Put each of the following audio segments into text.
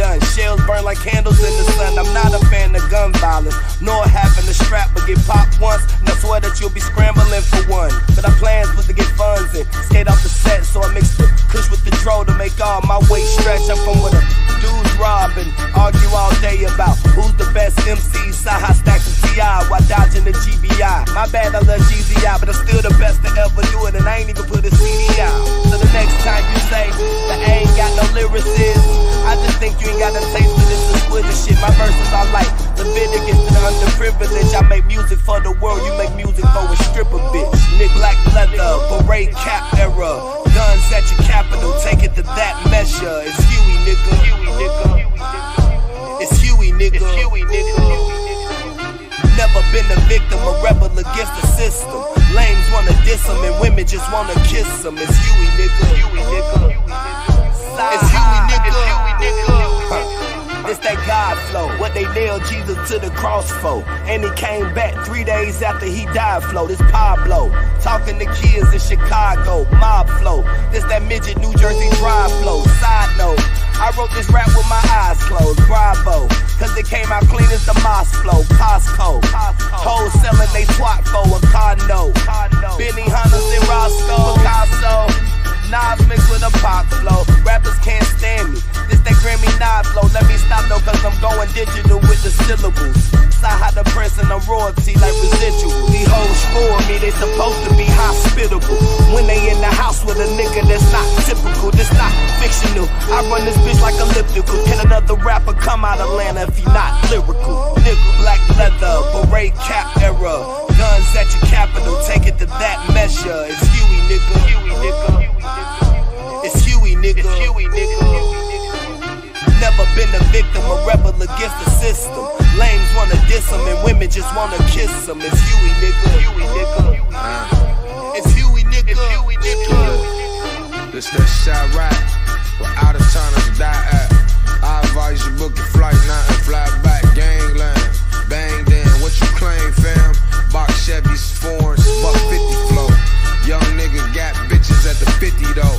done. Shells burn like candles in the sun. I'm not a fan of gun violence, nor having a strap, but get popped once, and I swear that you'll be scrambling for one. But our plans was to get funds and skate off the set, so I mixed the kush with the dro to make all my weight stretch. I'm from with a dudes rob and argue all day about who's the best MC, Saha stacks of T.I. while dodging the GBI. My bad, I love GZI, but I'm still the best to ever do it, and I ain't even put a CD out. So the next time you say that I ain't got no lyricists, I just think you ain't got a taste for this exquisite shit. My verses are like Leviticus to the underprivileged. I make music for the world, you make music for a stripper bitch. Nick black leather, beret cap era, guns at your capital, take it to that measure. It's Huey, nigga. It's Huey, nigga. Never been a victim, a rebel against the system. Lames wanna diss them and women just wanna kiss them. It's Huey, nigga. It's Huey, nigga. It's that God flow, what they nailed Jesus to the cross for. And he came back 3 days after he died flow. This Pablo, talking to kids in Chicago, mob flow. This that midget New Jersey drive flow. Side note, I wrote this rap with my eyes closed, bravo. Cause it came out clean as the Moss flow, Costco. Hoes selling they twat for a car note. Benny Hunters and Roscoe, Picasso. Nas mixed with a pop flow. Rappers can't stand me. This that Grammy Nas flow. Let me stop though, cause I'm going digital with the syllables. Saha the prince and I'm royalty like residual. These hoes for me, they supposed to be hospitable. When they in the house with a nigga that's not typical, that's not fictional. I run this bitch like elliptical. Can another rapper come out of Atlanta if he not lyrical? Nigga, black leather, beret cap era, guns at your capital, take it to that measure. It's Huey, nigga. It's Huey, nigga. Never been a victim, a rebel against the system. Lames wanna diss them and women just wanna kiss them. It's Huey, nigga. It's Huey, nigga. This that shot right, where out of towners die at. I advise you book your flight now and fly back. Gangland, bang then, what you claim, fam? Box Chevys, foreigns, $150 flow. Young nigga got bitches at the 50 though.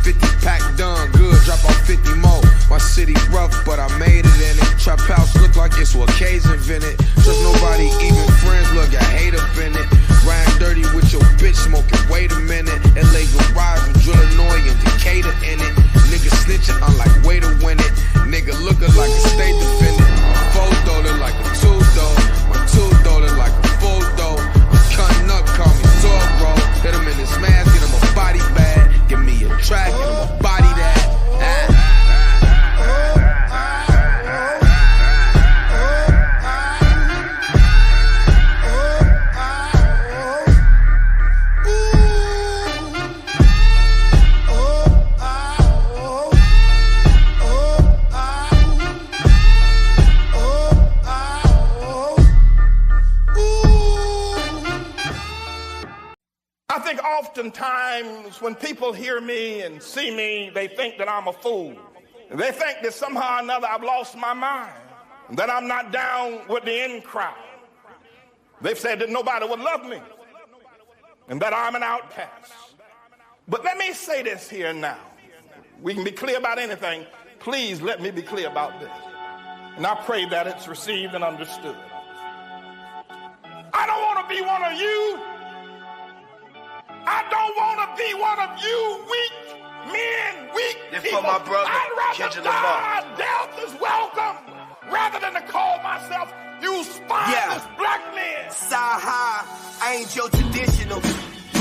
50 pack done good, drop off 50 more. My city rough, but I made it in it. Trap house look like it's what K's invented. Trust nobody, even friends, look, I hate up in it. Rhyme dirty with your bitch smoking, wait a minute. LA garage with Illinois and Decatur in it. Nigga snitching, unlike way to win it. Nigga looking like a state defendant. Photo look like a two-door. My two-door look like a full-door. I'm cutting up, call me Zorro. Hit him in his mask, get him a body bag. Give me a track, get him a body that. I think oftentimes when people hear me and see me, they think that I'm a fool. They think that somehow or another I've lost my mind, that I'm not down with the in crowd. They've said that nobody would love me and that I'm an outcast. But let me say this here now. We can be clear about anything. Please let me be clear about this. And I pray that it's received and understood. I don't want to be one of you. I don't want to be one of you weak men, weak people. For my brother, I'd rather die, death is welcome, rather than to call myself you spineless black men. Saha, I ain't your traditional.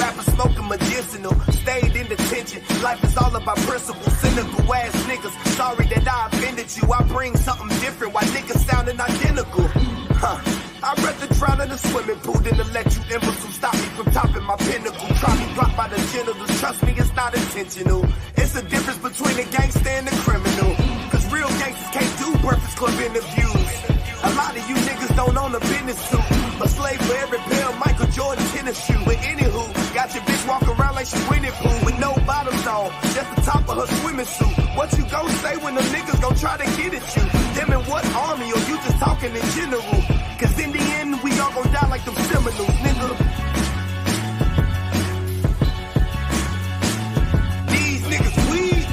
Rapper smoking medicinal, stayed in detention. Life is all about principle, cynical ass niggas. Sorry that I offended you, I bring something different. Why niggas sounding identical? I'd rather drown in a swimming pool than to let you imbeciles stop me from topping my pinnacle. Try me dropped by the genitals, trust me, it's not intentional. It's the difference between a gangster and a criminal. Cause real gangsters can't do Breakfast Club interviews. A lot of you niggas don't own a business suit. A slave for every pair of Michael Jordan tennis shoe. But anywho, got your bitch walking around like she winning pool with no bottoms on, just the top of her swimming suit. What you gon' say when the niggas gon' try to get at you? Them in what army, or you just talking in general? Cause in the end, we all gon' die like them Seminoles, nigga. These niggas weak.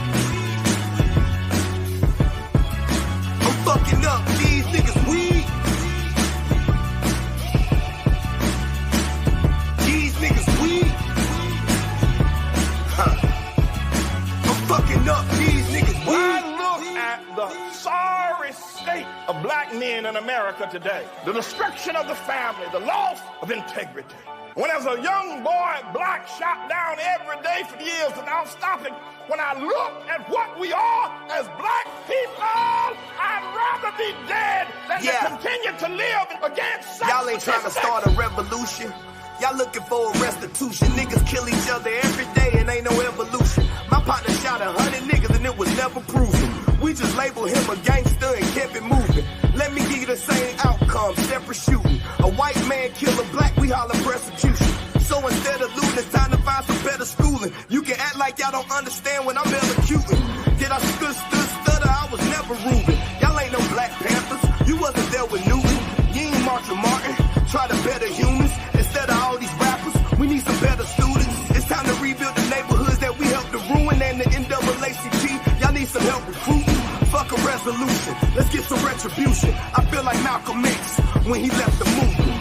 the sorry state of black men in America today. The destruction of the family, the loss of integrity. When as a young boy, black shot down every day for years without stopping, when I look at what we are as black people, I'd rather be dead than to continue to live against such. Y'all ain't trying to start a revolution. Y'all looking for a restitution. Niggas kill each other every day and ain't no evolution. My partner shot 100 niggas and it was never proven. We just labeled him a gangster and kept it moving. Let me give you the same outcome, separate shooting. A white man kill a black, we holler persecution. So instead of looting, it's time to find some better schooling. You can act like y'all don't understand when I'm elocuting. Did I stutter? I was never Reuben. Y'all ain't no Black Panthers. You wasn't there with Newton. You ain't Martin Martin. Try to better humans. Instead of all these rappers, we need some better students. It's time to rebuild the neighborhoods that we helped to ruin. And the NAACP, y'all need some help recruiting. Fuck a resolution. Let's get some retribution. I feel like Malcolm X when he left the movement.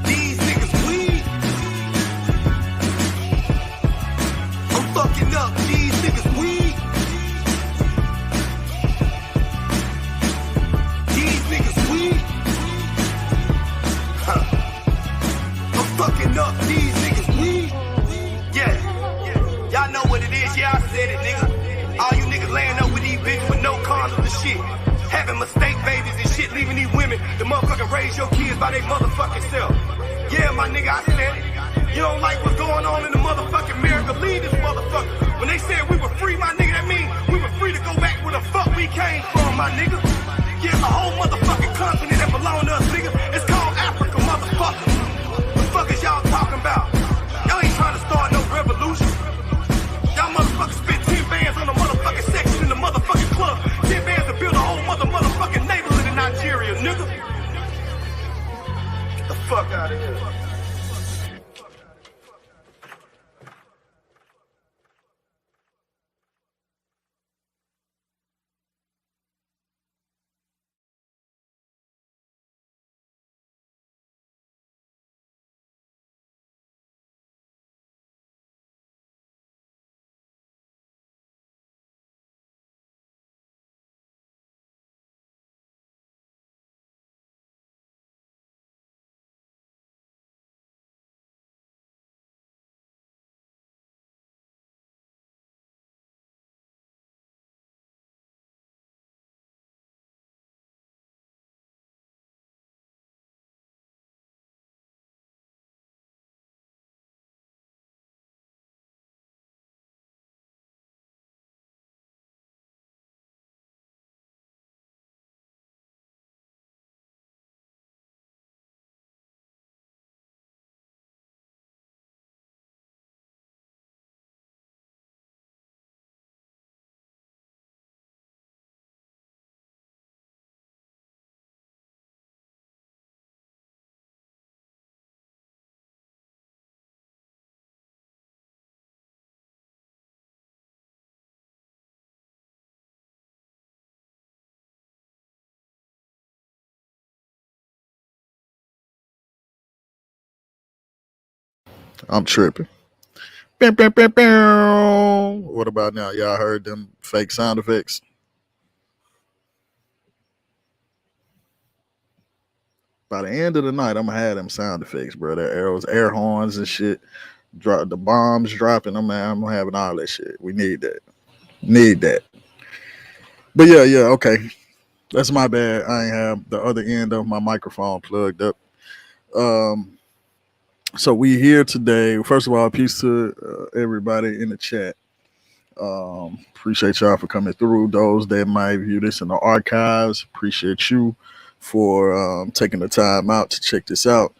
These niggas weed. I'm fucking up. These niggas weed. These niggas weed. I'm fucking up. These niggas weed. Yeah. Y'all know what it is, yeah, I said it, nigga. All you niggas laying up with these bitches with no condoms and shit. Having mistake babies and shit, leaving these women to motherfucking raise your kids by their motherfucking self. Yeah, my nigga, I said it. You don't like what's going on in the motherfucking America, leave this motherfucker. When they said we were free, my nigga, that mean we were free to go back where the fuck we came from, my nigga. Yeah, a whole motherfucking continent that belong to us, nigga. It's called Africa, motherfucker. The fuck is y'all talking about? Y'all ain't trying to start no revolution. Y'all motherfuckers spent 10 bands on the motherfucking section in the motherfucking club. 10 bands to build a whole motherfucking neighborhood in Nigeria, nigga. Get the fuck out of here. I'm tripping. What about now? Y'all heard them fake sound effects? By the end of the night, I'm gonna have them sound effects, bro. The arrows, air horns and shit. Drop the bombs dropping them, man. I'm having all that shit. We need that. Need that. But yeah, okay. That's my bad. I ain't have the other end of my microphone plugged up. So we here today. First of all, peace to everybody in the chat. Appreciate y'all for coming through. Those that might view this in the archives, appreciate you for taking the time out to check this out.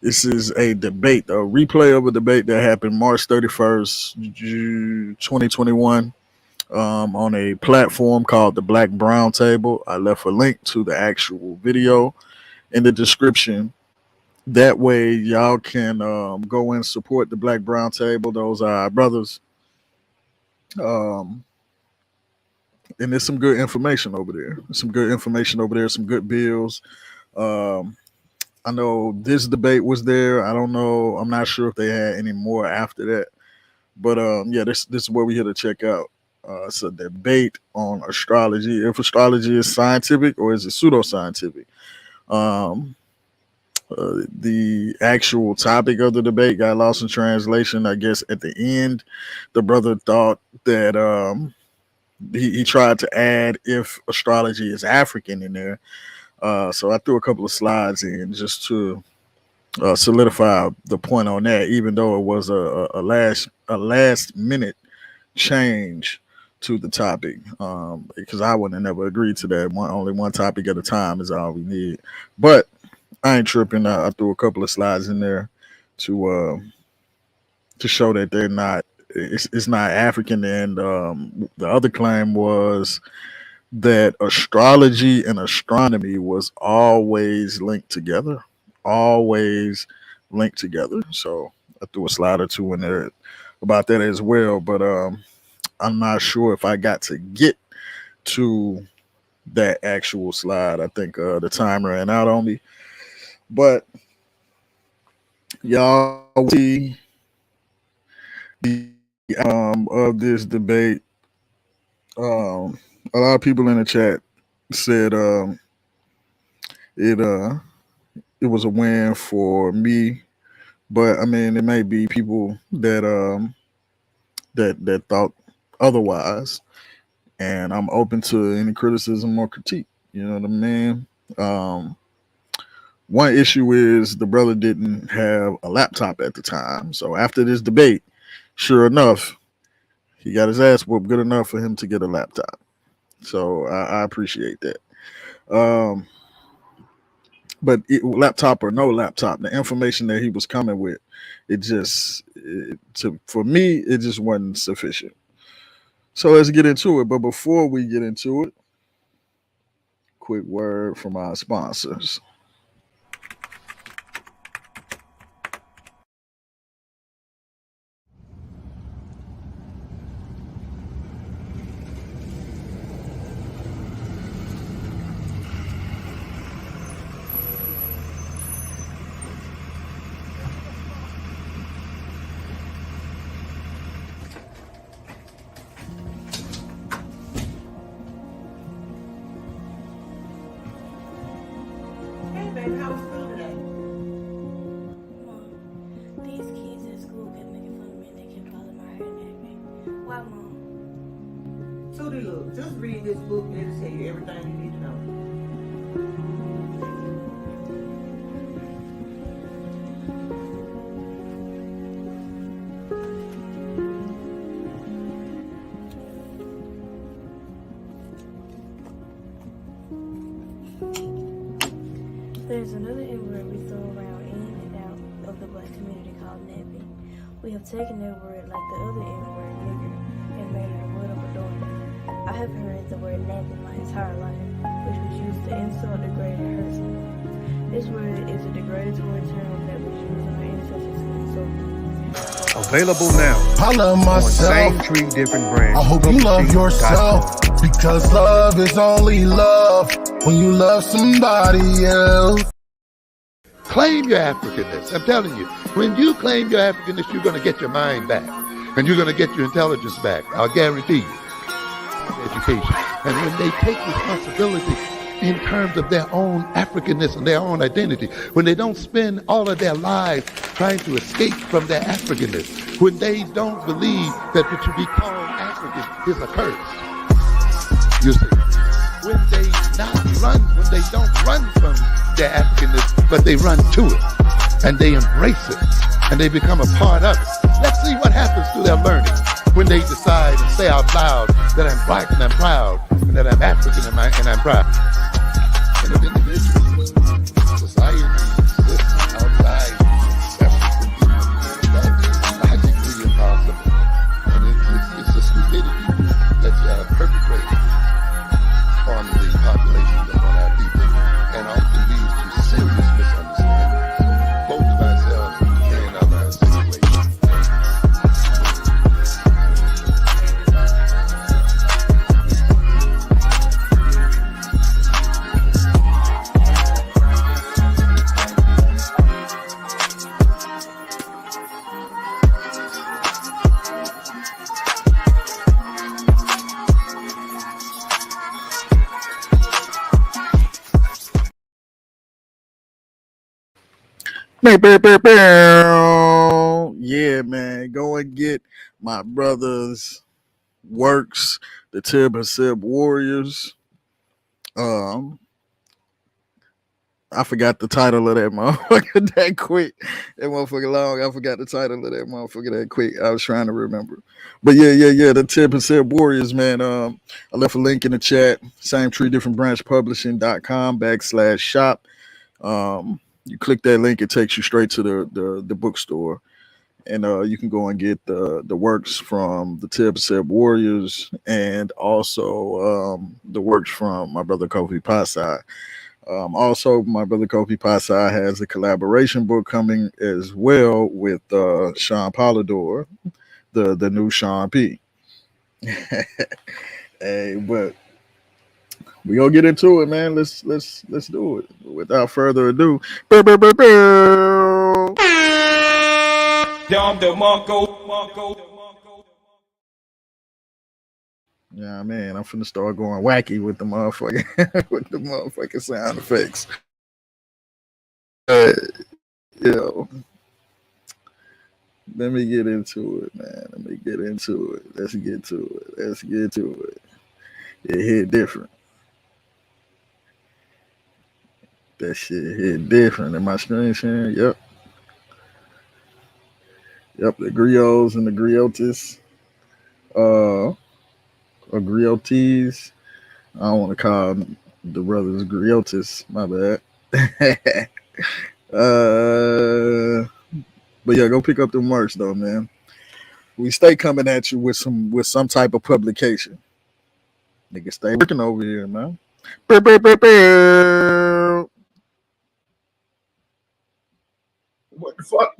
This is a debate, a replay of a debate that happened March 31st, 2021, on a platform called the Bround Table. I left a link to the actual video in the description. That way, y'all can go and support the Bround Table. Those are our brothers. And there's some good information over there. Some good bills. I know this debate was there. I don't know. I'm not sure if they had any more after that. But yeah, this is what we here to check out. It's a debate on astrology. If astrology is scientific or is it pseudoscientific? Um, the actual topic of the debate got lost in translation. I guess at the end, the brother thought that he tried to add if astrology is African in there. So I threw a couple of slides in just to solidify the point on that, even though it was a last minute change to the topic, because I would have never agreed to that. Only one topic at a time is all we need. But I ain't tripping. I threw a couple of slides in there to show that they're not. It's not African. And the other claim was that astrology and astronomy was always linked together. Always linked together. So I threw a slide or two in there about that as well. But I'm not sure if I got to get to that actual slide. I think the time ran out on me. But y'all see the of this debate. A lot of people in the chat said it was a win for me, but I mean it may be people that that thought otherwise, and I'm open to any criticism or critique. You know what I mean? One issue is the brother didn't have a laptop at the time, so after this debate, sure enough, he got his ass whooped good enough for him to get a laptop. So I appreciate that. But laptop or no laptop, the information that he was coming with, for me, it just wasn't sufficient. So let's get into it. But before we get into it, quick word from our sponsors. Just read this book and it'll tell you everything you need to know. There's another N-word we throw around in and out of the black community called nappy. We have taken that word like the other N-word, nigger, and made it a word of adornment. I have heard the word nappy my entire life, which was used to insult, degrade, and hurt someone. This word is a derogatory term that was used in our ancestors to insult them. Available now. I love myself. Same tree, different branch. I hope you love yourself, because love is only love when you love somebody else. Claim your Africanness. I'm telling you, when you claim your Africanness, you're going to get your mind back, and you're going to get your intelligence back. I'll guarantee you. Education. And when they take responsibility in terms of their own Africanness and their own identity, when they don't spend all of their lives trying to escape from their Africanness, when they don't believe that to be called African is a curse, you see, when they don't run from their Africanness, but they run to it, and they embrace it, and they become a part of it. Let's see what happens to their learning when they decide and say out loud that I'm black and I'm proud, and that I'm African and I'm proud. And if individuals, society exists outside separate, that is logically impossible. And it's a stupidity that's perpetrated on the population, upon our people, and often leads to serious misunderstandings, both of ourselves and of our situation. Yeah, man. Go and get my brother's works, the Tib Hasib Warriors. Um, I forgot the title of that motherfucker that quick. That motherfucker long. I forgot the title of that motherfucker that quick. I was trying to remember. But yeah. The 10% Warriors, man. I left a link in the chat. Same tree, different branch publishing.com/shop. You click that link, it takes you straight to the bookstore. And you can go and get the works from the Tib Seb Warriors and also the works from my brother Kofi Pasai. Also, my brother Kofi Pasai has a collaboration book coming as well with Sean Polidor, the new Sean P. Hey, but we gonna get into it, man. Let's do it. Without further ado, yeah, man, I'm finna start going wacky with the motherfucking with the motherfucking sound effects. Yo, let me get into it, man. Let me get into it. Let's get to it. Let's get to it. It hit different. That shit hit different. Am I screen sharing? Yep. Yep. The griots and the griotis. Or griotes. I don't want to call the brothers griotis. My bad. But yeah, go pick up the merch though, man. We stay coming at you with some type of publication. Nigga, stay working over here, man. What the fuck?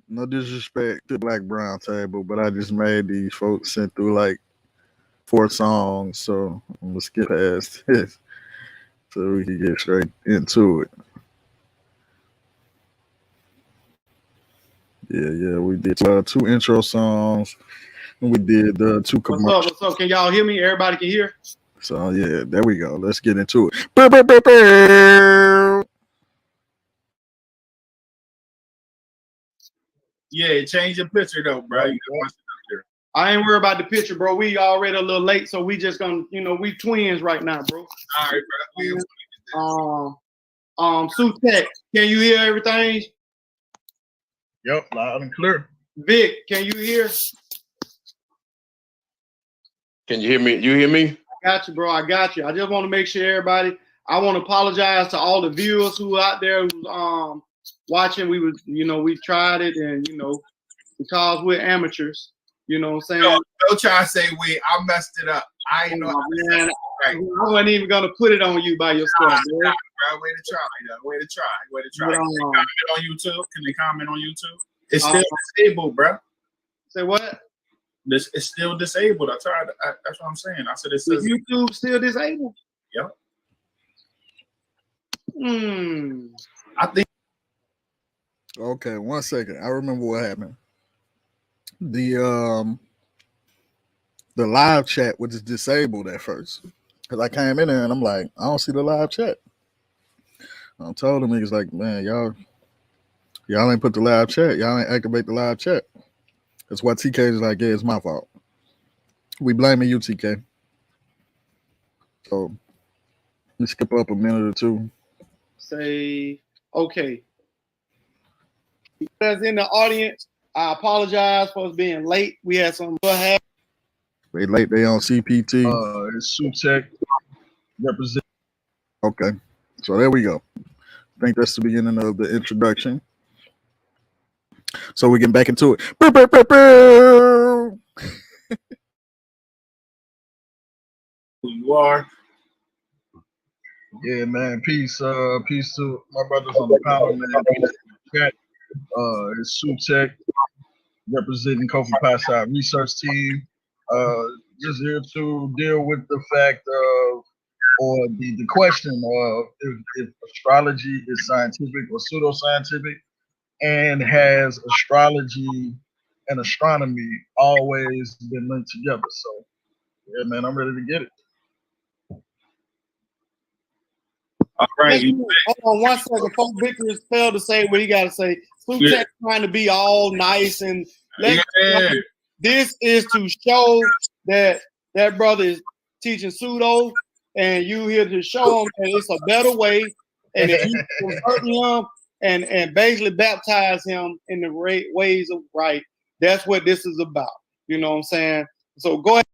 No disrespect to Black Brown Table, but I just made these folks sent through like 4 songs, so I'm gonna skip past this so we can get straight into it. Yeah, we did 2 intro songs, and we did 2 commercials. What's up? Can y'all hear me? Everybody can hear? So yeah, there we go. Let's get into it. Yeah, change your picture though, bro. I ain't worried about the picture, bro. We already a little late, so we just gonna, we twins right now, bro. All right, bro. Sutekh, can you hear everything? Yep, loud and clear. Vic, can you hear? Can you hear me? You hear me? I got you, bro. I got you. I just want to make sure everybody. I want to apologize to all the viewers who out there who's watching. We was, we tried it, and because we're amateurs, you know what I'm saying? Don't try to say we. I messed it up. I ain't know. Man, right. I wasn't even gonna put it on you by yourself, bro. Way to try, though. Way to try. Can they comment on YouTube? Can they comment on YouTube? It's still disabled, bro. Say what? It's still disabled. That's what I'm saying. I said it says YouTube still disabled. Yep. I think. Okay, 1 second. I remember what happened. The live chat was disabled at first because I came in there and I'm like, I don't see the live chat. I told them niggas like, man, y'all ain't put the live chat. Y'all ain't activate the live chat. That's why TK is like, yeah, it's my fault. We blaming you, TK. So we skip up a minute or 2. Say, okay. Because in the audience, I apologize for us being late. We had some. They late. They on CPT. It's Sutekh represent. Okay, so there we go. I think that's the beginning of the introduction. So we get back into it. Who you are? Yeah, man. Peace to my brothers on the panel, man. It's Sutekh representing Kofi Pie research team. Just here to deal with the fact of, or the question of if astrology is scientific or pseudoscientific, and has astrology and astronomy always been linked together. So, yeah, man, I'm ready to get it. All right. Hold on 1 second. Before Victor is failed to say what he got to say. Sutekh trying to be all nice and this is to show that that brother is teaching pseudo, and you here to show him that it's a better way. And if you convert him and basically baptize him in the ways of right, that's what this is about. You know what I'm saying? So go ahead.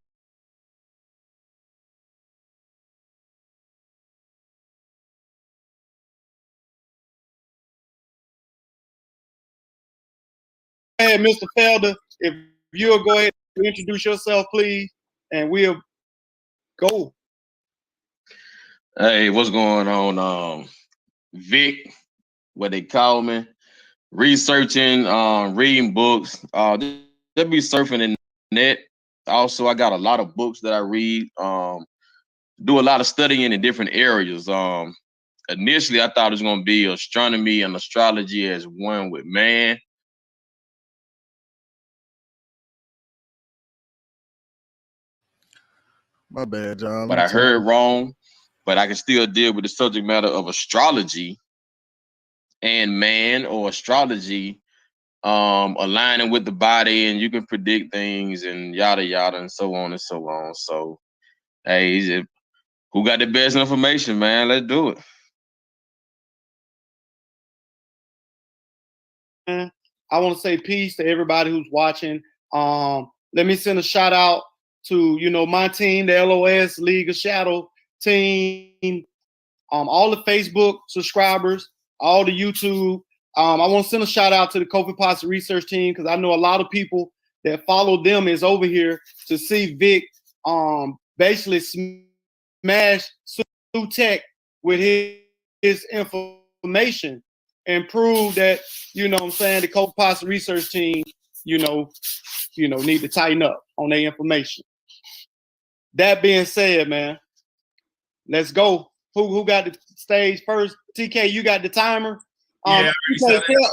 Hey, Mr. Felder, if you'll go ahead and introduce yourself, please, and we'll go. Hey, what's going on? Vic, what they call me, researching, reading books, just be surfing in the net. Also, I got a lot of books that I read, do a lot of studying in different areas. Initially, I thought it was going to be astronomy and astrology as one with man. My bad, John. But I heard wrong. But I can still deal with the subject matter of astrology and man, or astrology aligning with the body, and you can predict things and yada yada and so on and so on. So, hey, who got the best information, man? Let's do it. I want to say peace to everybody who's watching. Let me send a shout out to, my team, the LOS League of Shadow team, all the Facebook subscribers, all the YouTube. I want to send a shout out to the Kofi Pie research team, because I know a lot of people that follow them is over here to see Vic basically smash Sutekh with his information and prove that, the Kofi Pie research team, need to tighten up on their information. That being said, man, let's go. Who got the stage first? TK, you got the timer. Tell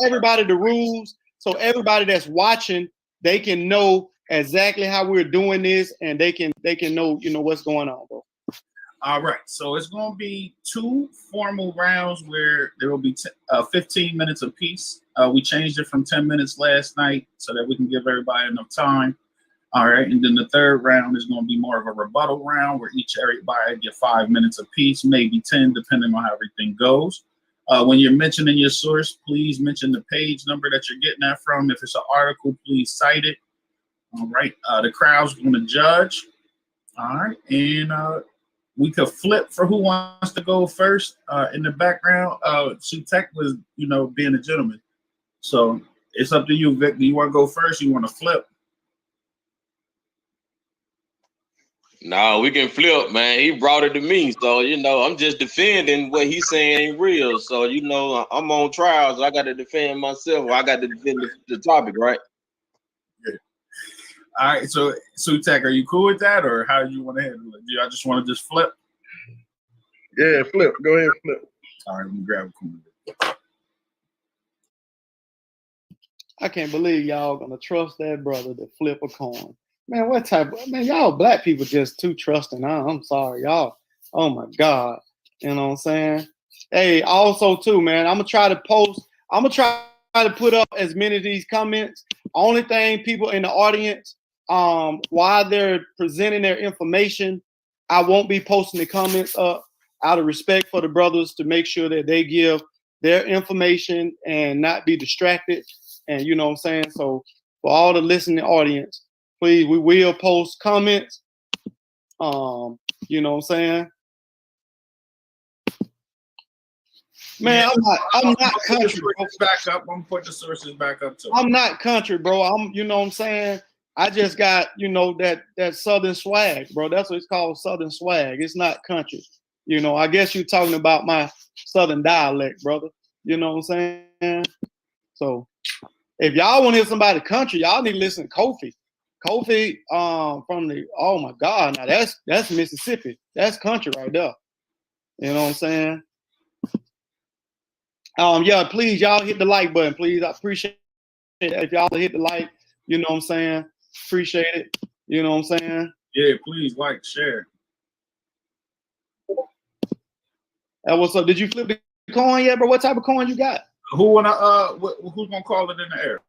everybody the rules, so everybody that's watching, they can know exactly how we're doing this, and they can know what's going on, bro. All right, so it's going to be 2 formal rounds where there will be 15 minutes apiece. We changed it from 10 minutes last night so that we can give everybody enough time. All right, and then the third round is going to be more of a rebuttal round where everybody get 5 minutes apiece, maybe 10, depending on how everything goes. When you're mentioning your source, please mention the page number that you're getting that from. If it's an article, please cite it. All right, the crowd's going to judge. All right, and we could flip for who wants to go first. In the background, Sutekh was, being a gentleman. So it's up to you, Vic. Do you want to go first? You want to flip? No, we can flip, man. He brought it to me. So, I'm just defending what he's saying ain't real. So, I'm on trial, so I got to defend myself, or I got to defend the topic, right? Yeah. All right. So, Sutekh, are you cool with that, or how do you want to handle it? Do y'all just want to just flip? Yeah, flip. Go ahead, flip. All right, let me grab a coin. I can't believe y'all gonna trust that brother to flip a coin. Man, what type of, man, y'all black people just too trusting. I'm sorry, y'all. Oh my God. You know what I'm saying? Hey, also too, man, I'm gonna try to put up as many of these comments. Only thing, people in the audience, while they're presenting their information, I won't be posting the comments up out of respect for the brothers, to make sure that they give their information and not be distracted. And you know what I'm saying? So for all the listening audience, please, we will post comments. You know what I'm saying? Man, I'm not country, bro. Back up. I'm put the sources back up too. I'm not country, bro. You know what I'm saying? I just got, that southern swag, bro. That's what it's called, southern swag. It's not country. I guess you're talking about my southern dialect, brother. You know what I'm saying? So If y'all want to hear somebody country, y'all need to listen to Kofi. Kofi from the, oh my God, now that's Mississippi. That's country right there. You know what I'm saying? Yeah, please, y'all hit the like button, please. I appreciate it. If y'all hit the like, you know what I'm saying? Appreciate it. You know what I'm saying? Yeah, please like, share. What's up? Did you flip the coin yet, bro? What type of coin you got? Who's gonna call it in the air?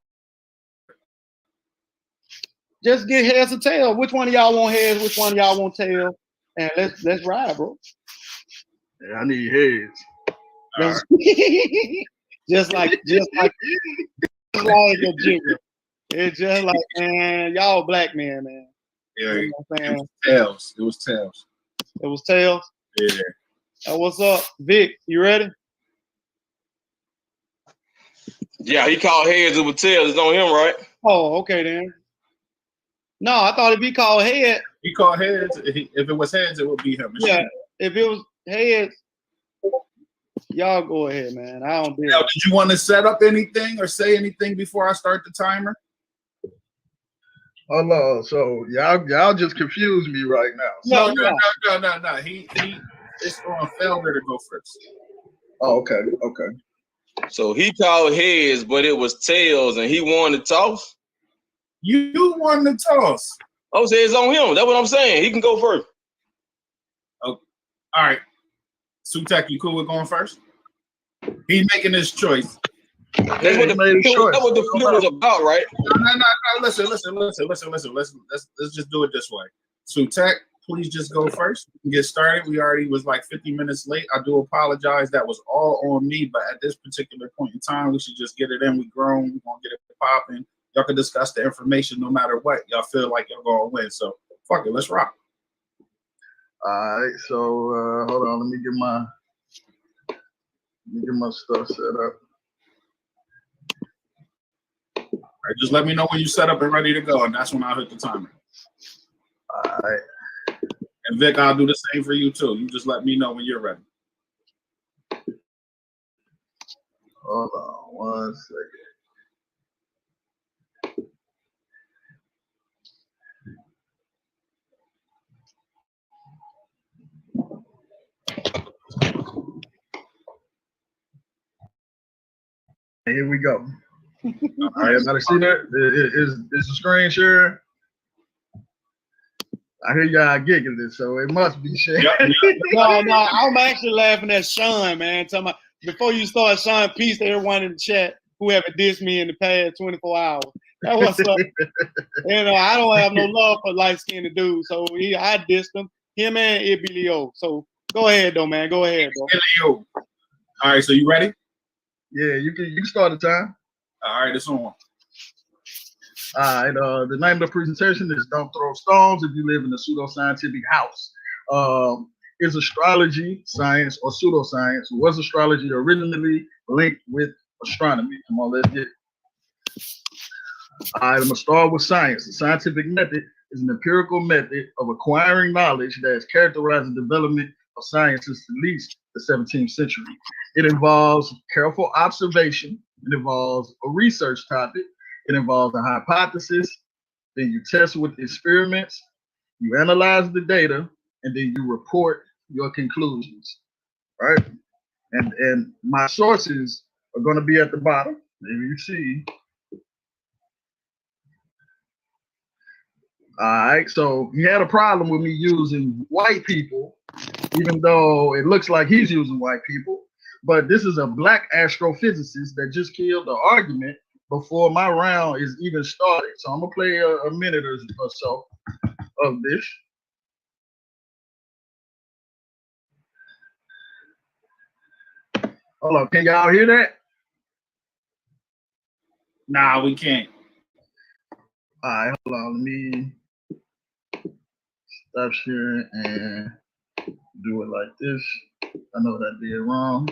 Just get heads or tails. Which one of y'all want heads? Which one of y'all want tails? And let's ride, bro. Yeah, I need heads. Just, just like a jigger. It's just like, man, y'all black men, man. Yeah, you know what I'm saying? Tails. It was tails. It was tails. Yeah. What's up, Vic? You ready? Yeah, he called heads. It was tails. It's on him, right? Oh, okay then. No, I thought if he called head. He called heads. If it was heads, it would be him. Yeah, if it was heads, y'all go ahead, man. I don't do it. Now, did you want to set up anything or say anything before I start the timer? Hold on. So y'all just confused me right now. No. He it's on Felder to go first. Oh, okay. So he called heads, but it was tails, and he won the toss. You won the toss. Oh, so it's on him. That's what I'm saying. He can go first. Oh, all right. Sutekh, you cool with going first? He's making his choice. That's what the flip was about, right? No. Listen. Let's just do it this way. Sutekh, please just go first. We can get started. We already was like 50 minutes late. I do apologize. That was all on me. But at this particular point in time, we should just get it in. We grown. We're gonna get it popping. Y'all can discuss the information no matter what. Y'all feel like y'all gonna win. So fuck it. Let's rock. All right. So hold on. Let me get my stuff set up. All right, just let me know when you set up and ready to go, and that's when I'll hit the timer. All right. And Vic, I'll do the same for you too. You just let me know when you're ready. Hold on 1 second. Here we go. All right, everybody see that? Is the screen share? I hear y'all giggling, so it must be shared. No, I'm actually laughing at Sean, man. Before you start, Sean, peace to everyone in the chat who ever dissed me in the past 24 hours. That what's up. I don't have no love for light-skinned dudes, so I dissed him and Ibilio. So go ahead, though, man. Go ahead, bro. Ibilio. All right, so you ready? Yeah, you can start the time. All right, it's on. All right, the name of the presentation is Don't Throw Stones If You Live in a Pseudoscientific House. Is astrology science or pseudoscience? Was astrology originally linked with astronomy? Come on, let's get it. All right, I'm going to start with science. The scientific method is an empirical method of acquiring knowledge that has characterized the development of science since at least the 17th century. It involves careful observation. It involves a research topic. It involves a hypothesis. Then you test with experiments. You analyze the data, and then you report your conclusions. Right? And my sources are going to be at the bottom. Maybe you see. All right, so he had a problem with me using white people, even though it looks like he's using white people. But this is a black astrophysicist that just killed the argument before my round is even started. So I'm gonna play a minute or so of this. Hold on, can y'all hear that? Nah, we can't. All right, hold on, let me stop sharing and do it like this. I know that I did wrong.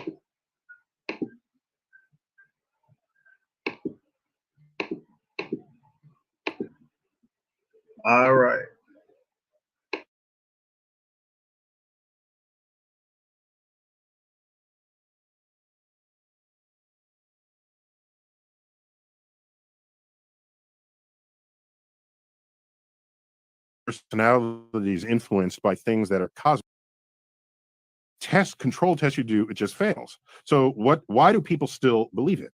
All right. personality is influenced by things that are cosmic. Control test you do, it just fails. So why do people still believe it?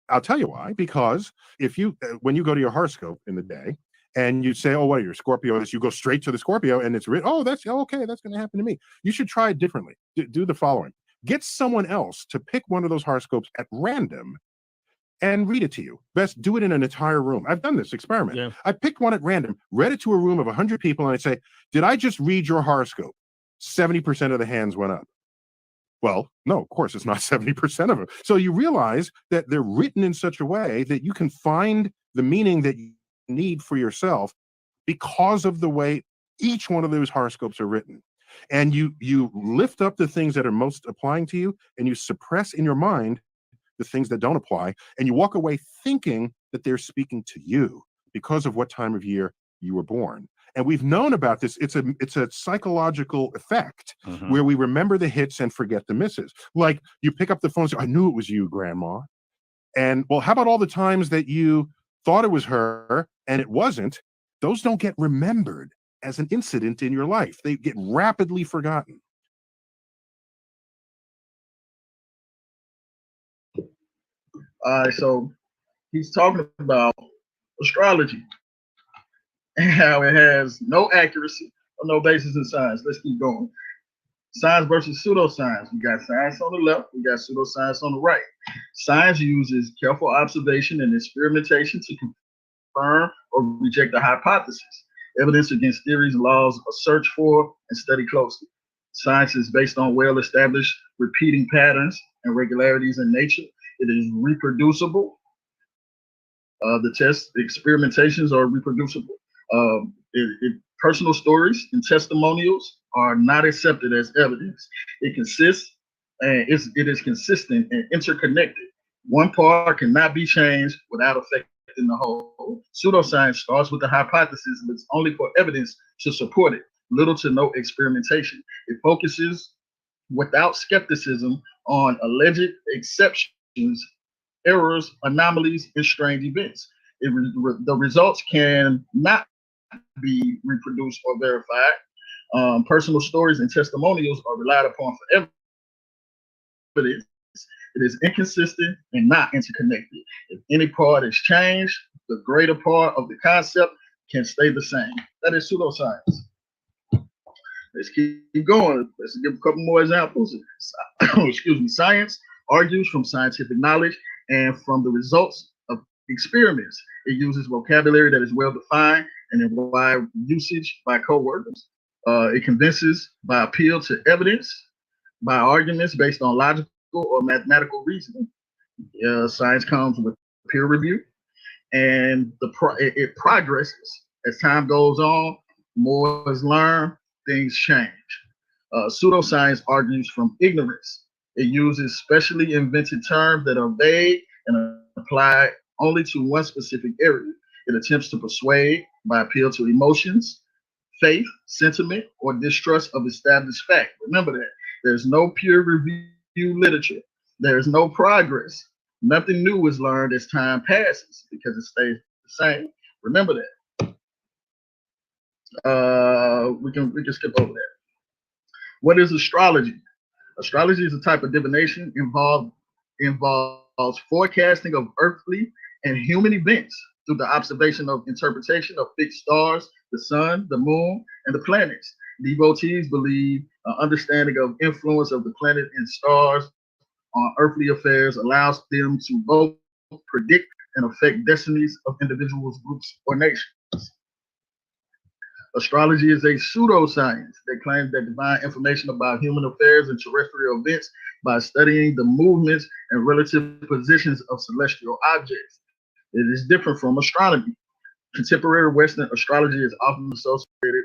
I'll tell you why. Because if you, when you go to your horoscope in the day and you say, oh, what are you, Scorpio? You go straight to the Scorpio and it's written, oh, that's okay. That's going to happen to me. You should try it differently. Do the following. Get someone else to pick one of those horoscopes at random and read it to you. Best do it in an entire room. I've done this experiment. Yeah. I picked one at random, read it to a room of 100 people, and I'd say, did I just read your horoscope? 70% of the hands went up. Well, no, of course, it's not 70% of them. So you realize that they're written in such a way that you can find the meaning that you need for yourself because of the way each one of those horoscopes are written. And you lift up the things that are most applying to you, and you suppress in your mind the things that don't apply, and you walk away thinking that they're speaking to you because of what time of year you were born. And we've known about this. It's a psychological effect where we remember the hits and forget the misses. Like you pick up the phone and say, I knew it was you, Grandma. And well, how about all the times that you thought it was her and it wasn't? Those don't get remembered as an incident in your life. They get rapidly forgotten. All right, so he's talking about astrology and how it has no accuracy or no basis in science. Let's keep going. Science versus pseudoscience. We got science on the left, we got pseudoscience on the right. Science uses careful observation and experimentation to confirm or reject a hypothesis, evidence against theories, laws, or search for and study closely. Science is based on well-established repeating patterns and regularities in nature. It is reproducible. The experimentations are reproducible. Personal stories and testimonials are not accepted as evidence. It is consistent and interconnected. One part cannot be changed without affecting the whole. Pseudoscience starts with the hypothesis, but it's only for evidence to support it. Little to no experimentation. It focuses without skepticism on alleged exceptions, errors, anomalies, and strange events. The results can not be reproduced or verified. Personal stories and testimonials are relied upon for evidence. It is inconsistent and not interconnected. If any part is changed, the greater part of the concept can stay the same. That is pseudoscience. Let's keep going. Let's give a couple more examples. Excuse me. Science argues from scientific knowledge and from the results of experiments. It uses vocabulary that is well defined and in wide usage by co-workers. It convinces by appeal to evidence, by arguments based on logical or mathematical reasoning. Science comes with peer review, and it progresses as time goes on. More is learned, things change. Pseudoscience argues from ignorance. It uses specially invented terms that are vague and apply only to one specific area. It attempts to persuade by appeal to emotions, faith, sentiment, or distrust of established fact. Remember that. There's no peer review literature. There's no progress. Nothing new is learned as time passes because it stays the same. Remember that. We can skip over that. What is astrology? Astrology is a type of divination involves forecasting of earthly and human events through the observation of interpretation of fixed stars, the sun, the moon, and the planets. Devotees believe an understanding of influence of the planet and stars on earthly affairs allows them to both predict and affect destinies of individuals, groups, or nations. Astrology is a pseudoscience that claims that divine information about human affairs and terrestrial events by studying the movements and relative positions of celestial objects. It is different from astronomy. Contemporary Western astrology is often associated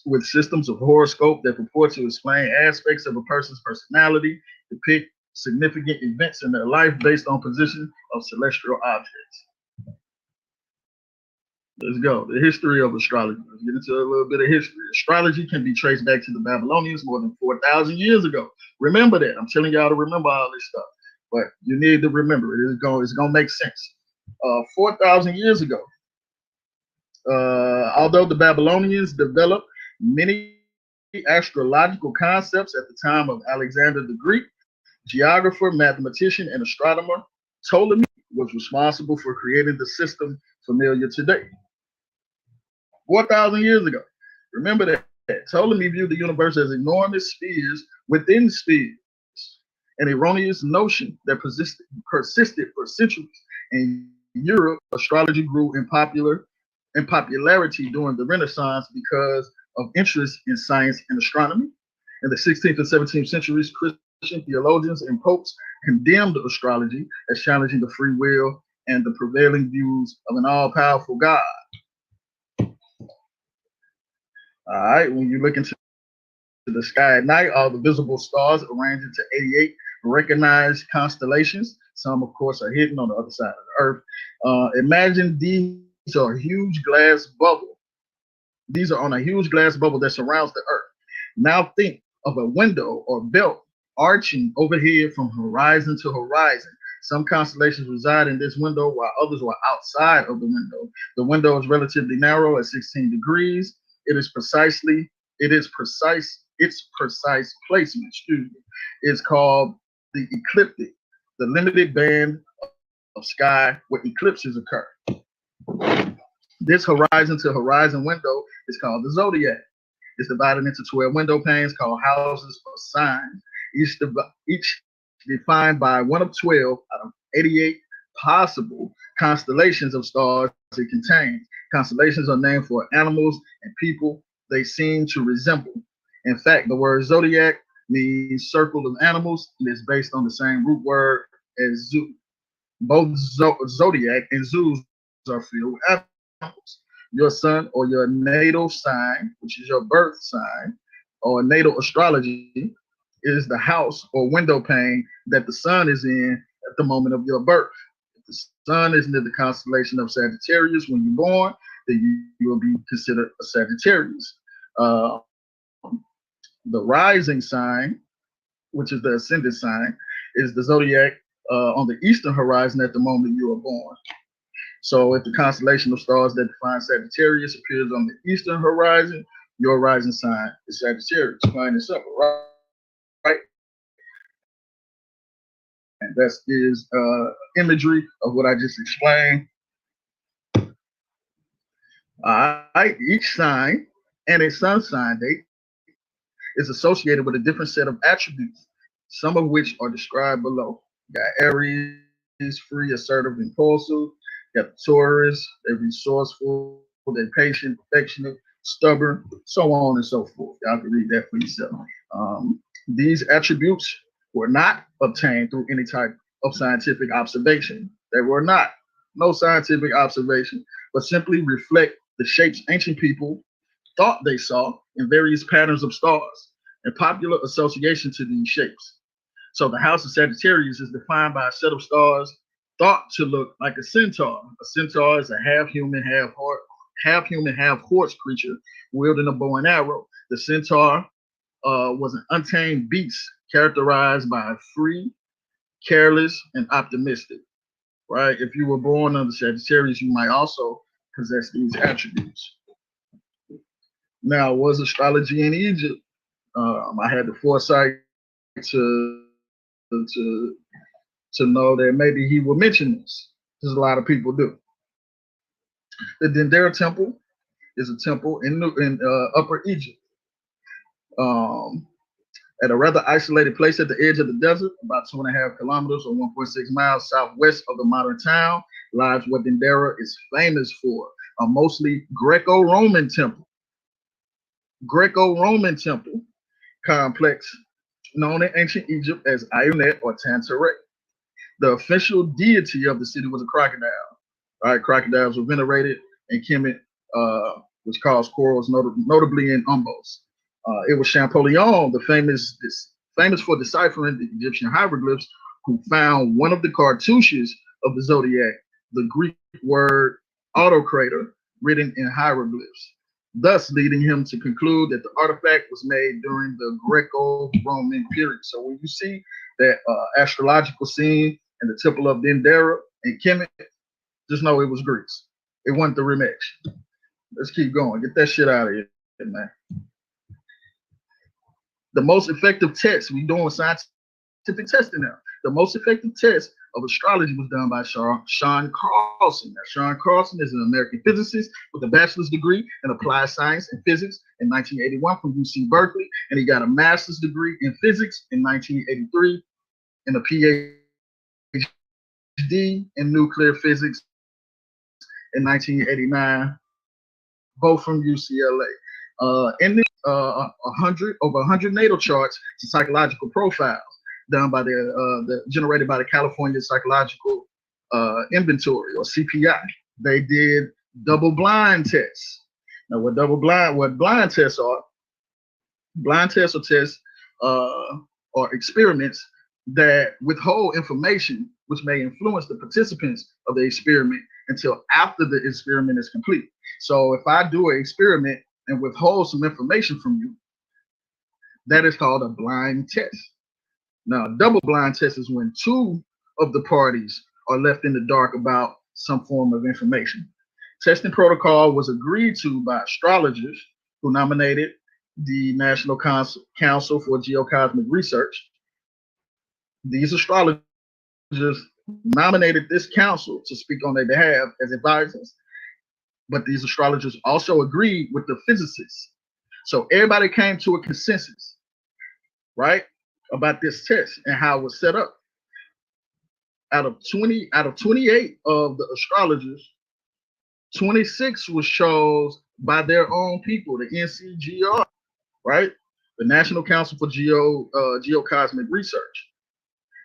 with systems of horoscope that purport to explain aspects of a person's personality, depict significant events in their life based on position of celestial objects. Let's go. The history of astrology. Let's get into a little bit of history. Astrology can be traced back to the Babylonians more than 4,000 years ago. Remember that. I'm telling y'all to remember all this stuff, but you need to remember it. It's going to make sense. 4,000 years ago, Although the Babylonians developed many astrological concepts at the time of Alexander the Greek, geographer, mathematician, and astronomer, Ptolemy was responsible for creating the system familiar today. 4,000 years ago. Remember that. Ptolemy viewed the universe as enormous spheres within spheres, an erroneous notion that persisted for centuries. In Europe, astrology grew in popularity during the Renaissance because of interest in science and astronomy. In the 16th and 17th centuries, Christian theologians and popes condemned astrology as challenging the free will and the prevailing views of an all-powerful God. All right, when you look into the sky at night, all the visible stars arranged into 88 recognized constellations. Some, of course, are hidden on the other side of the earth. Imagine these are a huge glass bubble. These are on a huge glass bubble that surrounds the earth. Now think of a window or belt arching overhead from horizon to horizon. Some constellations reside in this window while others are outside of the window. The window is relatively narrow at 16 degrees. Its precise placement, is called the ecliptic, the limited band of sky where eclipses occur. This horizon to horizon window is called the zodiac. It's divided into 12 window panes called houses or signs, each defined by one of 12 out of 88 possible constellations of stars it contains. Constellations are named for animals and people they seem to resemble. In fact, the word zodiac means circle of animals and is based on the same root word as zoo. Both zodiac and zoos are filled with animals. Your sun or your natal sign, which is your birth sign, or natal astrology, is the house or window pane that the sun is in at the moment of your birth. If the sun is near the constellation of Sagittarius when you're born, then you will be considered a Sagittarius. The rising sign, which is the ascendant sign, is the zodiac on the eastern horizon at the moment you are born. So if the constellation of stars that define Sagittarius appears on the eastern horizon, your rising sign is Sagittarius. Plain and simple, right? And that is imagery of what I just explained. All right, each sign and its sun sign date is associated with a different set of attributes, some of which are described below. You got Aries, free, assertive, impulsive. You got the Taurus, they're resourceful, they're patient, affectionate, stubborn, so on and so forth. Y'all can read that for yourself. These attributes were not obtained through any type of scientific observation. They were not. No scientific observation, but simply reflect the shapes ancient people thought they saw in various patterns of stars and popular association to these shapes. So the house of Sagittarius is defined by a set of stars thought to look like a centaur. A centaur is a half human, half horse creature wielding a bow and arrow. The centaur was an untamed beast characterized by free, careless, and optimistic. Right? If you were born under Sagittarius, you might also possess these attributes. Now, was astrology in Egypt? I had the foresight to know that maybe he would mention this, because a lot of people do. The Dendera Temple is a temple in Upper Egypt, at a rather isolated place at the edge of the desert, about 2.5 kilometers or 1.6 miles southwest of the modern town, lies what Dendera is famous for, a mostly Greco-Roman temple. Greco-Roman temple complex known in ancient Egypt as Ayunet or Tantaret. The official deity of the city was a crocodile. All right, crocodiles were venerated in Kemet, which caused quarrels, notably in Umbos. It was Champollion, the famous for deciphering the Egyptian hieroglyphs, who found one of the cartouches of the zodiac, the Greek word autocrator, written in hieroglyphs, thus leading him to conclude that the artifact was made during the Greco-Roman period. So when you see that astrological scene in the Temple of Dendera in Kemet, just know it was Greece. It wasn't the Remesh. Let's keep going. Get that shit out of here, man. The most effective test, we doing scientific testing now. The most effective test of astrology was done by Sean Carlson. Now, Sean Carlson is an American physicist with a bachelor's degree in applied science and physics in 1981 from UC Berkeley, and he got a master's degree in physics in 1983 and a PhD in nuclear physics in 1989, both from UCLA. In this, over 100 natal charts to psychological profiles done by generated by the California Psychological Inventory, or CPI. They did double-blind tests. Now, what blind tests are? Blind tests are tests or experiments that withhold information which may influence the participants of the experiment until after the experiment is complete. So if I do an experiment and withhold some information from you, that is called a blind test. Now, a double blind test is when two of the parties are left in the dark about some form of information. Testing protocol was agreed to by astrologers who nominated the National Council for Geocosmic Research. These astrologers nominated this council to speak on their behalf as advisors, but these astrologers also agreed with the physicists. So everybody came to a consensus, right, about this test and how it was set up. Out of 28 of the astrologers, 26 was chosen by their own people, the NCGR, right? The National Council for Geocosmic Research.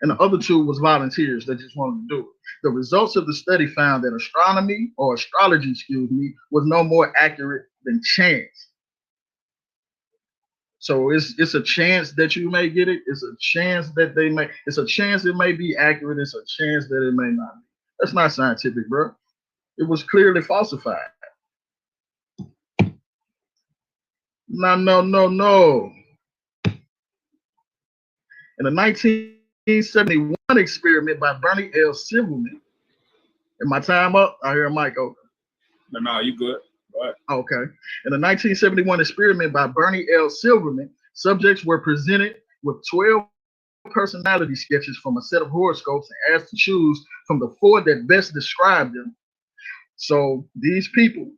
And the other two was volunteers that just wanted to do it. The results of the study found that astrology, was no more accurate than chance. So it's a chance that you may get it. It's a chance that they may. It's a chance it may be accurate. It's a chance that it may not be. That's not scientific, bro. It was clearly falsified. No. In the 1971 experiment by Bernie L. Silverman. Is my time up? I hear a mic open. No, you good. Right. Okay. In the 1971 experiment by Bernie L. Silverman, subjects were presented with 12 personality sketches from a set of horoscopes and asked to choose from the 4 that best described them. So these people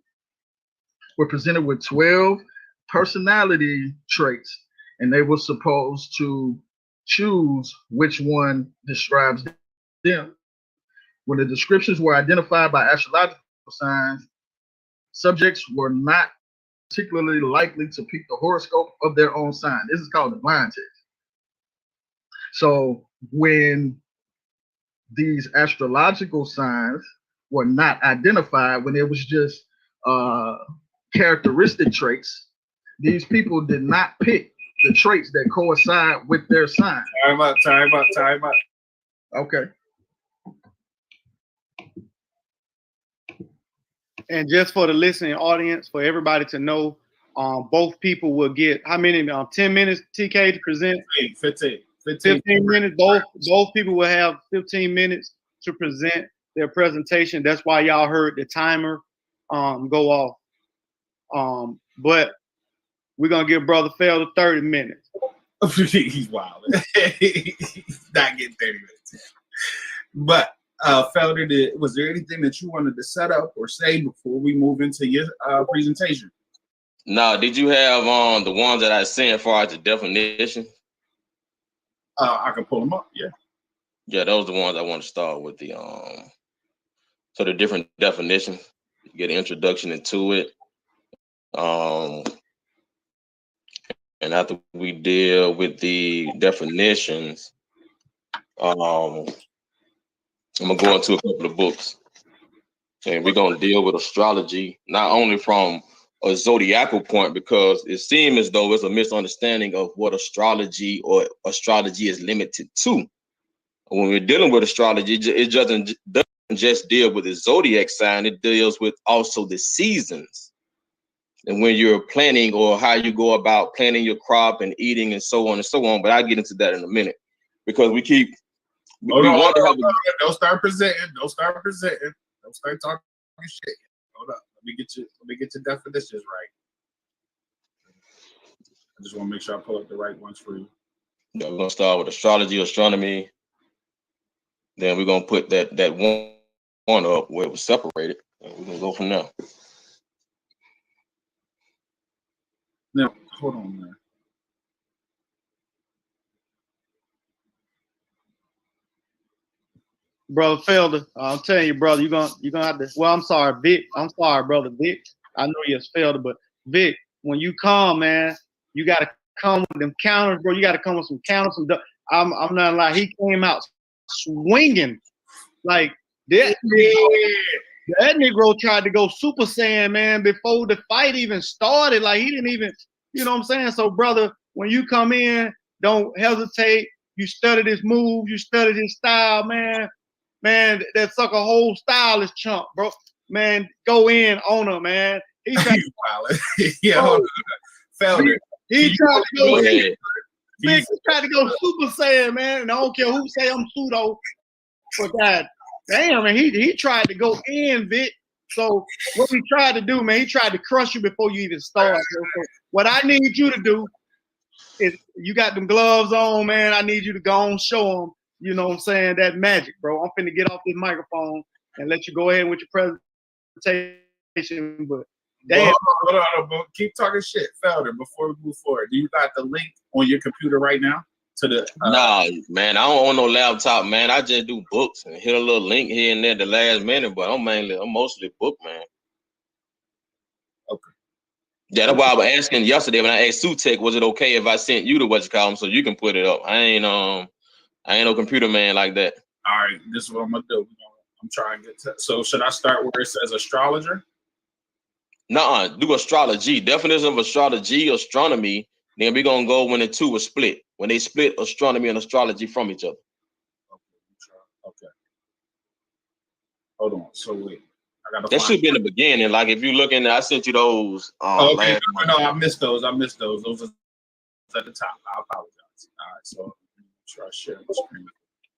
were presented with 12 personality traits, and they were supposed to choose which one describes them. When the descriptions were identified by astrological signs, subjects were not particularly likely to pick the horoscope of their own sign. This is called the blind test. So when these astrological signs were not identified, when it was just characteristic traits, these people did not pick the traits that coincide with their sign. Time up. Okay. And just for the listening audience, for everybody to know, both people will get how many? 10 minutes, TK, to present? 15 minutes. Both people will have 15 minutes to present their presentation. That's why y'all heard the timer go off. But we're going to give Brother Felder 30 minutes. He's wild. He's not getting 30 minutes. But Felder, was there anything that you wanted to set up or say before we move into your presentation? No, did you have the ones that I sent as far as the definition? I can pull them up, yeah. Yeah, those are the ones I want to start with, the so the different definitions, get an introduction into it. And after we deal with the definitions, I'm gonna go into a couple of books, and we're gonna deal with astrology not only from a zodiacal point, because it seems as though it's a misunderstanding of what astrology is limited to. When we're dealing with astrology, it doesn't just deal with the zodiac sign; it deals with also the seasons. And when you're planning, or how you go about planting your crop and eating and so on and so on. But I'll get into that in a minute, because we keep. Don't start presenting. Don't start talking shit. Hold up. Let me get your definitions right. I just want to make sure I pull up the right ones for you. Yeah, we're gonna start with astrology, astronomy. Then we're gonna put that one up where it was separated, and we're gonna go from there. Now, hold on, man. Brother Felder, I'm telling you, brother, you're gonna have to. Well, I'm sorry, Vic. I'm sorry, brother Vic. I know you're Felder, but Vic, when you come, man, you gotta come with them counters, bro. You gotta come with some counters. I'm not lying. He came out swinging like that. That Negro tried to go Super Saiyan, man, before the fight even started. Like he didn't even, you know what I'm saying? So, brother, when you come in, don't hesitate. You study his moves, you study his style, man. Man, that sucker whole style is chump, bro. Man, go in on him, man. He tried Felder. He tried to go Big, he tried to go Super Saiyan, man. And I don't care who say I'm pseudo. But God damn, man, he tried to go in, Vic. So what he tried to do, man, he tried to crush you before you even start. So what I need you to do is, you got them gloves on, man. I need you to go and show them, you know what I'm saying, that magic, bro. I'm finna get off this microphone and let you go ahead with your presentation. But damn. Hold on, keep talking shit, Felder, before we move forward. Do you got the link on your computer right now? To the Nah, man, I don't own no laptop, man. I just do books and hit a little link here and there at the last minute, but I'm mostly book, man. Okay. Yeah, that's why I was asking yesterday when I asked Sutekh, was it okay if I sent you to what you call them so you can put it up? I ain't no computer man like that. All right, this is what I'm gonna do. I'm trying to get to. So should I start where it says astrologer? Nuh-uh, do astrology. Definition of astrology, astronomy. Then we're gonna go when the two are split. When they split astronomy and astrology from each other. Okay. Hold on. So wait. I gotta that should be in the beginning. Like if you look in there, I sent you those. Okay, no, I missed those. Those are at the top. I apologize. All right, so make sure I share the screen.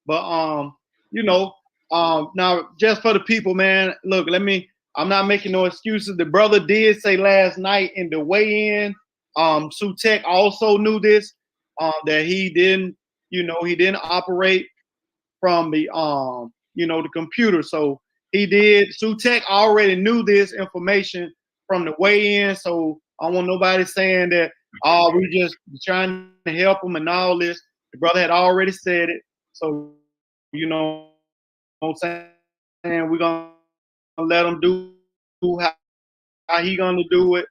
But you know, now just for the people, man, look, I'm not making no excuses. The brother did say last night in the weigh-in, Sutekh also knew this, that he didn't operate from the the computer. So he did. Sutekh already knew this information from the weigh-in. So I don't want nobody saying that we just trying to help him and all this. The brother had already said it. So you know what I'm saying, we're gonna let him do how he gonna do it.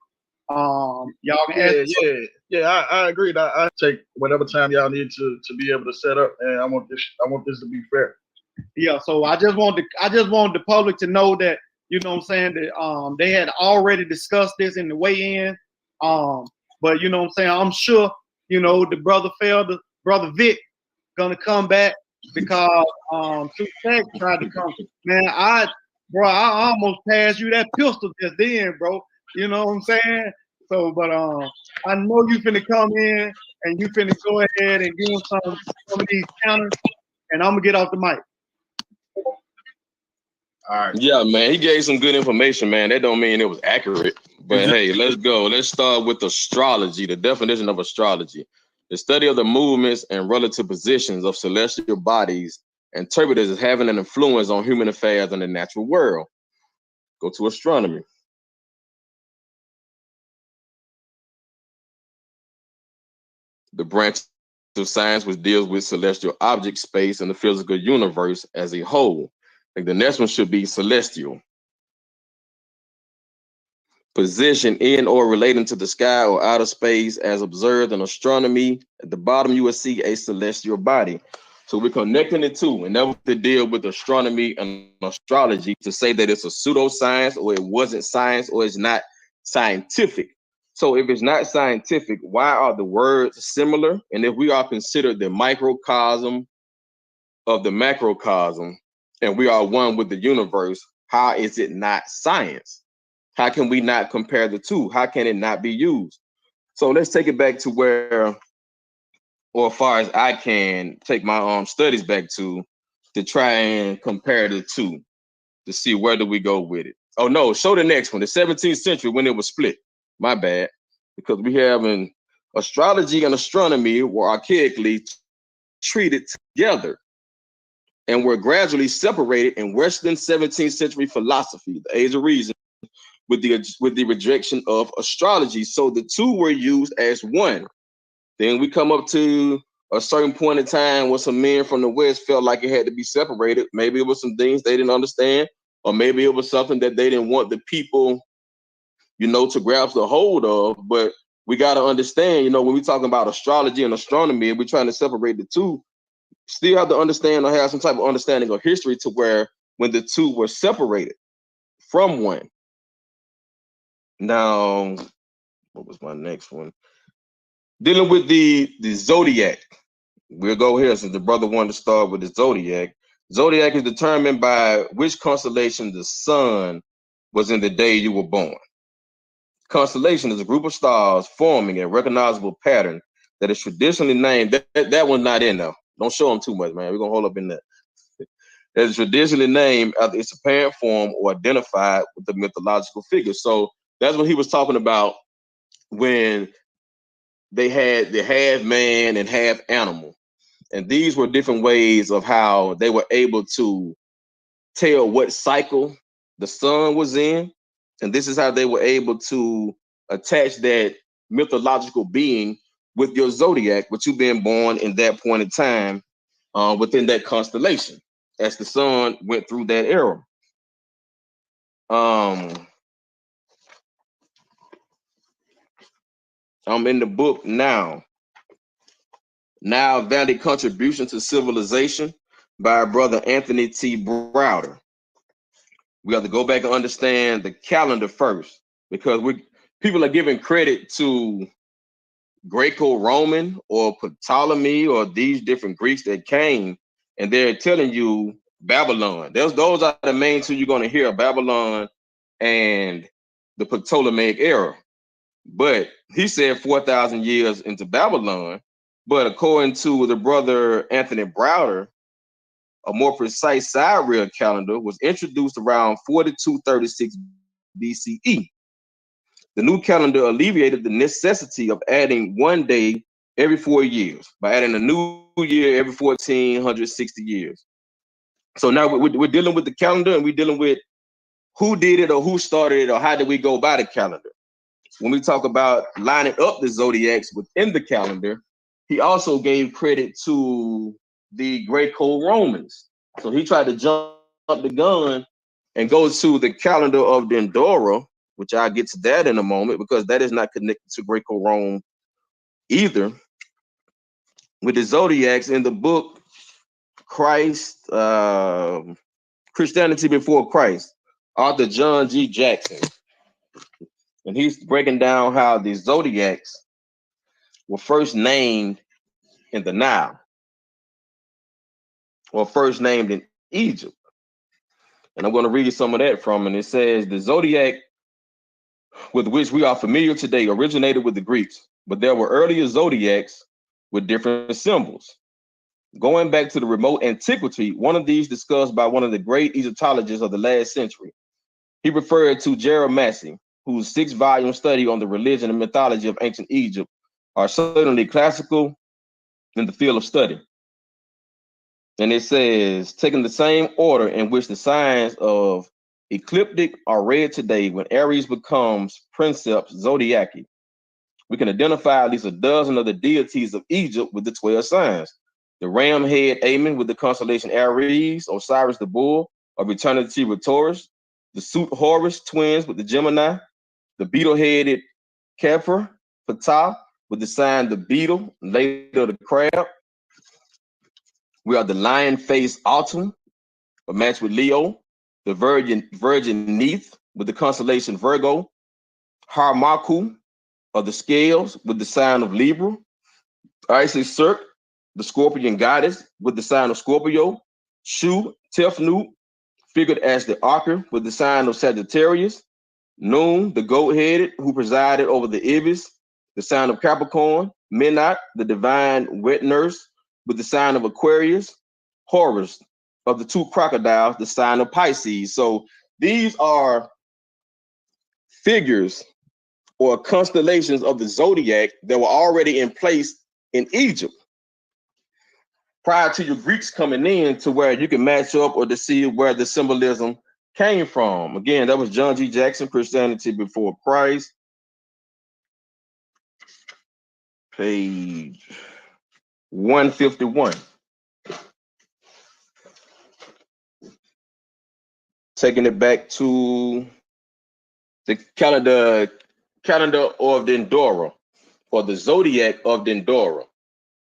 Y'all can I agree. I take whatever time y'all need to be able to set up, and I want this to be fair. Yeah, so I just want the public to know that, you know what I'm saying, that they had already discussed this in the weigh-in. But you know what I'm saying, I'm sure, the brother Felder, brother Vic gonna come back because Sutekh tried to come. Man, I almost passed you that pistol just then, bro. You know what I'm saying? So, but I know you finna come in and you finna go ahead and give him some of these counters, and I'm gonna get off the mic. All right. Yeah, man, he gave some good information, man. That don't mean it was accurate. But hey, let's go. Let's start with astrology, the definition of astrology. The study of the movements and relative positions of celestial bodies interpreted as having an influence on human affairs in the natural world. Go to astronomy. The branch of science which deals with celestial objects, space, and the physical universe as a whole. Like the next one should be celestial. Position in or relating to the sky or outer space as observed in astronomy. At the bottom, you will see a celestial body. So we're connecting the two, and that was the deal with astronomy and astrology, to say that it's a pseudoscience or it wasn't science or it's not scientific. So if it's not scientific, why are the words similar? And if we are considered the microcosm of the macrocosm, and we are one with the universe, how is it not science? How can we not compare the two? How can it not be used? So let's take it back to where, or as far as I can take my studies back to try and compare the two to see where do we go with it. Oh no, show the next one. The 17th century when it was split. My bad. Because we have in astrology and astronomy were archaically treated together and were gradually separated in Western 17th century philosophy, the age of reason, with the rejection of astrology. So the two were used as one. Then we come up to a certain point in time where some men from the West felt like it had to be separated. Maybe it was some things they didn't understand, or maybe it was something that they didn't want the people, to grasp the hold of. But we got to understand, when we're talking about astrology and astronomy, and we're trying to separate the two, still have to understand or have some type of understanding of history to where when the two were separated from one. Now, what was my next one? Dealing with the zodiac. We'll go here since the brother wanted to start with the zodiac. Zodiac is determined by which constellation the sun was in the day you were born. Constellation is a group of stars forming a recognizable pattern that is traditionally named. That one's not in there. Don't show them too much, man. We're going to hold up in that. That is traditionally named after its apparent form or identified with the mythological figure. So that's what he was talking about when they had the half man and half animal. And these were different ways of how they were able to tell what cycle the sun was in. And this is how they were able to attach that mythological being with your zodiac, with you being born in that point in time within that constellation as the sun went through that era. I'm in the book Now Valid Contribution to Civilization by brother Anthony T. Browder. We have to go back and understand the calendar first, because people are giving credit to Greco-Roman or Ptolemy or these different Greeks that came, and they're telling you Babylon. Those are the main two you're going to hear, Babylon and the Ptolemaic era. But he said 4,000 years into Babylon. But according to the brother Anthony Browder, a more precise sidereal calendar was introduced around 4236 BCE. The new calendar alleviated the necessity of adding one day every 4 years by adding a new year every 1460 years. So now we're dealing with the calendar, and we're dealing with who did it or who started it or how did we go by the calendar. When we talk about lining up the zodiacs within the calendar, he also gave credit to the Greco-Romans. So he tried to jump the gun and go to the calendar of Dendora, which I'll get to that in a moment, because that is not connected to Greco-Rome either. With the zodiacs in the book Christianity Before Christ, author John G. Jackson. And he's breaking down how the zodiacs were first named in the Nile, or first named in Egypt. And I'm going to read some of that from it. It says, the zodiac with which we are familiar today originated with the Greeks, but there were earlier zodiacs with different symbols. Going back to the remote antiquity, one of these discussed by one of the great Egyptologists of the last century. He referred to Jeremiah, whose 6-volume study on the religion and mythology of ancient Egypt are certainly classical in the field of study. And it says, taking the same order in which the signs of ecliptic are read today, when Aries becomes princeps zodiaci, we can identify at least a dozen of the deities of Egypt with the 12 signs. The ram head Amen with the constellation Aries, Osiris the bull of eternity with Taurus, the suit Horus twins with the Gemini, the beetle-headed Kepler, Ptah with the sign the beetle, later the crab. We are the lion-faced Autumn, a match with Leo, the Virgin Neith with the constellation Virgo, Harmaku of the scales with the sign of Libra, Isis Cirque, the Scorpion goddess with the sign of Scorpio, Shu Tefnut, figured as the Archer with the sign of Sagittarius, Noon, the goat-headed who presided over the Ibis, the sign of Capricorn, Menat, the divine wet nurse with the sign of Aquarius, Horus of the two crocodiles, the sign of Pisces. So these are figures or constellations of the zodiac that were already in place in Egypt prior to your Greeks coming in, to where you can match up or to see where the symbolism came from. Again, that was John G. Jackson, Christianity Before Christ, page 151. Taking it back to the calendar of Dendora, or the zodiac of Dendora,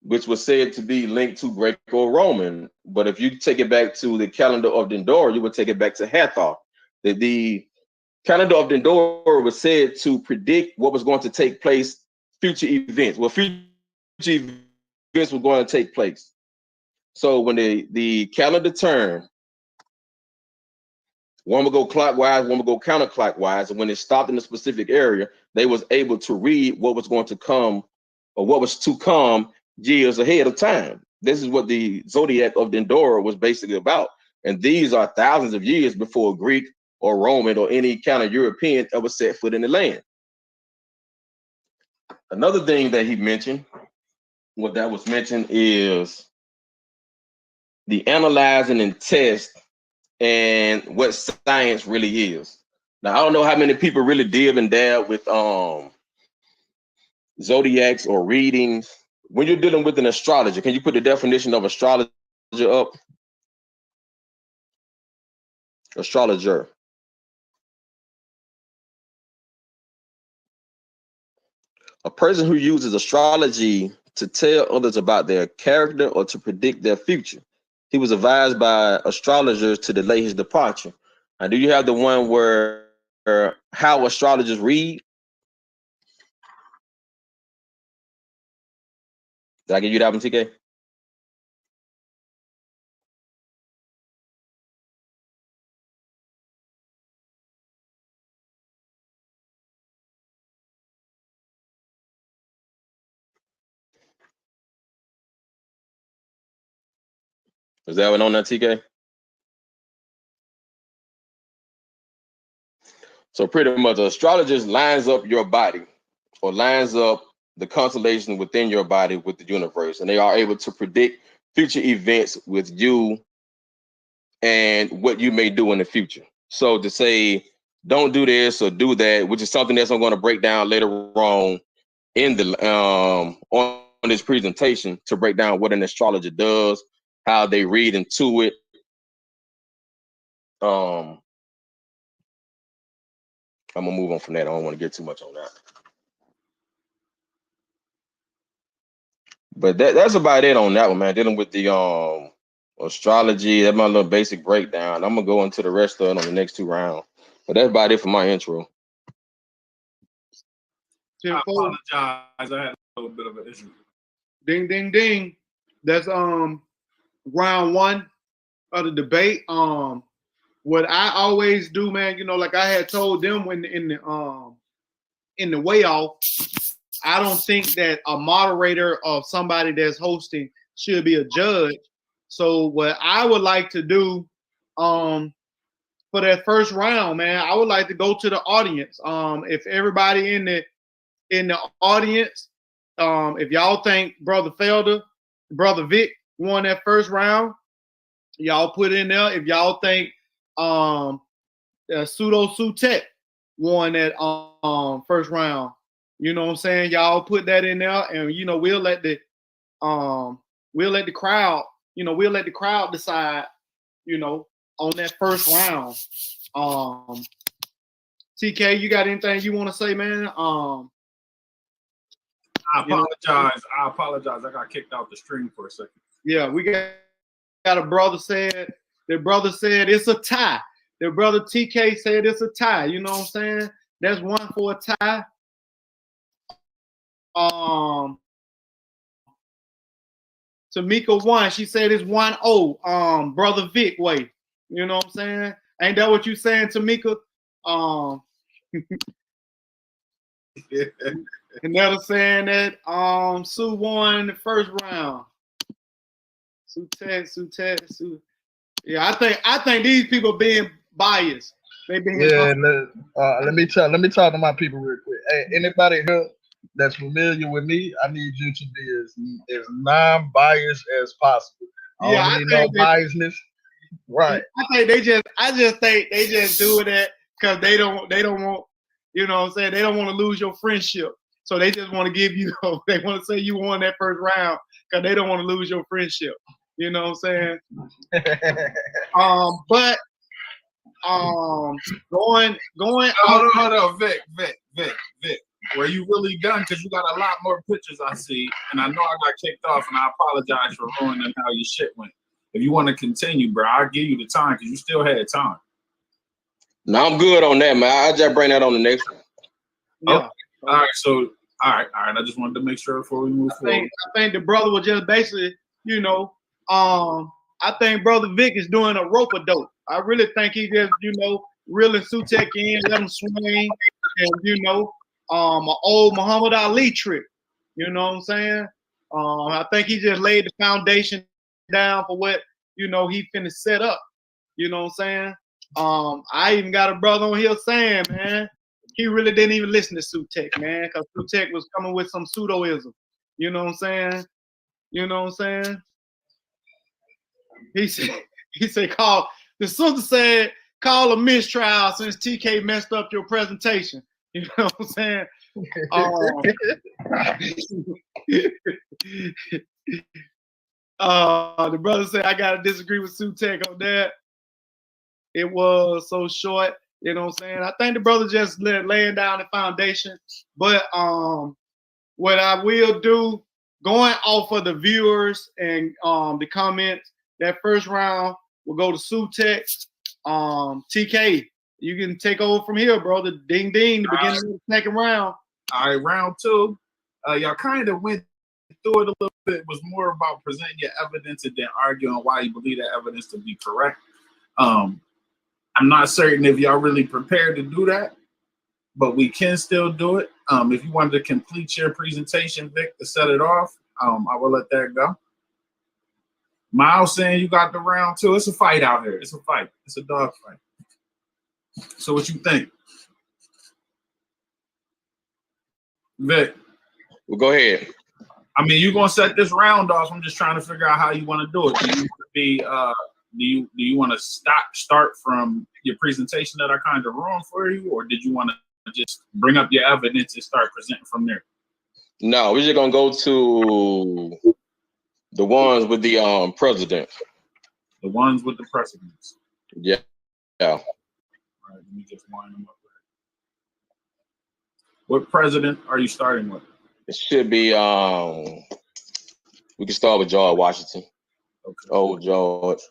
which was said to be linked to Greco-Roman. But if you take it back to the calendar of Dendora, you would take it back to Hathor. The calendar of Dendora was said to predict what was going to take place, future events. Well, future events were going to take place. So when the calendar turned, one would go clockwise, one would go counterclockwise, and when it stopped in a specific area, they was able to read what was going to come, or what was to come years ahead of time. This is what the zodiac of Dendora was basically about. And these are thousands of years before Greek or Roman or any kind of European ever set foot in the land. Another thing that he mentioned, what that was mentioned, is the analyzing and test and what science really is. Now, I don't know how many people really dib and dab with zodiacs or readings. When you're dealing with an astrologer, can you put the definition of astrologer up? Astrologer. A person who uses astrology to tell others about their character or to predict their future. He was advised by astrologers to delay his departure. Now, do you have the one where how astrologers read? Did I give you that one, TK? Is that one on that, TK? So pretty much, astrologers lines up your body, or lines up the constellation within your body with the universe, and they are able to predict future events with you and what you may do in the future. So to say, don't do this or do that, which is something that's I'm going to break down later on in the on this presentation, to break down what an astrologer does, how they read into it. I'm gonna move on from that. I don't want to get too much on that. But that's about it on that one, man. Dealing with the astrology, that's my little basic breakdown. I'm gonna go into the rest of it on the next two rounds. But that's about it for my intro. I apologize. I had a little bit of an issue. Ding, ding, ding. That's round one of the debate. What I always do, man, you know, like I had told them when in the way off, I don't think that a moderator of somebody that's hosting should be a judge. So what I would like to do for that first round, man, I would like to go to the audience. If everybody in the audience, if y'all think Brother Felder, Brother Vic won that first round, y'all put in there. If y'all think Sutekh won that first round, you know what I'm saying? Y'all put that in there, and you know we'll let the crowd, you know, we'll let the crowd decide, you know, on that first round. TK, you got anything you want to say, man? I apologize. I apologize. I got kicked out the stream for a second. Yeah, we got a brother said. The brother said it's a tie. The brother TK said it's a tie. You know what I'm saying? That's one for a tie. Tamika won. She said it's 1-0. Brother Vic way. You know what I'm saying? Ain't that what you saying, Tamika? Another saying that Sue won the first round. Sutekh. Yeah, I think these people being biased. They've been here. Yeah, let me talk to my people real quick. Hey, anybody here that's familiar with me, I need you to be as non-biased as possible. I Yeah, don't I need no think biasness. Right. I just think they just do that because they don't want, you know what I'm saying, they don't want to lose your friendship. So they just want to give you, they want to say you won that first round because they don't want to lose your friendship. You know what I'm saying? But going Hold on, Vic. Were you really done? Because you got a lot more pictures I see, and I know I got kicked off, and I apologize for ruining how your shit went. If you want to continue, bro, I'll give you the time because you still had time. No, I'm good on that, man. I'll just bring that on the next one. Yeah. Okay. All right. So, all right. I just wanted to make sure before we move forward. I think the brother was just basically, you know, I think Brother Vic is doing a rope a dope. I really think he just, you know, reeling Sutekh in, let him swing, and you know, an old Muhammad Ali trick. You know what I'm saying? I think he just laid the foundation down for what, you know, he finna set up. You know what I'm saying? I even got a brother on here saying, man, he really didn't even listen to Sutekh, man, because Sutekh was coming with some pseudoism. You know what I'm saying? You know what I'm saying? He said, the sister said, call a mistrial since TK messed up your presentation. You know what I'm saying? The brother said, I got to disagree with Sutekh on that. It was so short. You know what I'm saying? I think the brother just laying down the foundation. But what I will do, going off of the viewers and the comments, that first round will go to Sutekh. TK, you can take over from here, brother. Ding ding, the beginning of the second round. All right, round two. Y'all kind of went through it a little bit. It was more about presenting your evidence and then arguing why you believe that evidence to be correct. I'm not certain if y'all really prepared to do that, but we can still do it. If you wanted to complete your presentation, Vic, to set it off, I will let that go. Miles saying you got the round two. It's a fight out here. It's a fight. It's a dog fight. So what you think? Vic. Well, go ahead. I mean, you're gonna set this round off. I'm just trying to figure out how you want to do it. Do you want to be do you want to start from your presentation that I kind of ruined for you, or did you want to just bring up your evidence and start presenting from there? No, we're just gonna go to the ones with the president. The ones with the presidents. Yeah. All right, let me just line them up. What president are you starting with? It should be we can start with George Washington. Okay. Oh, George.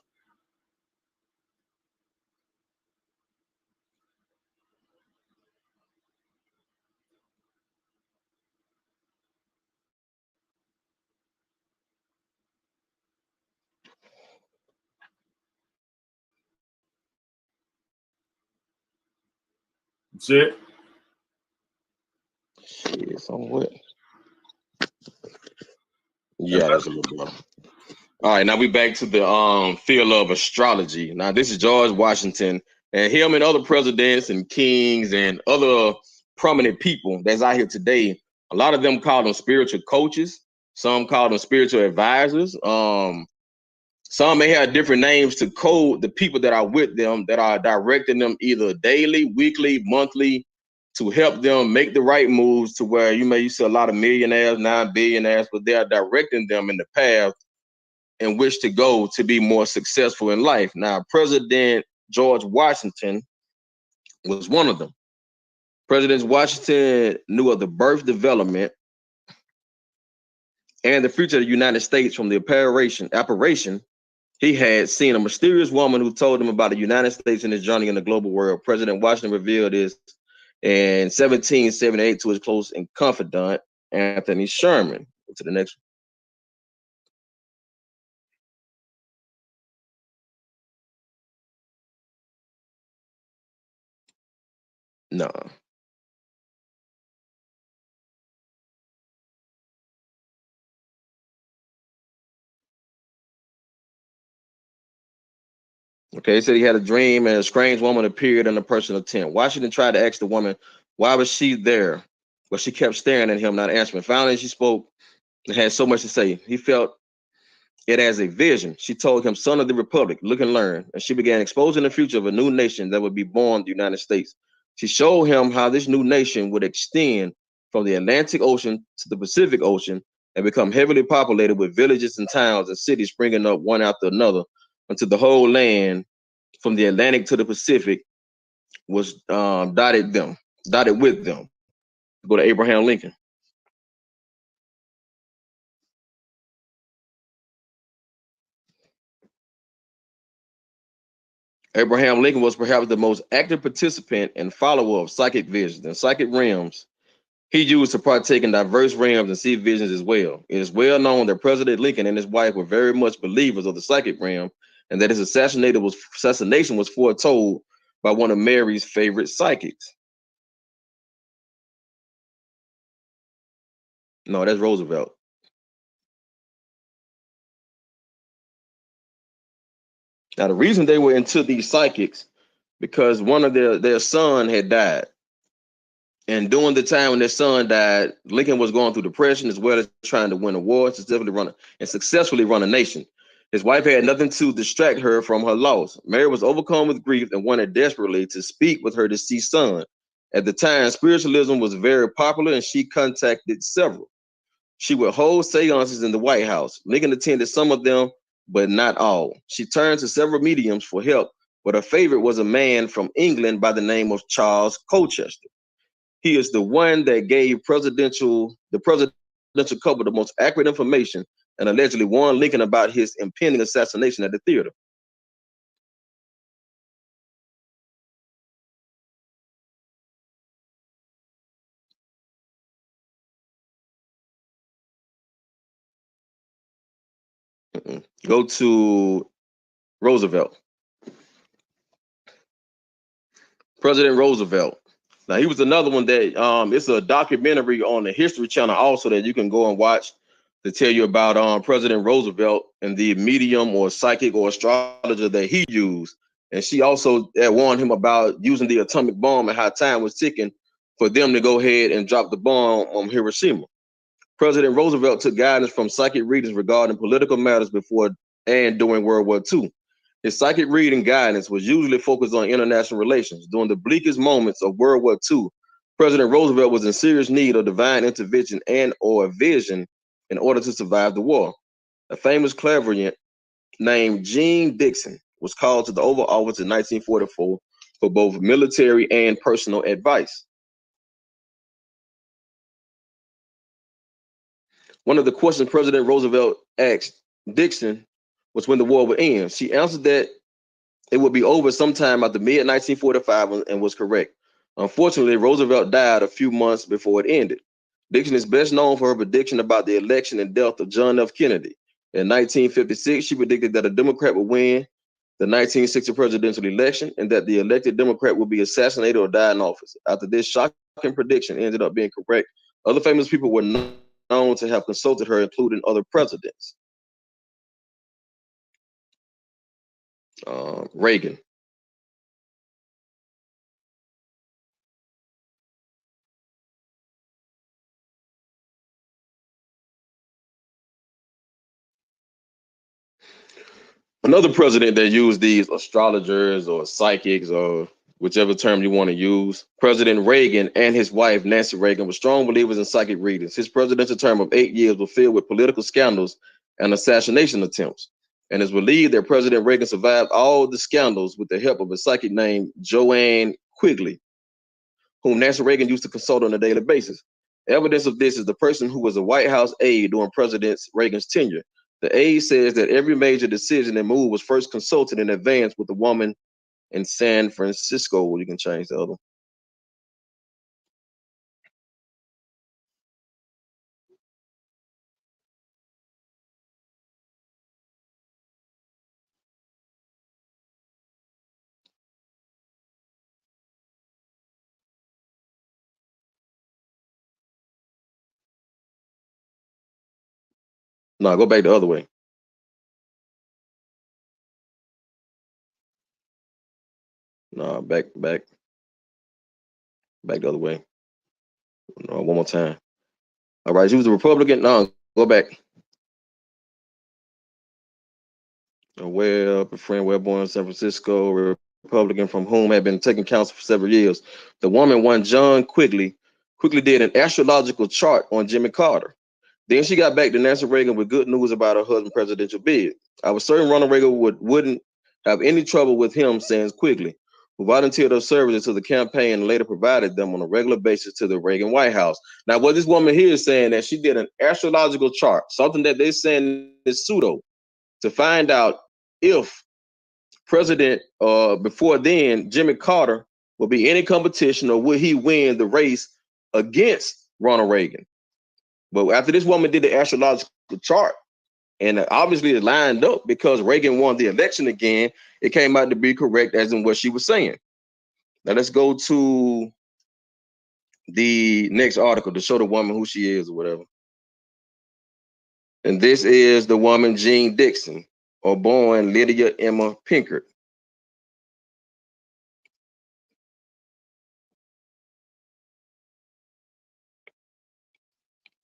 That's it. Shit, somewhat. Yeah, that's a little better. All right, now we back to the field of astrology. Now this is George Washington, and him and other presidents and kings and other prominent people that's out here today. A lot of them call them spiritual coaches. Some call them spiritual advisors. Some may have different names to code the people that are with them, that are directing them either daily, weekly, monthly, to help them make the right moves to where you see a lot of millionaires, non-billionaires, but they are directing them in the path in which to go to be more successful in life. Now, President George Washington was one of them. President Washington knew of the birth, development, and the future of the United States from the apparition he had seen a mysterious woman who told him about the United States and his journey in the global world. President Washington revealed this in 1778 to his close and confidant, Anthony Sherman. Go to the next one. No. Okay, he said he had a dream and a strange woman appeared in a personal tent. Washington tried to ask the woman why was she there, but she kept staring at him, not answering. Finally, she spoke and had so much to say. He felt it as a vision. She told him, "Son of the Republic, look and learn." And she began exposing the future of a new nation that would be born, the United States. She showed him how this new nation would extend from the Atlantic Ocean to the Pacific Ocean and become heavily populated with villages and towns and cities springing up one after another until the whole land from the Atlantic to the Pacific was dotted with them. Go to Abraham Lincoln. Abraham Lincoln was perhaps the most active participant and follower of psychic visions and psychic realms. He used to partake in diverse realms and see visions as well. It is well known that President Lincoln and his wife were very much believers of the psychic realm, and that his assassination was foretold by one of Mary's favorite psychics. No, that's Roosevelt. Now, the reason they were into these psychics because one of their son had died. And during the time when their son died, Lincoln was going through depression as well as trying to win a war, successfully run a nation. His wife had nothing to distract her from her loss. Mary was overcome with grief and wanted desperately to speak with her deceased son. At the time, spiritualism was very popular and she contacted several. She would hold seances in the White House. Lincoln attended some of them, but not all. She turned to several mediums for help, but her favorite was a man from England by the name of Charles Colchester. He is the one that gave the presidential couple the most accurate information and allegedly warned Lincoln about his impending assassination at the theater. Go to Roosevelt. President Roosevelt. Now he was another one that it's a documentary on the History Channel also that you can go and watch to tell you about President Roosevelt and the medium or psychic or astrologer that he used. And she also warned him about using the atomic bomb and how time was ticking for them to go ahead and drop the bomb on Hiroshima. President Roosevelt took guidance from psychic readings regarding political matters before and during World War II. His psychic reading guidance was usually focused on international relations. During the bleakest moments of World War II, President Roosevelt was in serious need of divine intervention and or vision in order to survive the war. A famous clairvoyant named Gene Dixon was called to the Oval Office in 1944 for both military and personal advice. One of the questions President Roosevelt asked Dixon was when the war would end. She answered that it would be over sometime after mid-1945 and was correct. Unfortunately, Roosevelt died a few months before it ended. Dixon is best known for her prediction about the election and death of John F. Kennedy. In 1956, she predicted that a Democrat would win the 1960 presidential election and that the elected Democrat would be assassinated or die in office. After this shocking prediction ended up being correct, other famous people were known to have consulted her, including other presidents. Reagan. Another president that used these astrologers or psychics or whichever term you want to use, President Reagan and his wife, Nancy Reagan, were strong believers in psychic readings. His presidential term of 8 years was filled with political scandals and assassination attempts. And it's believed that President Reagan survived all the scandals with the help of a psychic named Joanne Quigley, whom Nancy Reagan used to consult on a daily basis. Evidence of this is the person who was a White House aide during President Reagan's tenure. The aide says that every major decision and move was first consulted in advance with the woman in San Francisco. You can change the other. No, go back the other way. No, back the other way. No, one more time. All right, she was a Republican. No, go back. A friend, well born in San Francisco, Republican from whom had been taking counsel for several years. The woman, one John quickly did an astrological chart on Jimmy Carter. Then she got back to Nancy Reagan with good news about her husband's presidential bid. I was certain Ronald Reagan wouldn't have any trouble with him, says Quigley, who volunteered her services to the campaign and later provided them on a regular basis to the Reagan White House. Now, what this woman here is saying that she did an astrological chart, something that they're saying is pseudo, to find out if President before then, Jimmy Carter, will be any competition or will he win the race against Ronald Reagan. But after this woman did the astrological chart, and obviously it lined up because Reagan won the election again, it came out to be correct as in what she was saying. Now let's go to the next article to show the woman who she is or whatever. And this is the woman Jean Dixon, or born Lydia Emma Pinkert.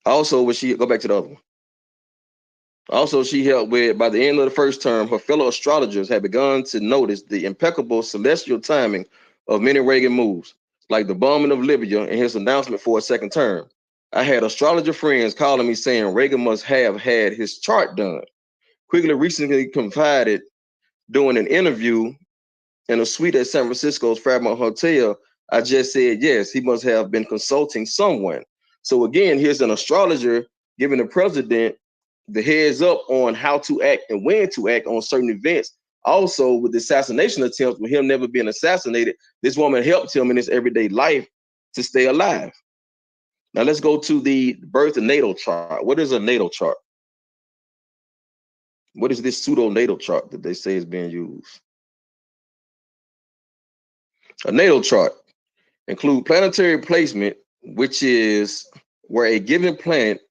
Also, when she go back to the other one. Also, she helped with, by the end of the first term, her fellow astrologers had begun to notice the impeccable celestial timing of many Reagan moves, like the bombing of Libya and his announcement for a second term. I had astrologer friends calling me saying Reagan must have had his chart done. Quigley recently confided during an interview in a suite at San Francisco's Fairmont Hotel, I just said, yes, he must have been consulting someone. So again, here's an astrologer giving the president the heads up on how to act and when to act on certain events. Also, with the assassination attempts, with him never being assassinated, this woman helped him in his everyday life to stay alive. Now let's go to the birth and natal chart. What is a natal chart? What is this pseudo natal chart that they say is being used? A natal chart include planetary placement, which is where a given planet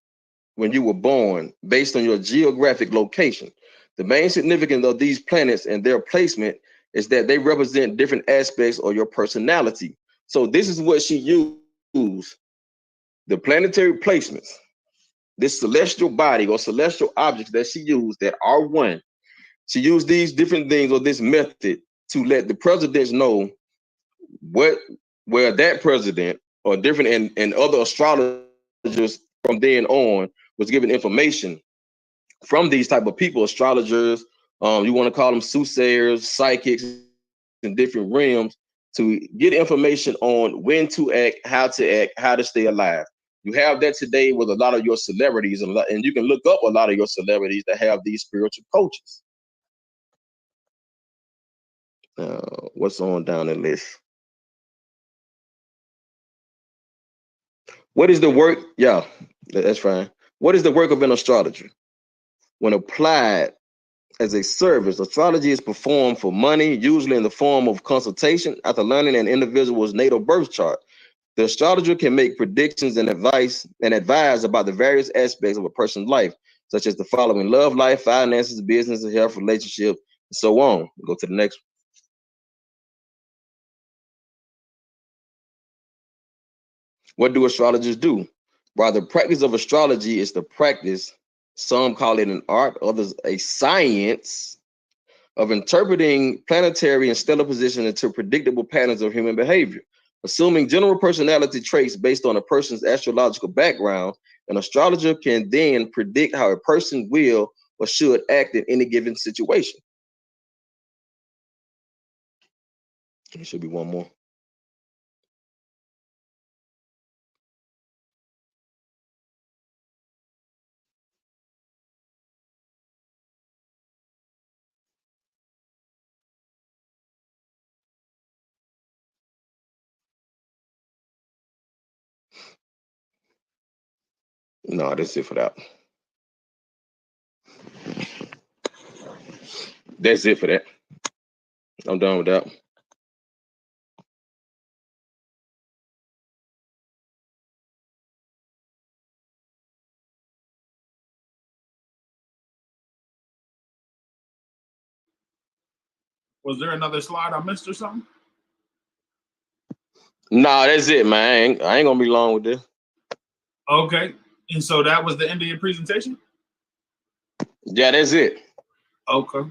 when you were born based on your geographic location. The main significance of these planets and their placement is that they represent different aspects of your personality. So this is what she used, the planetary placements, this celestial body or celestial objects that she used that are one. She used these different things or this method to let the presidents know where that president or different and other astrologers from then on was given information from these type of people, astrologers, you want to call them soothsayers, psychics in different realms, to get information on when to act, how to stay alive. You have that today with a lot of your celebrities, and you can look up a lot of your celebrities that have these spiritual coaches. What's on down the list? What is the work? Yeah, that's fine. What is the work of an astrologer? When applied as a service, astrology is performed for money, usually in the form of consultation after learning an individual's natal birth chart. The astrologer can make predictions and advise about the various aspects of a person's life, such as the following: love life, finances, business, health, relationship, and so on. Go to the next one. What do astrologers do? While the practice of astrology is the practice, some call it an art, others a science, of interpreting planetary and stellar positions into predictable patterns of human behavior. Assuming general personality traits based on a person's astrological background, an astrologer can then predict how a person will or should act in any given situation. There should be one more. No, that's it for that. That's it for that. I'm done with that. Was there another slide I missed or something? Nah, that's it, man. I ain't gonna be long with this. Okay. And so that was the end of your presentation? Yeah, that's it. Okay.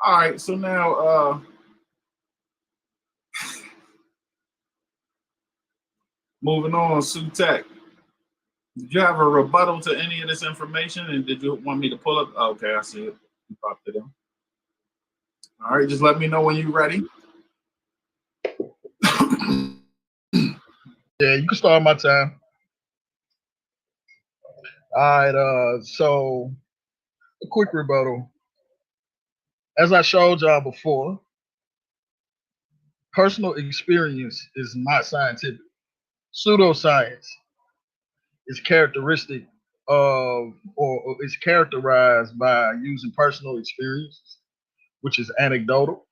All right. So now moving on, Sutekh. Did you have a rebuttal to any of this information? And did you want me to pull up? Okay, I see it. You popped it in. All right, just let me know when you're ready. Yeah, you can start my time. All right, so a quick rebuttal. As I showed y'all before, personal experience is not scientific. Pseudoscience is characteristic of, or is characterized by using personal experience, which is anecdotal.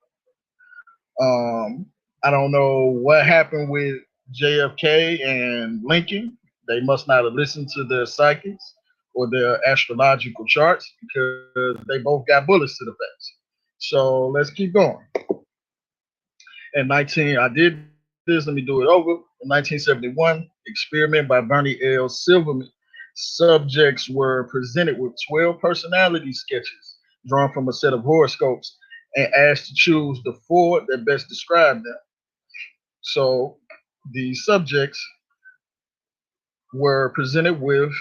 I don't know what happened with JFK and Lincoln. They must not have listened to their psychics or their astrological charts because they both got bullets to the face. So let's keep going. I did this, let me do it over. In 1971, experiment by Bernie L. Silverman. Subjects were presented with 12 personality sketches drawn from a set of horoscopes and asked to choose the 4 that best describe them. So the subjects were presented with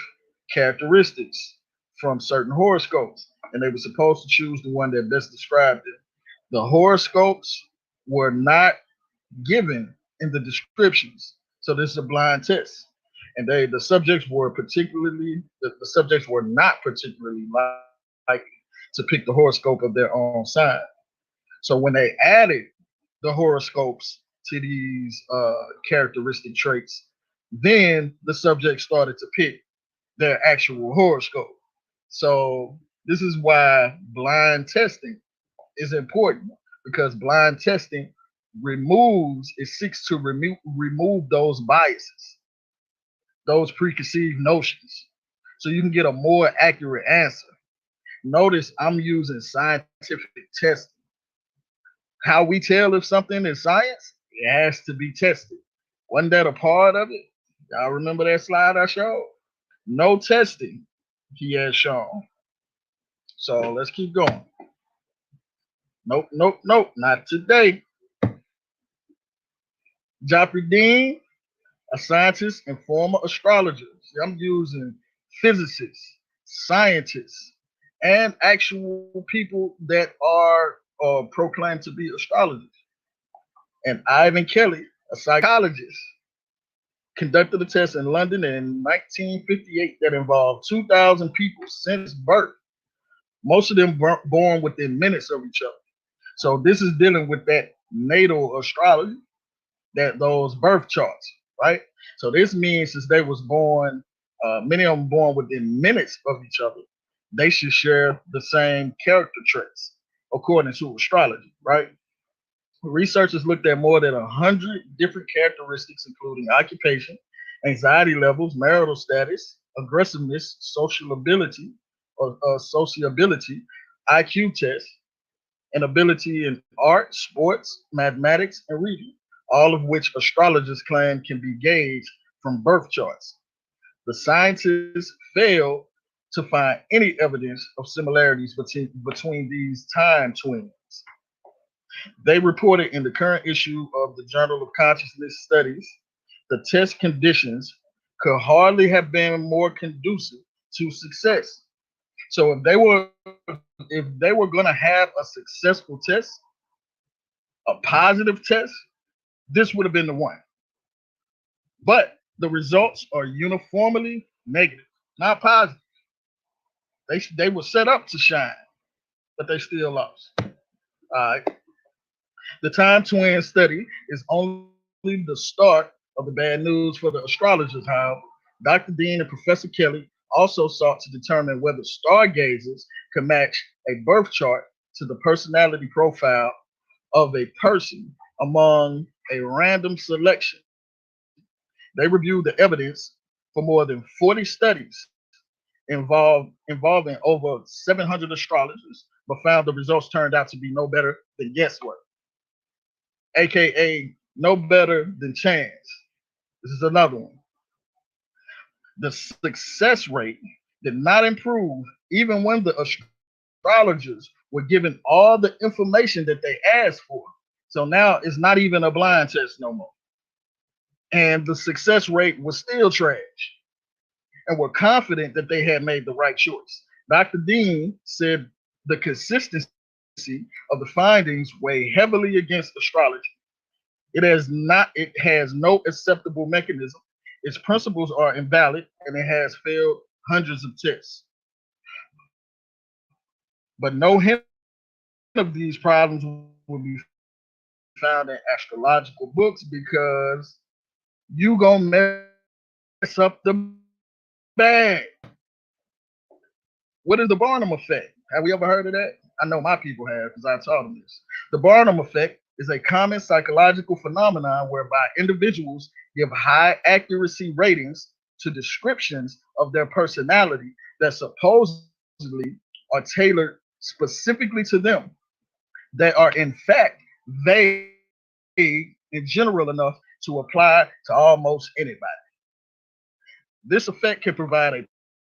characteristics from certain horoscopes, and they were supposed to choose the one that best described it. The horoscopes were not given in the descriptions, so this is a blind test. And the subjects were the subjects were not particularly likely to pick the horoscope of their own sign. So when they added the horoscopes to these characteristic traits, then the subject started to pick their actual horoscope. So this is why blind testing is important, because blind testing it seeks to remove those biases, those preconceived notions, so you can get a more accurate answer. Notice I'm using scientific testing. How we tell if something is science, it has to be tested. Wasn't that a part of it? Y'all remember that slide I showed? No testing, he has shown. So let's keep going. Nope, not today. Joffrey Dean, a scientist and former astrologer. See, I'm using physicists, scientists, and actual people that are proclaimed to be astrologers. And Ivan Kelly, a psychologist, conducted a test in London in 1958 that involved 2,000 people since birth, most of them born within minutes of each other. So this is dealing with that natal astrology, that those birth charts, right? So this means since they was born, many of them born within minutes of each other, they should share the same character traits according to astrology, right? Researchers looked at more than 100 different characteristics, including occupation, anxiety levels, marital status, aggressiveness, social ability, or sociability, IQ tests, and ability in art, sports, mathematics, and reading, all of which astrologers claim can be gauged from birth charts. The scientists failed to find any evidence of similarities between these time twins. They reported in the current issue of the Journal of Consciousness Studies, the test conditions could hardly have been more conducive to success. So if they were going to have a successful test, a positive test, this would have been the one. But the results are uniformly negative, not positive. They were set up to shine, but they still lost. All right. The Time Twin study is only the start of the bad news for the astrologers, however. Dr. Dean and Professor Kelly also sought to determine whether stargazers could match a birth chart to the personality profile of a person among a random selection. They reviewed the evidence for more than 40 studies involving over 700 astrologers, but found the results turned out to be no better than guesswork, aka no better than chance. This is another one. The success rate did not improve even when the astrologers were given all the information that they asked for. So now it's not even a blind test no more. And the success rate was still trash, and were confident that they had made the right choice. Dr. Dean said the consistency of the findings weigh heavily against astrology. It has no acceptable mechanism. Its principles are invalid, and it has failed hundreds of tests. But no hint of these problems will be found in astrological books because you gonna mess up the bag. What is the Barnum effect? Have we ever heard of that? I know my people have because I taught them this. The Barnum effect is a common psychological phenomenon whereby individuals give high accuracy ratings to descriptions of their personality that supposedly are tailored specifically to them, that are in fact vague and general enough to apply to almost anybody. This effect can provide a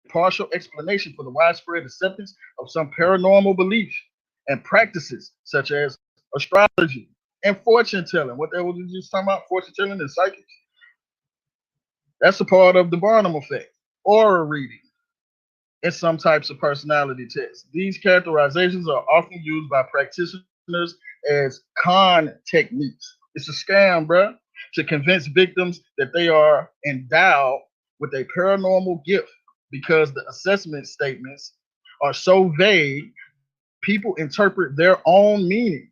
partial explanation for the widespread acceptance of some paranormal beliefs and practices such as astrology and fortune telling. What they were just talking about, fortune telling and psychics. That's a part of the Barnum effect. Aura reading and some types of personality tests. These characterizations are often used by practitioners as con techniques. It's a scam, bruh, to convince victims that they are endowed with a paranormal gift. Because the assessment statements are so vague, people interpret their own meaning.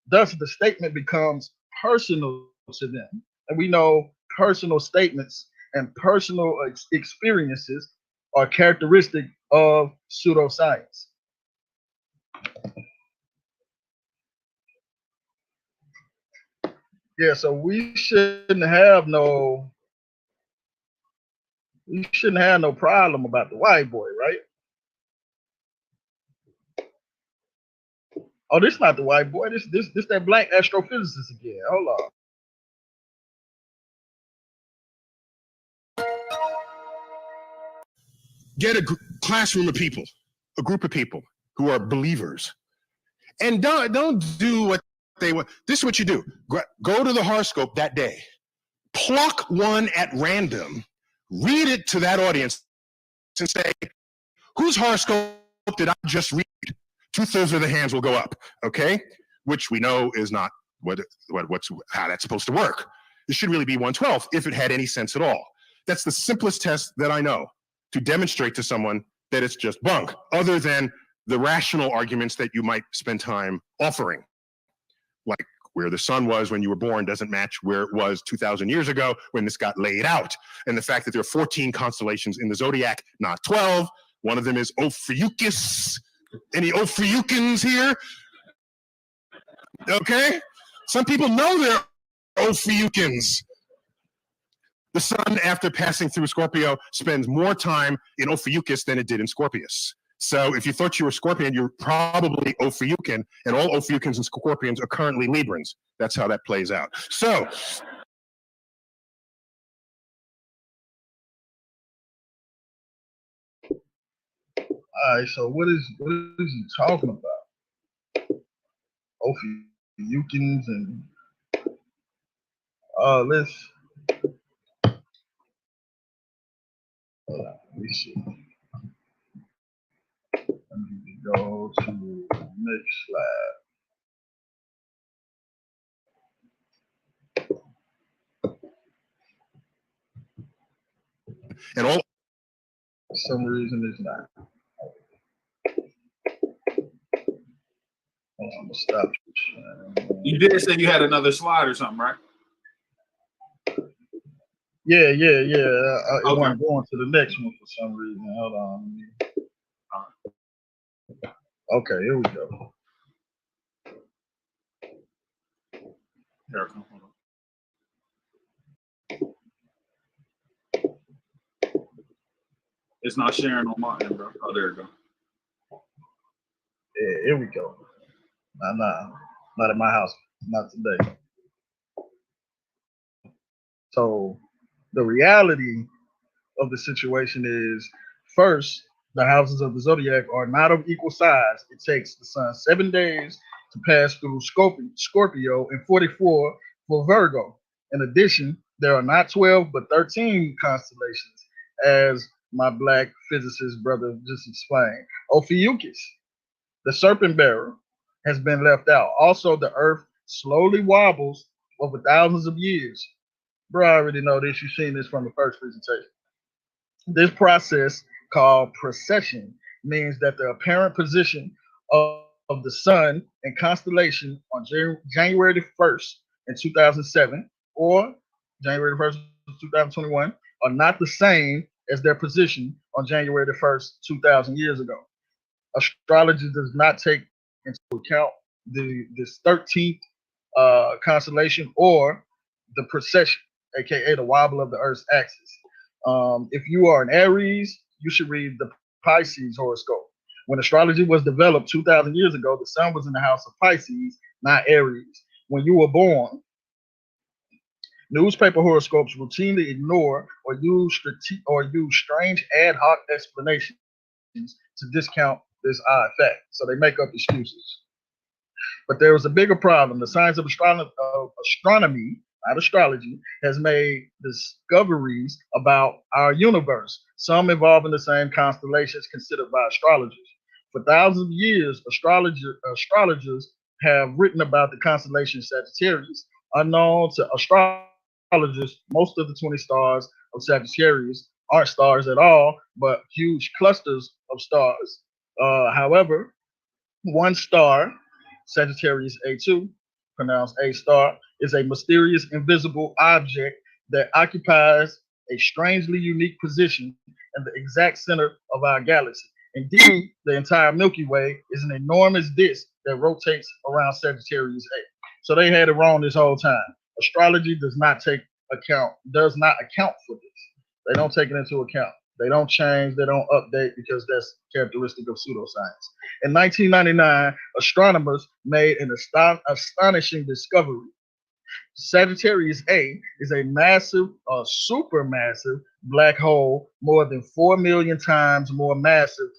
Thus, the statement becomes personal to them. And we know personal statements and personal experiences are characteristic of pseudoscience. Yeah, so we shouldn't have no problem about the white boy, right? Oh, this not the white boy. This that black astrophysicist again. Hold on. Get a classroom of people, a group of people who are believers, and don't do what they want. This is what you do: go to the horoscope that day, pluck one at random, read it to that audience, and say, "Whose horoscope did I just read?" 2/3 of the hands will go up. Okay, which we know is not how that's supposed to work. It should really be 1/12 if it had any sense at all. That's the simplest test that I know to demonstrate to someone that it's just bunk, other than the rational arguments that you might spend time offering. Like where the sun was when you were born doesn't match where it was 2,000 years ago when this got laid out. And the fact that there are 14 constellations in the zodiac, not 12. One of them is Ophiuchus. Any Ophiuchans here? Okay. Some people know they're Ophiuchans. The sun, after passing through Scorpio, spends more time in Ophiuchus than it did in Scorpius. So if you thought you were Scorpion, you're probably Ophiuchian, and all Ophiuchans and Scorpions are currently Librans. That's how that plays out. So all right, so what is he talking about? Ophiuchans and let's let me see. Let me go to the next slide. and all For some reason it's not. I'm gonna stop. You did say you had another slide or something, right? Yeah. It wasn't going to the next one for some reason. Hold on. Okay, here we go. Here, come on. It's not sharing on my end, bro. Oh, there you go. Yeah, here we go. Nah, not at my house. Not today. So the reality of the situation is first, the houses of the zodiac are not of equal size. It takes the sun 7 days to pass through Scorpio and 44 for Virgo. In addition, there are not 12 but 13 constellations, as my black physicist brother just explained. Ophiuchus, the serpent bearer, has been left out. Also, the earth slowly wobbles over thousands of years. Bro, I already know this. You've seen this from the first presentation. This process, called precession, means that the apparent position of the sun and constellation on January the 1st in 2007 or January the 1st, 2021 are not the same as their position on January the 1st, 2,000 years ago. Astrology does not take into account this 13th constellation or the precession, aka the wobble of the Earth's axis. If you are an Aries, you should read the Pisces horoscope. When astrology was developed 2,000 years ago, the sun was in the house of Pisces, not Aries. When you were born, newspaper horoscopes routinely ignore or use strange ad hoc explanations to discount this odd fact. So they make up excuses. But there was a bigger problem. The science of astronomy, not astrology, has made discoveries about our universe, some involving the same constellations considered by astrologers. For thousands of years, astrologers have written about the constellation Sagittarius. Unknown to astrologers, most of the 20 stars of Sagittarius aren't stars at all, but huge clusters of stars. However, one star, Sagittarius A2, pronounced A star, is a mysterious invisible object that occupies a strangely unique position in the exact center of our galaxy. Indeed, the entire Milky Way is an enormous disk that rotates around Sagittarius A. So they had it wrong this whole time. Astrology does not account for this. They don't take it into account. They don't change, they don't update because that's characteristic of pseudoscience. In 1999, astronomers made an astonishing discovery. Sagittarius A is a massive, supermassive black hole, more than 4 million times more massive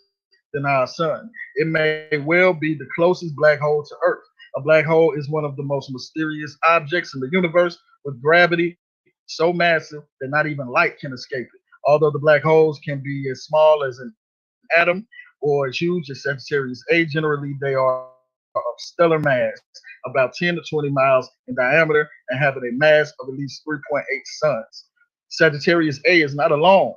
than our sun. It may well be the closest black hole to Earth. A black hole is one of the most mysterious objects in the universe, with gravity so massive that not even light can escape it. Although the black holes can be as small as an atom or as huge as Sagittarius A, generally they are of stellar mass, about 10 to 20 miles in diameter, and having a mass of at least 3.8 suns. Sagittarius A is not alone.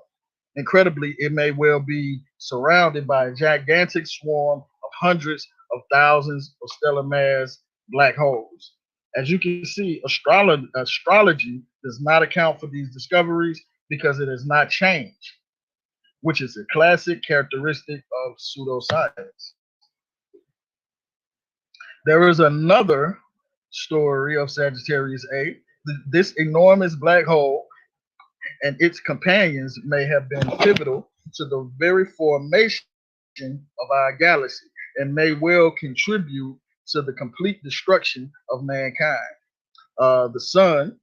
Incredibly, it may well be surrounded by a gigantic swarm of hundreds of thousands of stellar mass black holes. As you can see, astrology does not account for these discoveries because it has not changed, which is a classic characteristic of pseudoscience. There is another story of Sagittarius A. This enormous black hole and its companions may have been pivotal to the very formation of our galaxy and may well contribute to the complete destruction of mankind. The sun,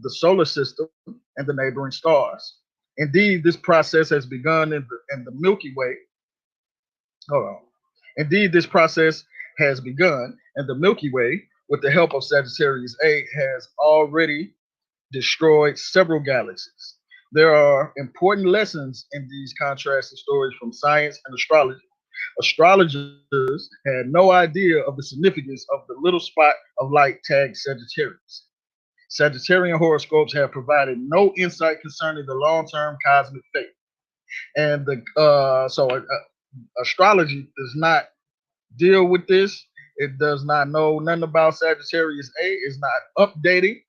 the solar system, and the neighboring stars. Indeed, this process has begun in the Milky Way. Hold on. Indeed, this process has begun, and the Milky Way, with the help of Sagittarius A, has already destroyed several galaxies. There are important lessons in these contrasting stories from science and astrology. Astrologers had no idea of the significance of the little spot of light tagged Sagittarius. Sagittarian horoscopes have provided no insight concerning the long-term cosmic fate. And astrology does not deal with this. It does not know nothing about Sagittarius A. It's not updating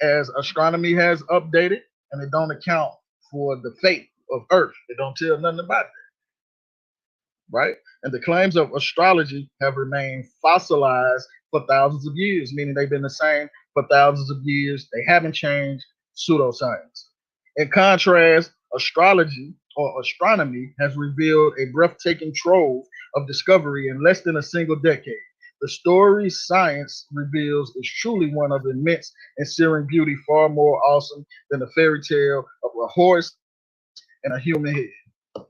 as astronomy has updated, and it don't account for the fate of Earth. It don't tell nothing about that, right? And the claims of astrology have remained fossilized for thousands of years, meaning they've been the same for thousands of years. They haven't changed. Pseudoscience. In contrast, astrology or astronomy has revealed a breathtaking trove of discovery in less than a single decade. The story science reveals is truly one of immense and searing beauty, far more awesome than the fairy tale of a horse and a human head.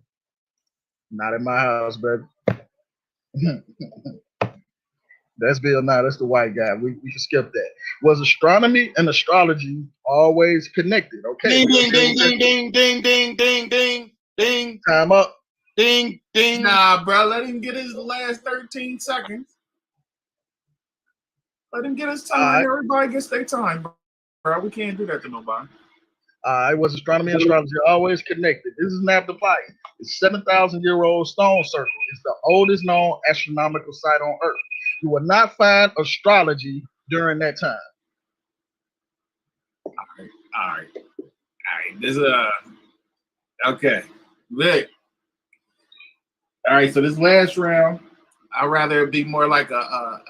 Not in my house, baby. That's Bill Nye. That's the white guy. We can skip that. Was astronomy and astrology always connected? Okay. Ding, ding, ding, ding, ding, ding, ding, ding, ding, ding. Time up. Ding, ding. Nah, bro, let him get his last 13 seconds. Let him get his time. Right. Everybody gets their time, bro. We can't do that to nobody. Was astronomy and astrology always connected? This is not the fight. It's 7,000-year-old stone circle. It's the oldest known astronomical site on Earth. You will not find astrology during that time. All right. This is okay. Vic. All right, so this last round, I'd rather it be more like a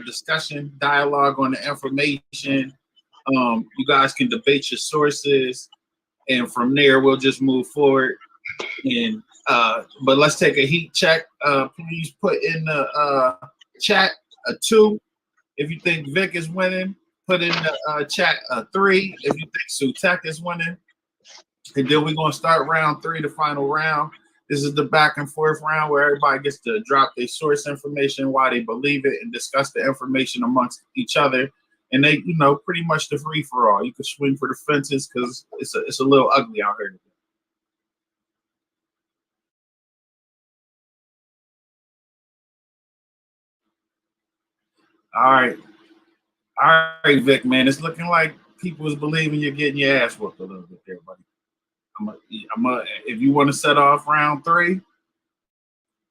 discussion, dialogue on the information. You guys can debate your sources, and from there we'll just move forward. And but let's take a heat check. Please put in the chat a 2 if you think Vic is winning. Put in the chat a 3 if you think Sutekh is winning. And then we're gonna start round 3, the final round. This is the back and forth round where everybody gets to drop their source information, why they believe it, and discuss the information amongst each other. And they, pretty much the free for all. You can swing for the fences because it's a little ugly out here today. All right, Vic, man. It's looking like people is believing you're getting your ass whooped a little bit there, buddy. If you want to set off round 3,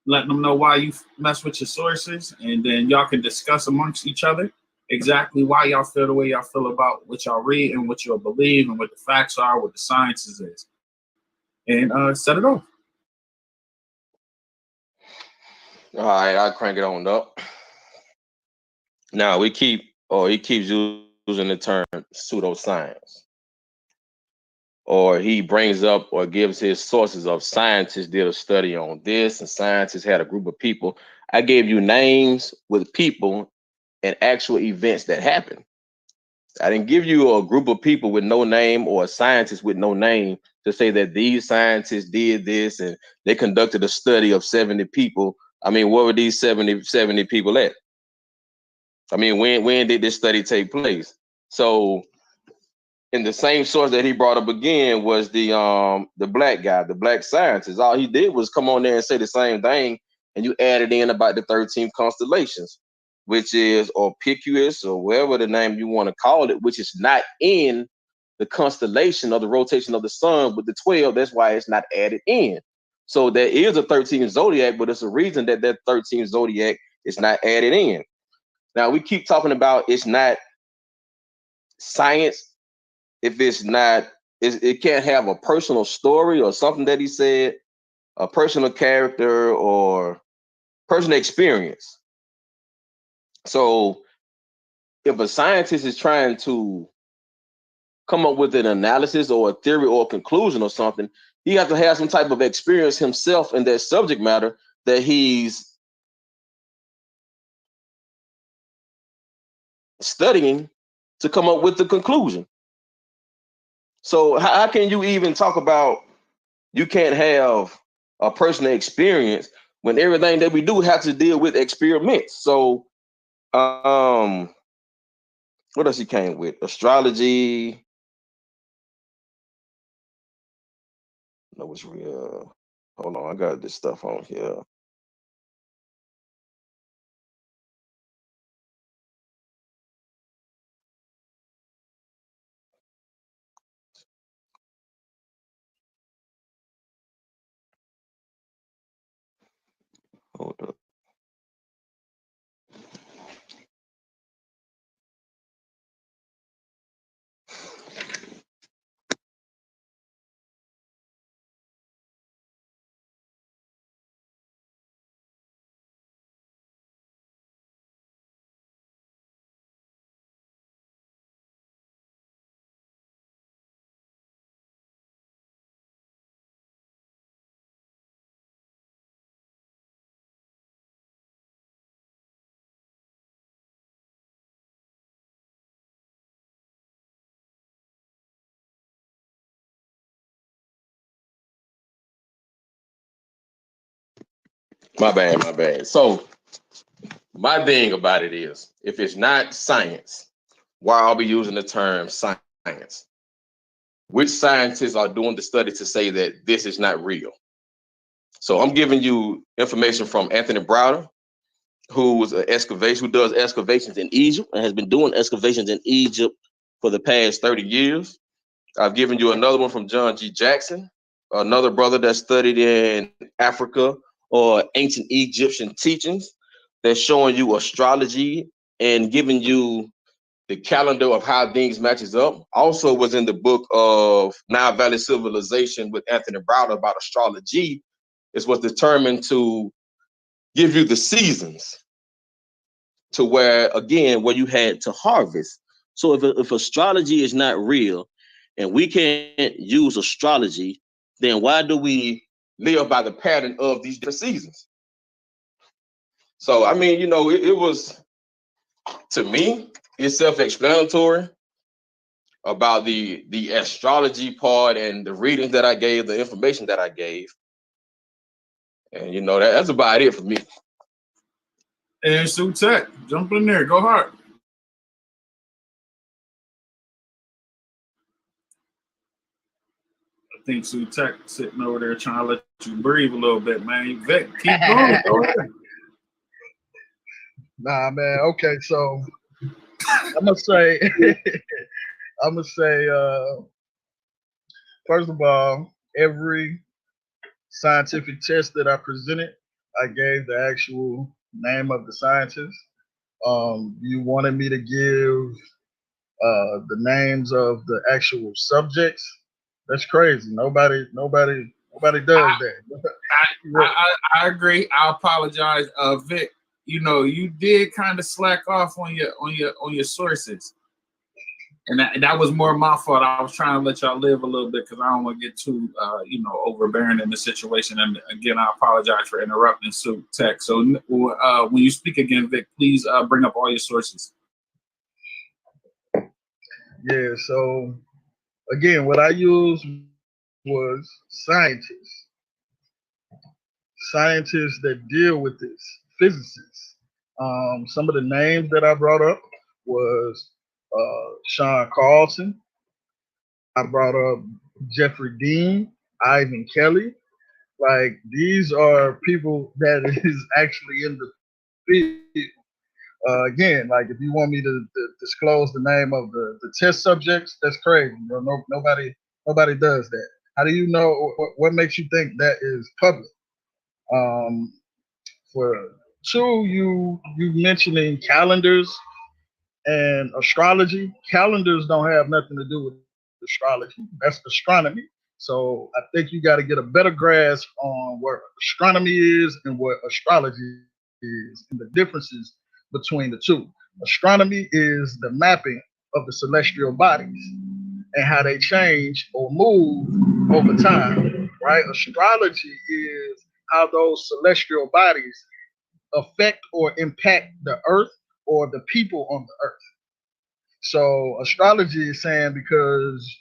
letting them know why you mess with your sources, and then y'all can discuss amongst each other exactly why y'all feel the way y'all feel about what y'all read and what y'all believe and what the facts are, what the sciences is, and set it off. All right, I'll crank it on up. Now he keeps using the term pseudoscience, or he brings up or gives his sources of scientists did a study on this, and scientists had a group of people. I gave you names with people and actual events that happened. I didn't give you a group of people with no name or a scientist with no name to say that these scientists did this and they conducted a study of 70 people. I mean, where were these 70 people at? I mean, when did this study take place? So, in the same source that he brought up again was the black guy, the black scientist. All he did was come on there and say the same thing, and you added in about the 13 constellations, which is Ophiuchus or whatever the name you want to call it, which is not in the constellation of the rotation of the sun with the 12. That's why it's not added in. So there is a 13th zodiac, but it's a reason that 13th zodiac is not added in. Now we keep talking about it's not science if it's not, it can't have a personal story or something that he said, a personal character or personal experience. So if a scientist is trying to come up with an analysis or a theory or a conclusion or something, he has to have some type of experience himself in that subject matter that he's studying to come up with the conclusion. So how can you even talk about you can't have a personal experience when everything that we do has to deal with experiments? So what else he came with? Astrology. No, it's real. Hold on, I got this stuff on here. Hold up. My bad, my bad. So my thing about it is, if it's not science, why I'll be using the term science? Which scientists are doing the study to say that this is not real? So I'm giving you information from Anthony Browder, who does excavations in Egypt and has been doing excavations in Egypt for the past 30 years. I've given you another one from John G. Jackson, another brother that studied in Africa or ancient Egyptian teachings that's showing you astrology and giving you the calendar of how things matches up. Also was in the book of Nile Valley Civilization with Anthony Browder about astrology. It was determined to give you the seasons to where, again, where you had to harvest. So if astrology is not real and we can't use astrology, then why do we live by the pattern of these different seasons? So, I mean, it was, to me, it's self-explanatory about the astrology part and the readings that I gave, the information that I gave. And, that's about it for me. And Sutekh, jump in there. Go hard. I think Sutekh sitting over there trying to let you breathe a little bit, man. Vic, keep going. Go ahead. Nah, man. Okay, so I'm gonna say, first of all, every scientific test that I presented, I gave the actual name of the scientist. You wanted me to give the names of the actual subjects. That's crazy. Nobody does that. I agree. I apologize, Vic. You did kind of slack off on your sources, and that was more my fault. I was trying to let y'all live a little bit because I don't want to get too overbearing in the situation. And again, I apologize for interrupting Sutekh. So when you speak again, Vic, please bring up all your sources. Yeah. So again, what I used was scientists that deal with this, physicists. Some of the names that I brought up was Sean Carlson. I brought up Jeffrey Dean, Ivan Kelly. Like, these are people that is actually in the field. Again, like, if you want me to disclose the name of the test subjects, that's crazy. Nobody does that. How do you know? What makes you think that is public? For two, you mentioning calendars and astrology. Calendars don't have nothing to do with astrology. That's astronomy. So I think you got to get a better grasp on what astronomy is and what astrology is and the differences between the two. Astronomy is the mapping of the celestial bodies and how they change or move over time, right? Astrology is how those celestial bodies affect or impact the earth or the people on the earth. So astrology is saying because,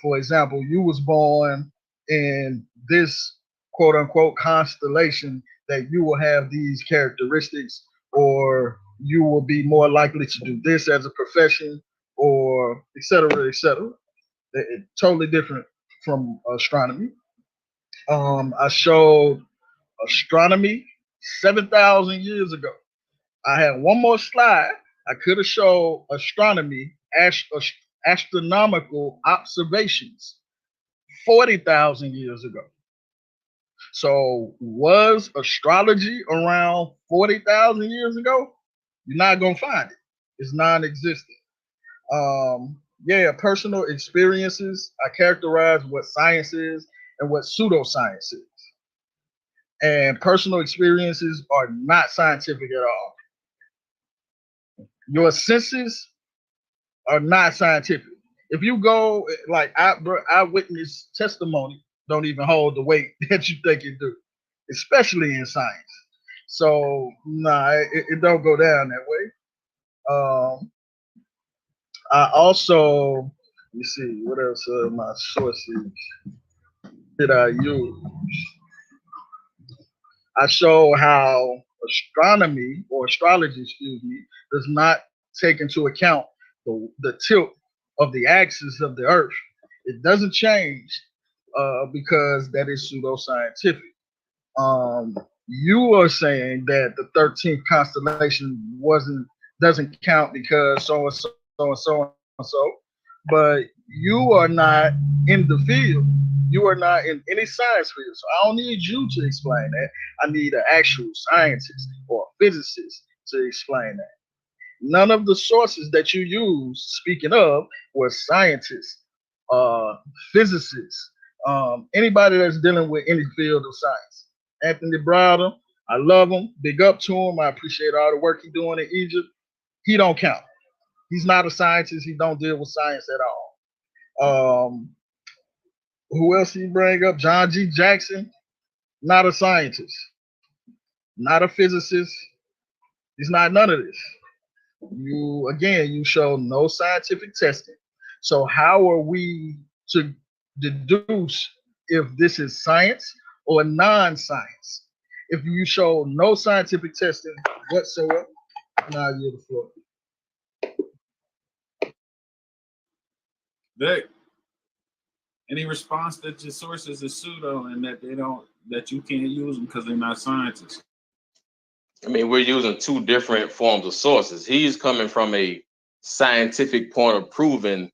for example, you was born in this quote unquote constellation that you will have these characteristics, or you will be more likely to do this as a profession, or et cetera, et cetera. It's totally different from astronomy. I showed astronomy 7,000 years ago. I had one more slide. I could have showed astronomy, astronomical observations 40,000 years ago. So was astrology around 40,000 years ago? You're not going to find it. It's non-existent. Personal experiences. I characterize what science is and what pseudoscience is. And personal experiences are not scientific at all. Your senses are not scientific. If you go like eyewitness testimony, don't even hold the weight that you think it do, especially in science. So it don't go down that way. I also, let me see what else my sources did I use. I show how astronomy or astrology, excuse me, does not take into account the tilt of the axis of the Earth. It doesn't change because that is pseudoscientific. You are saying that the 13th constellation doesn't count because so and so and so and so, but you are not in the field. You are not in any science field, so I don't need you to explain that. I need an actual scientist or a physicist to explain that. None of the sources that you use, speaking of, were scientists, physicists, anybody that's dealing with any field of science. Anthony Browder, I love him. Big up to him. I appreciate all the work he's doing in Egypt. He don't count. He's not a scientist. He don't deal with science at all. Who else he bring up? John G. Jackson, not a scientist, not a physicist. He's not none of this. You show no scientific testing. So how are we to deduce if this is science or non-science? If you show no scientific testing whatsoever, now you're the floor. Vic, any response that your sources are pseudo and that you can't use them because they're not scientists? I mean, we're using two different forms of sources. He's coming from a scientific point of proving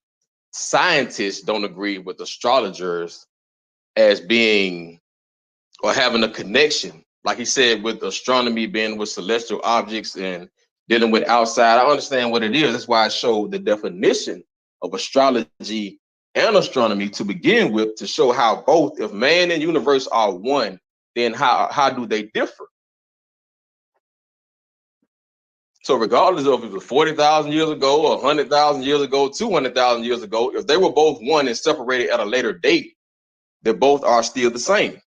scientists don't agree with astrologers as being or having a connection. Like he said, with astronomy being with celestial objects and dealing with outside. I understand what it is. That's why I showed the definition of astrology and astronomy to begin with, to show how both, if man and universe are one, then how do they differ? So regardless of if it was 40,000 years ago, 100,000 years ago, 200,000 years ago, if they were both one and separated at a later date, they both are still the same.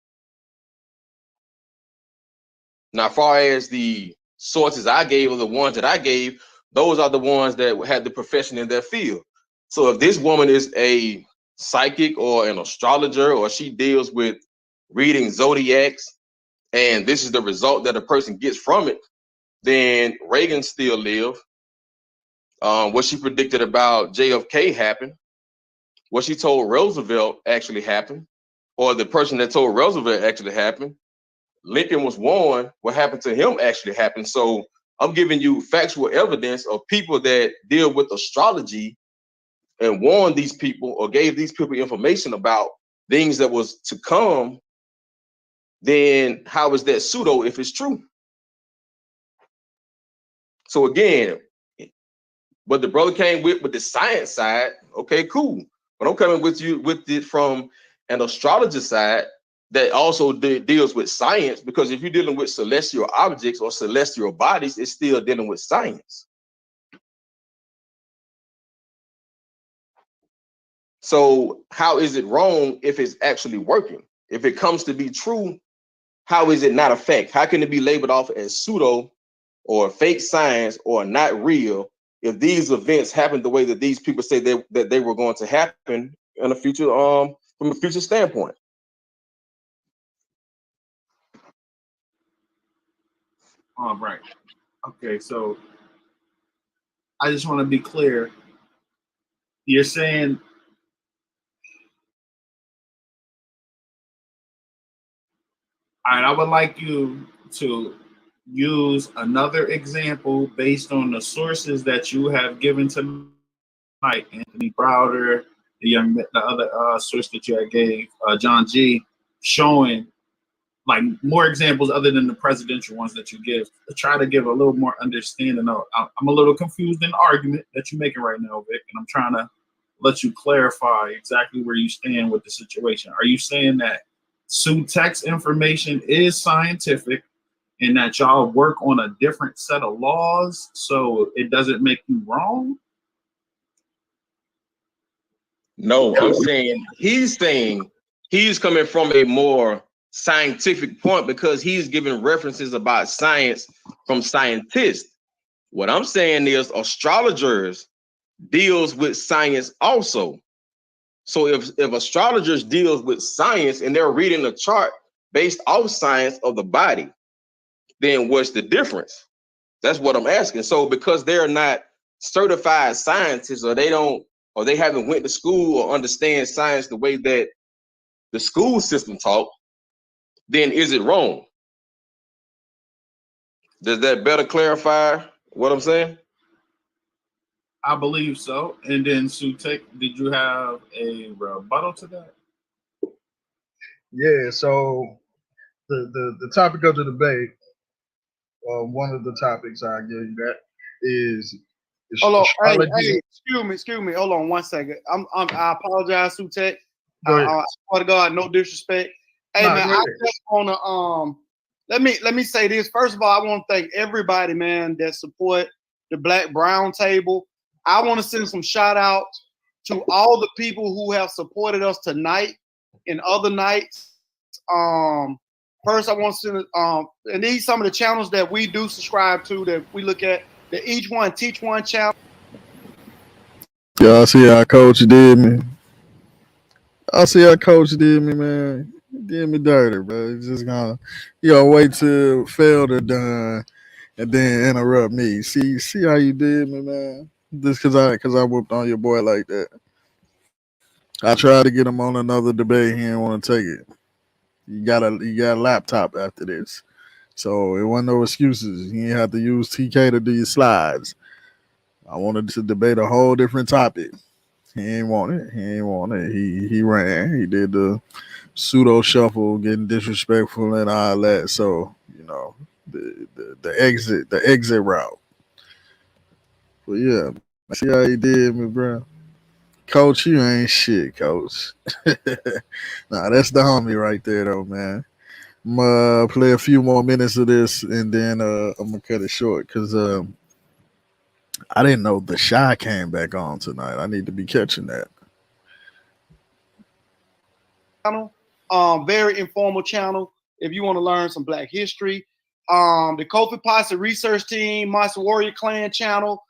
Now, as far as the sources I gave or the ones that I gave, those are the ones that had the profession in their field. So if this woman is a psychic or an astrologer, or she deals with reading zodiacs, and this is the result that a person gets from it, then Reagan still lived. What she predicted about JFK happened. What she told Roosevelt actually happened, or the person that told Roosevelt actually happened. Lincoln was warned. What happened to him actually happened. So I'm giving you factual evidence of people that deal with astrology and warned these people or gave these people information about things that was to come. Then how is that pseudo if it's true? So again, what the brother came with the science side, okay, cool. But I'm coming with you with it from an astrologer side that also deals with science, because if you're dealing with celestial objects or celestial bodies, it's still dealing with science. So how is it wrong if it's actually working? If it comes to be true, how is it not a fact? How can it be labeled off as pseudo or fake science or not real if these events happen the way that these people say that they were going to happen in the future, from a future standpoint? All right. Okay, so I just want to be clear. You're saying all right, I would like you to use another example based on the sources that you have given tonight. Anthony Browder, the other source that you gave, John G, showing like more examples other than the presidential ones that you give, to try to give a little more understanding. I'm a little confused in the argument that you're making right now, Vic, and I'm trying to let you clarify exactly where you stand with the situation. Are you saying that Sutekh's information is scientific and that y'all work on a different set of laws so it doesn't make you wrong? No, I'm saying he's coming from a more scientific point because he's giving references about science from scientists. What I'm saying is astrologers deals with science also. So if astrologers deals with science and they're reading a chart based off science of the body, then what's the difference? That's what I'm asking. So because they're not certified scientists, or they haven't went to school or understand science the way that the school system taught, then is it wrong? Does that better clarify what I'm saying? I believe so. And then Sutekh, did you have a rebuttal to that? Yeah, so the topic of the debate, one of the topics I give you that is Hold on, astrology. excuse me. Hold on 1 second. I apologize, Sutekh. Go ahead. I swear to God, no disrespect. Hey Nah, man, go I ahead. just wanna let me say this. First of all, I want to thank everybody, man, that support the Black Brown Table. I want to send some shout outs to all the people who have supported us tonight and other nights. First, I want to send and these some of the channels that we do subscribe to, that we look at, the Each One Teach One channel. Y'all see how Coach did me? I see how Coach did me, man. He did me dirty, bro. He's just gonna, wait till Felder done and then interrupt me. See how you did me, man. Just cause I whooped on your boy like that. I tried to get him on another debate. He didn't want to take it. You got a laptop after this, so it wasn't no excuses. You didn't have to use TK to do your slides. I wanted to debate a whole different topic. He ain't want it. He ran. He did the pseudo shuffle, getting disrespectful and all that. So the exit route. But yeah, see how he did me, bro. Coach, you ain't shit, Coach. Nah, that's the homie right there, though, man. I'm gonna play a few more minutes of this, and then I'm gonna cut it short because I didn't know the Shy came back on tonight. I need to be catching that. Very informal channel if you want to learn some Black history. The Kofi Posse research team, Monster Warrior Clan channel.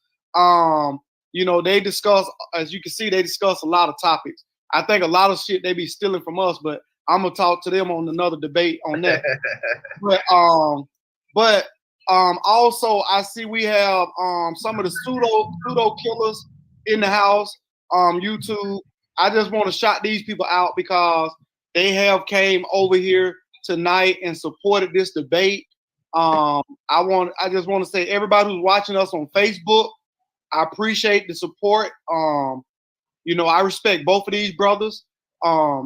They discuss, as you can see, they discuss a lot of topics. I think a lot of shit they be stealing from us, but I'm gonna talk to them on another debate on that. but also I see we have some of the pseudo killers in the house. YouTube. I just want to shout these people out because they have came over here tonight and supported this debate. I just want to say, everybody who's watching us on Facebook, I appreciate the support. I respect both of these brothers. I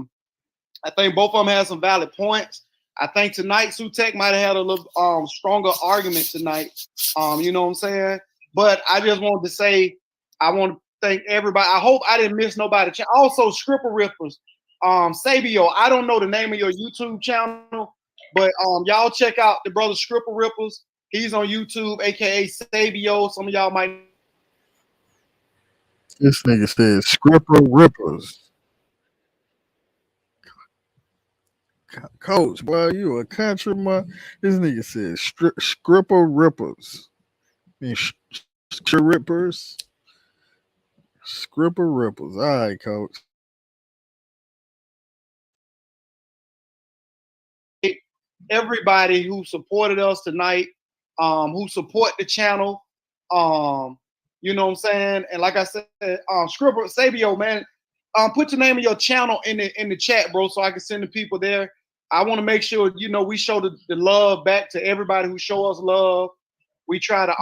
think both of them have some valid points. I think tonight Sutekh might have had a little stronger argument tonight. You know what I'm saying? But I just wanted to say, I want to thank everybody. I hope I didn't miss nobody. Also, Scripper Rippers, Sabio. I don't know the name of your YouTube channel, but y'all check out the brother Scripper Rippers. He's on YouTube, aka Sabio. Some of y'all might. This nigga said Scripper Rippers. Coach, boy, you a country man. This nigga said Scripper Rippers. I mean, Rippers. Scripper Rippers. All right, Coach. Everybody who supported us tonight, who support the channel, you know what I'm saying? And like I said, Scripper Sabio, man, put your name of your channel in the chat, bro, so I can send the people there. I want to make sure we show the love back to everybody who show us love. We try to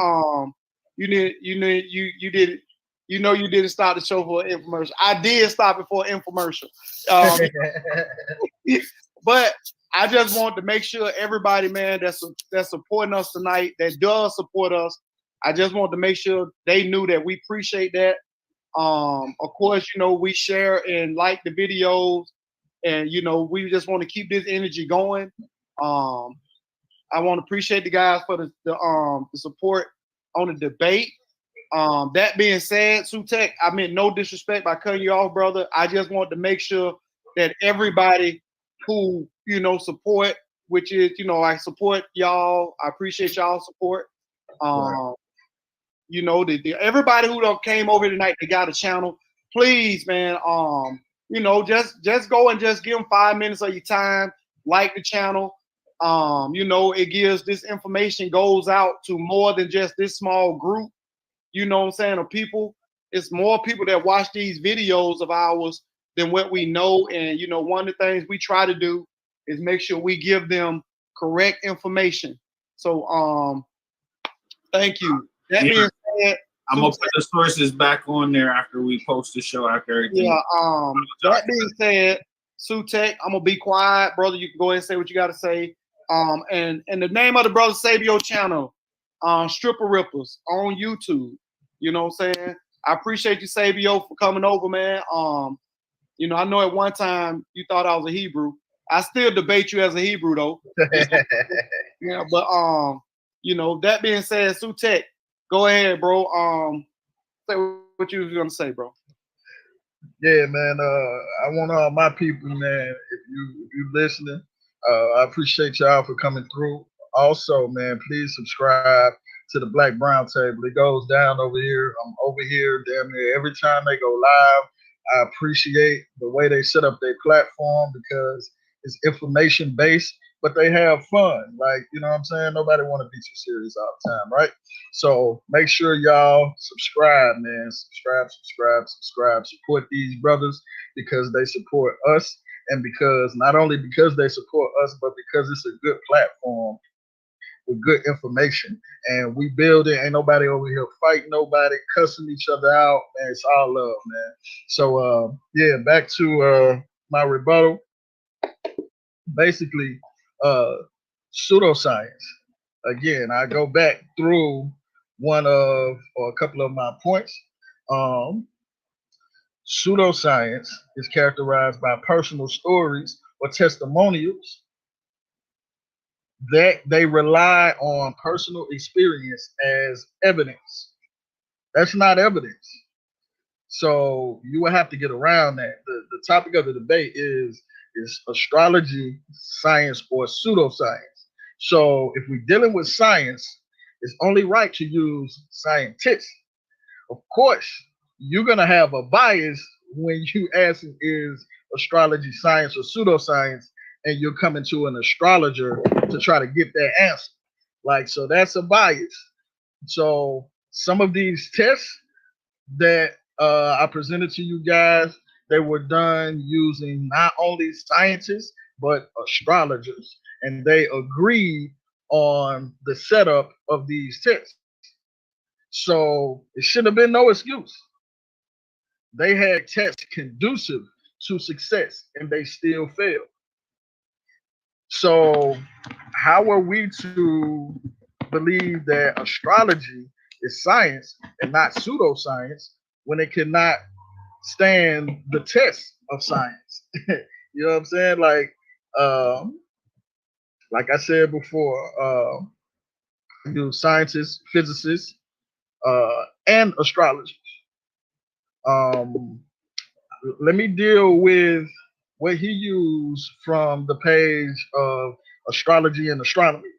you didn't stop the show for an infomercial. I did stop it for an infomercial. But I just want to make sure everybody, man, that's supporting us tonight, that does support us, I just want to make sure they knew that we appreciate that. Of course, we share and like the videos, and we just want to keep this energy going. I want to appreciate the guys for the support on the debate. That being said, Sutekh, I meant no disrespect by cutting you off, brother. I just want to make sure that everybody who support, which is I support y'all. I appreciate y'all support. Everybody who came over tonight, they got a channel. Please, man, just go and just give them 5 minutes of your time. Like the channel. You know, it gives this information goes out to more than just this small group, you know what I'm saying, of people. It's more people that watch these videos of ours than what we know. And, you know, one of the things we try to do is make sure we give them correct information. So, thank you. That being said, I'm gonna put the sources back on there after we post the show, after everything. yeah, that being said, Sutekh, I'm gonna be quiet, brother. You can go ahead and say what you gotta say. And the name of the Brother Sabio channel, Stripper Rippers on YouTube. You know what I'm saying? I appreciate you, Sabio, for coming over, man. You know, I know at one time you thought I was a Hebrew. I still debate you as a Hebrew though. Yeah, but you know, that being said, Sutekh, go ahead, bro. Say what you was gonna say, bro. Yeah, man. I want all my people, man. If you listening, I appreciate y'all for coming through. Also, man, please subscribe to the Black Brown Table. It goes down over here. I'm over here damn near every time they go live. I appreciate the way they set up their platform because it's information based, but they have fun. Like, you know what I'm saying? Nobody want to be too serious all the time, right? So make sure y'all subscribe, man. Subscribe. Support these brothers because they support us. And because not only because they support us, but because it's a good platform with good information. And we build it. Ain't nobody over here fighting nobody, cussing each other out. Man, it's all love, man. So yeah, back to my rebuttal. Basically, pseudoscience. Again, I go back through one of or a couple of my points. Pseudoscience is characterized by personal stories or testimonials that they rely on personal experience as evidence. That's not evidence. So you will have to get around that. The topic of the debate is astrology, science, or pseudoscience. So if we're dealing with science, it's only right to use scientists. Of course, you're gonna have a bias when you ask is astrology science or pseudoscience, and you're coming to an astrologer to try to get that answer. Like, so that's a bias. So some of these tests that I presented to you guys, they were done using not only scientists, but astrologers. And they agreed on the setup of these tests. So it should have been no excuse. They had tests conducive to success and they still failed. So how are we to believe that astrology is science and not pseudoscience when it cannot stand the test of science? You know what I'm saying? Like I said before, do scientists, physicists, and astrologers. Let me deal with what he used from the page of Astrology and Astronomy.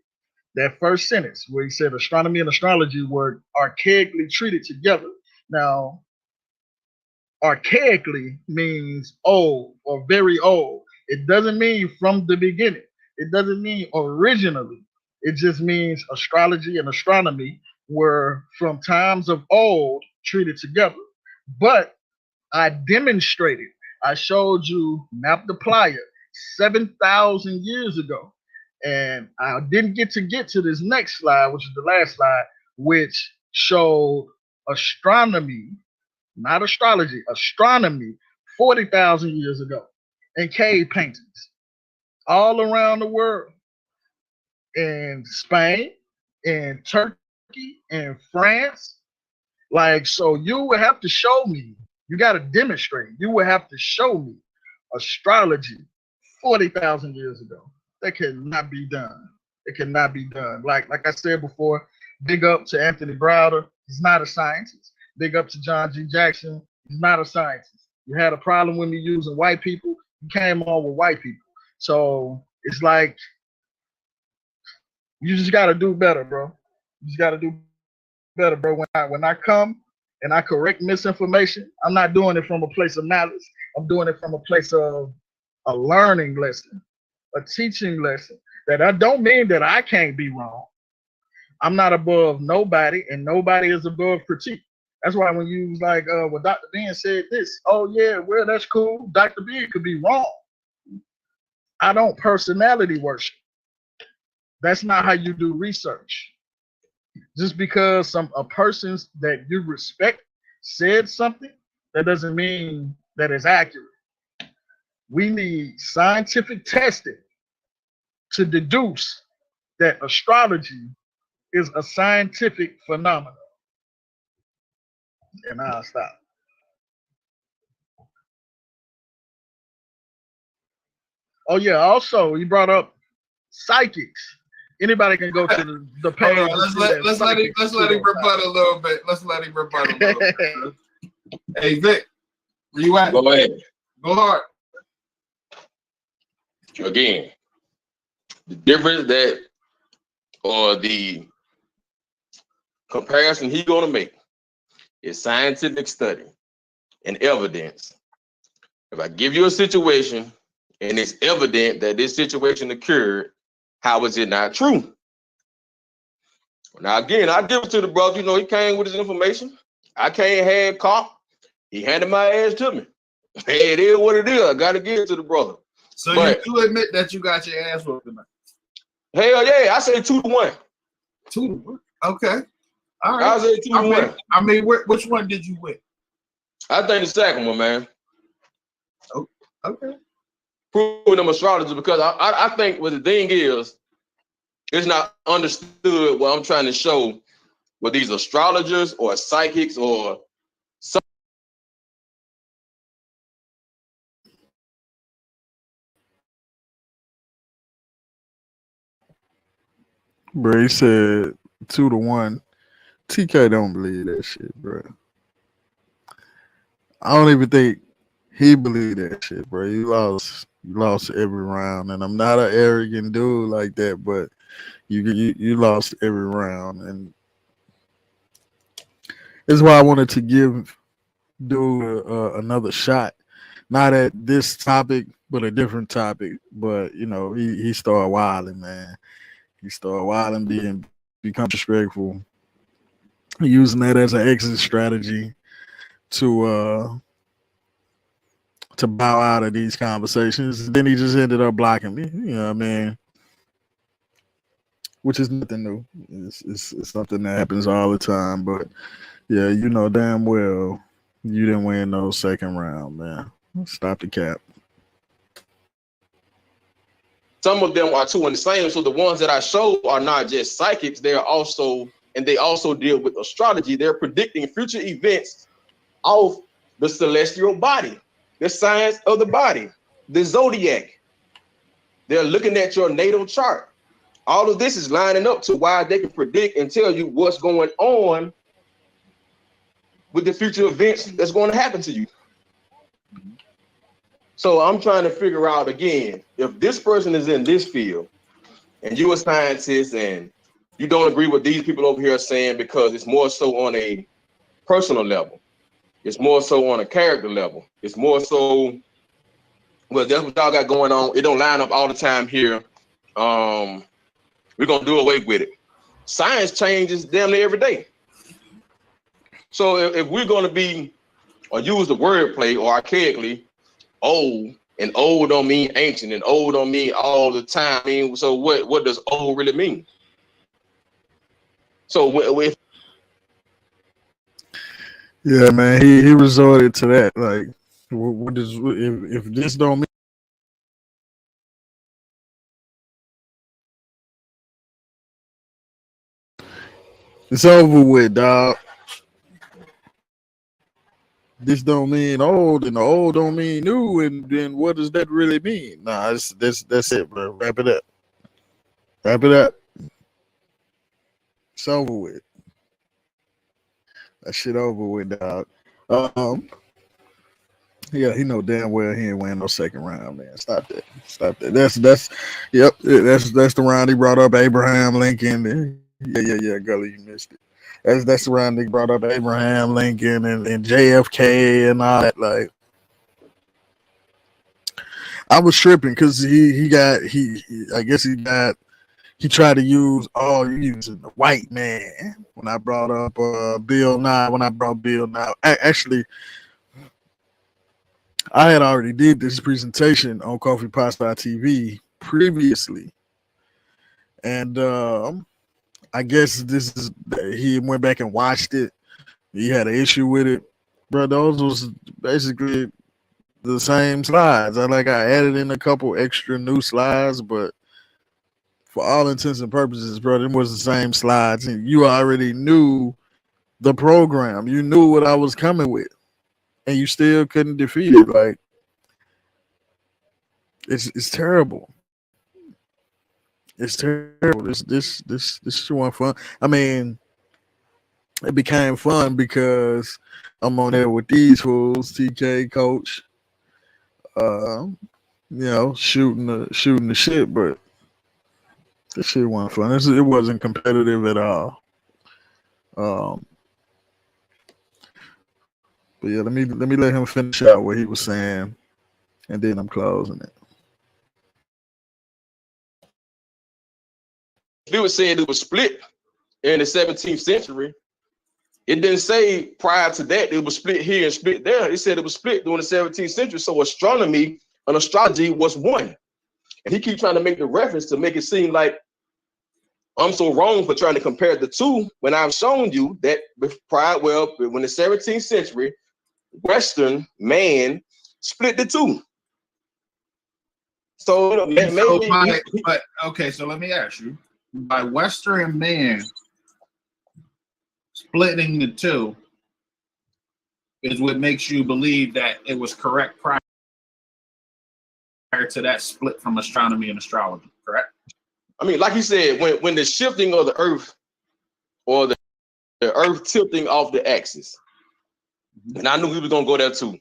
That first sentence where he said astronomy and astrology were archaically treated together. Now, archaically means old or very old. It doesn't mean from the beginning. It doesn't mean originally. It just means astrology and astronomy were from times of old treated together. But I demonstrated, I showed you Mapdiplier 7,000 years ago. And I didn't get to this next slide, which is the last slide, which showed astronomy, not astrology, astronomy 40,000 years ago, and cave paintings all around the world, in Spain, in Turkey, in France. Like, so you would have to show me, you got to demonstrate, you would have to show me astrology 40,000 years ago. That cannot be done. It cannot be done. Like I said before, big up to Anthony Browder. He's not a scientist. Big up to John G. Jackson. He's not a scientist. You had a problem with me using white people. You came on with white people. So it's like, you just got to do better, bro. You just got to do better, bro. When I come and I correct misinformation, I'm not doing it from a place of malice. I'm doing it from a place of a learning lesson, a teaching lesson That don't mean that I can't be wrong. I'm not above nobody, and nobody is above critique. That's why when you was like, well, Dr. Ben said this, oh yeah, well, that's cool. Dr. Ben could be wrong. I don't personality worship. That's not how you do research. Just because a person that you respect said something, that doesn't mean that it's accurate. We need scientific testing to deduce that astrology is a scientific phenomenon. And I'll stop. Oh yeah, also you brought up psychics. Anybody can go to the page. Hold on, let's let him rebut a little bit. Let's let him rebut a little bit. Hey Vic, where you at? Go ahead. Go hard. Again, the difference that, or the comparison he's going to make, is scientific study and evidence. If I give you a situation and it's evident that this situation occurred, how is it not true? Now, again, I give it to the brother. You know, he came with his information. I can't have cop. He handed my ass to me. Hey, it is what it is. I got to give it to the brother. So but, you admit that you got your ass whooped tonight? Hell yeah. I say 2-1. 2-1. Okay. All right. I say 2-1. I mean, which one did you win? I think the second one, man. Oh, okay. Proving them astrologers, because I think what the thing is, it's not understood what I'm trying to show with these astrologers or psychics or some. Bro, he said 2-1. TK don't believe that shit, bro. I don't even think he believed that shit, bro. You lost every round, and I'm not an arrogant dude like that, but you lost every round, and that's why I wanted to give dude another shot, not at this topic, but a different topic. But you know, he started wilding, man. He started wilding, become disrespectful, using that as an exit strategy to bow out of these conversations. Then he just ended up blocking me. You know what I mean? Which is nothing new. It's something that happens all the time. But yeah, you know damn well you didn't win no second round, man. Stop the cap. Some of them are two and the same. So the ones that I show are not just psychics. They also deal with astrology. They're predicting future events of the celestial body, the science of the body, the zodiac. They're looking at your natal chart. All of this is lining up to why they can predict and tell you what's going on with the future events that's going to happen to you. So I'm trying to figure out again, if this person is in this field and you're a scientist and you don't agree with these people over here saying, because it's more so on a personal level, it's more so on a character level, it's more so, well, that's what y'all got going on. It don't line up all the time here. We're gonna do away with it. Science changes damn near every day. So if we're gonna be, or use the wordplay or archaically, old, and old don't mean ancient, and old don't mean all the time. I mean, so what does old really mean? So with yeah, man, he resorted to that. Like, what does if this don't mean? It's over with, dog. This don't mean old, and the old don't mean new, and then what does that really mean? Nah, that's it, bro. Wrap it up. Wrap it up. It's over with. That shit over with, dog. Yeah, he know damn well he ain't winning no second round, man. Stop that. Stop that. That's the round he brought up Abraham Lincoln. Yeah, Gully, you missed it. That's the round they brought up Abraham Lincoln and JFK and all that. Like, I was tripping because he I guess he tried to use you using the white man when I brought up Bill Nye. When I brought Bill Nye, actually, I had already did this presentation on Coffee Pasta TV previously, and I guess this is he went back and watched it. He had an issue with it, bro. Those was basically the same slides. I added in a couple extra new slides, but for all intents and purposes, bro, it was the same slides, and you already knew the program. You knew what I was coming with, and you still couldn't defeat it. Like it's terrible. It's terrible. This shit wasn't fun. I mean, it became fun because I'm on there with these fools, TK, Coach, shooting the shit, but this shit wasn't fun. It wasn't competitive at all. But yeah, let me let him finish out what he was saying, and then I'm closing it. They were saying it was split in the 17th century. It didn't say prior to that it was split here and split there. It said it was split during the 17th century. So astronomy and astrology was one. And he keeps trying to make the reference to make it seem like I'm so wrong for trying to compare the two when I've shown you that when the 17th century, Western man split the two. So okay, so let me ask you. By Western man splitting the two is what makes you believe that it was correct prior to that split from astronomy and astrology, correct? I mean, like you said, when the shifting of the earth or the earth tilting off the axis, and I knew we was gonna go there too.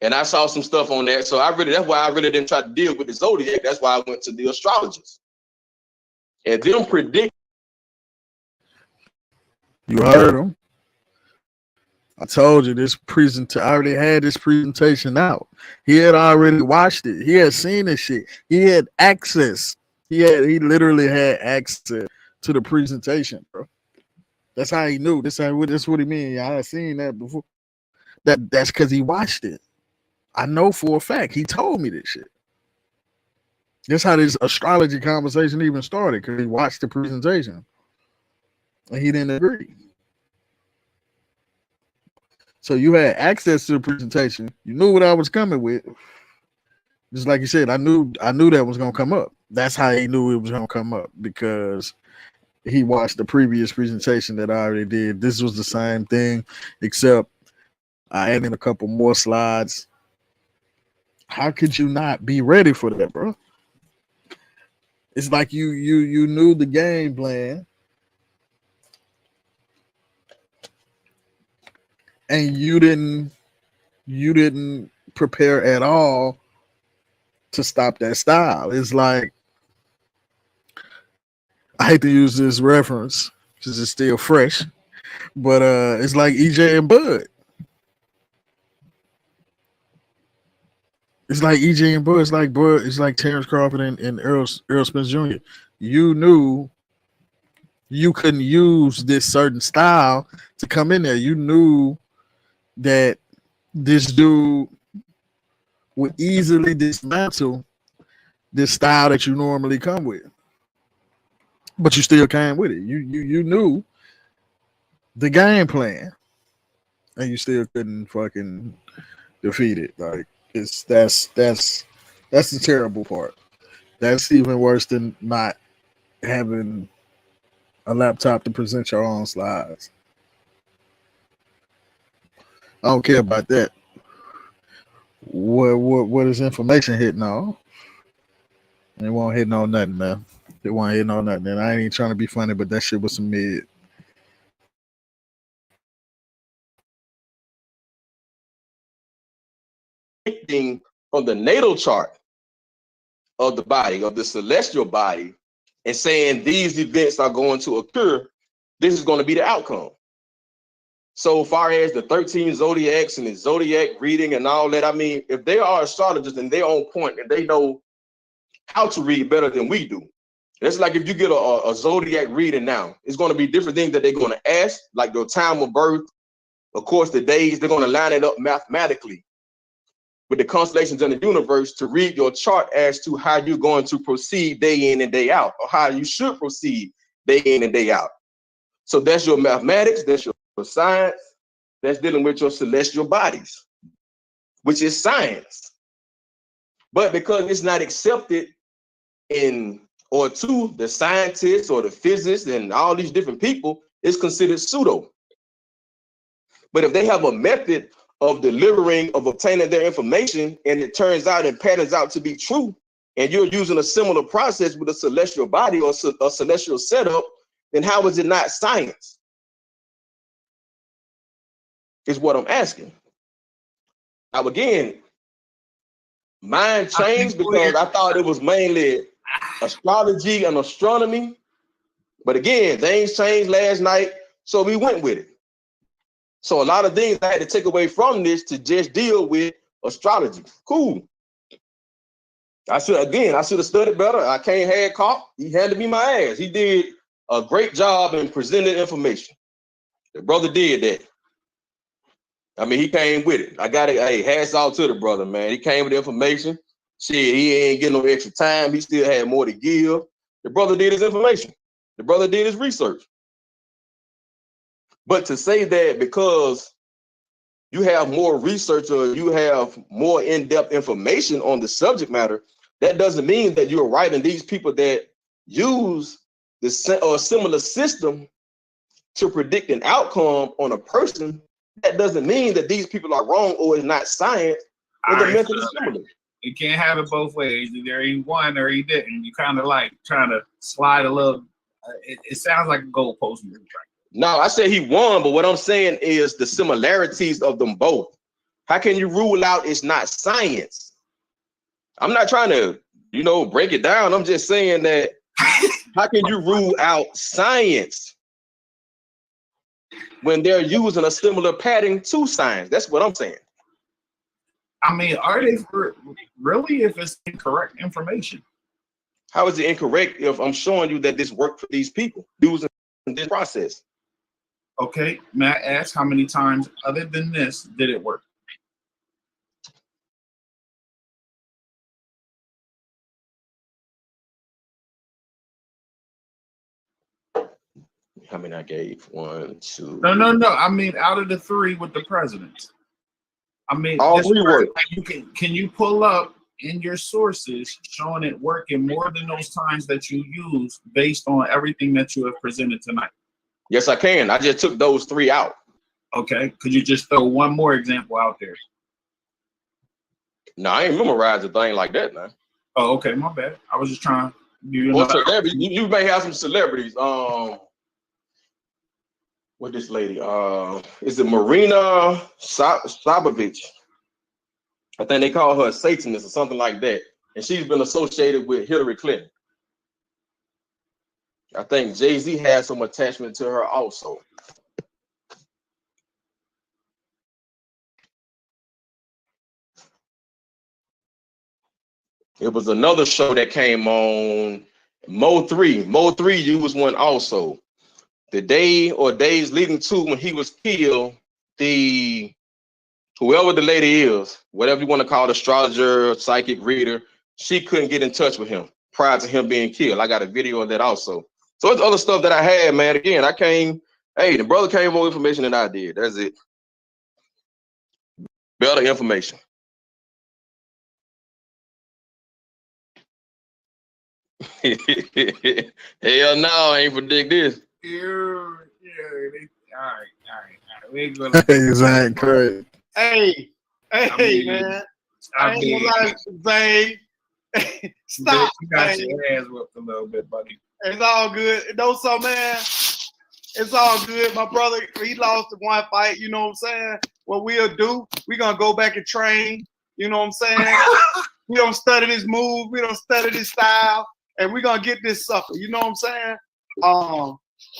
And I saw some stuff on that. So that's why I really didn't try to deal with the zodiac. That's why I went to the astrologers. And them predict. You heard him. I told you I already had this presentation out. He had already watched it. He had seen this shit. He had access. He literally had access to the presentation, bro. That's how he knew. That's what he mean. I had seen that before. That's because he watched it. I know for a fact. He told me this shit. That's how this astrology conversation even started, because he watched the presentation and he didn't agree. So you had access to the presentation. You knew what I was coming with. Just like you said, I knew that was gonna come up. That's how he knew it was gonna come up, because he watched the previous presentation that I already did. This was the same thing, except I added a couple more slides. How could you not be ready for that, bro? It's like you knew the game plan, and you didn't prepare at all to stop that style. It's like, I hate to use this reference because it's still fresh, but it's like EJ and Bud. It's like EJ and Bud. It's like Bud. It's like Terrence Crawford and Earl Spence Jr. You knew you couldn't use this certain style to come in there. You knew that this dude would easily dismantle this style that you normally come with, but you still came with it. You knew the game plan, and you still couldn't fucking defeat it. Like, that's the terrible part. That's even worse than not having a laptop to present your own slides. I don't care about that. What is information hitting on? It won't hit on nothing, man. It won't hit on nothing. And I ain't even trying to be funny, but that shit was some mid. From the natal chart of the body, of the celestial body, and saying these events are going to occur, this is going to be the outcome. So far as the 13 zodiacs and the zodiac reading and all that, I mean, if they are astrologers and they're on point and they know how to read better than we do. It's like if you get a zodiac reading now, it's going to be different things that they're going to ask, like your time of birth, of course, the days. They're going to line it up mathematically with the constellations in the universe to read your chart as to how you're going to proceed day in and day out, or how you should proceed day in and day out. So that's your mathematics, that's your science, that's dealing with your celestial bodies, which is science. But because it's not accepted or to the scientists or the physicists and all these different people, it's considered pseudo. But if they have a method of delivering, of obtaining their information, and it turns out and patterns out to be true, and you're using a similar process with a celestial body or a celestial setup, then how is it not science? Is what I'm asking. Now, again, mine changed because I thought it was mainly astrology and astronomy. But again, things changed last night, so we went with it. So a lot of things I had to take away from this to just deal with astrology. Cool. I should have studied better. I can't have caught. He handed me my ass. He did a great job in presenting information. The brother did that. I mean, he came with it. I got it. Hey, hats off to the brother, man. He came with the information. Shit, he ain't getting no extra time. He still had more to give. The brother did his information. The brother did his research. But to say that because you have more research or you have more in-depth information on the subject matter, that doesn't mean that you're right. And these people that use the or similar system to predict an outcome on a person, that doesn't mean that these people are wrong or it's not science. Or the method is similar. You can't have it both ways. Either he won or he didn't. You kind of like trying to slide a little. It sounds like a goalpost move. No, I said he won, but what I'm saying is the similarities of them both. How can you rule out it's not science? I'm not trying to, break it down. I'm just saying that how can you rule out science when they're using a similar pattern to science? That's what I'm saying. I mean, are they really if it's incorrect information? How is it incorrect if I'm showing you that this worked for these people using this process? Okay, may I ask how many times other than this did it work? How many I gave? 1, 2. No. I mean, out of the 3 with the president. I mean, all 3 work. Can you pull up in your sources showing it working more than those times that you use based on everything that you have presented tonight? Yes, I can. I just took those 3 out. Okay. Could you just throw one more example out there? No, I ain't memorized a thing like that, man. Oh, okay. My bad. I was just trying. You may have some celebrities. What this lady? Is it Marina Sabovich? I think they call her a Satanist or something like that. And she's been associated with Hillary Clinton. I think Jay-Z has some attachment to her also. It was another show that came on, Mo 3. Mo 3 used one also. The day or days leading to when he was killed, whoever the lady is, whatever you want to call it, astrologer, psychic reader, she couldn't get in touch with him prior to him being killed. I got a video of that also. So it's other stuff that I had, man. Again, the brother came more information than I did. That's it. Better information. Hell no, I ain't predict this. All right. We ain't gonna Exactly. Hey, man. I ain't gonna lie, Zay. Stop. You got your ass whipped a little bit, buddy. It's all good. So, man, it's all good. My brother, he lost the one fight. You know what I'm saying? What we'll do, we're going to go back and train. You know what I'm saying? We don't study this move. We don't study this style. And we're going to get this sucker. You know what I'm saying?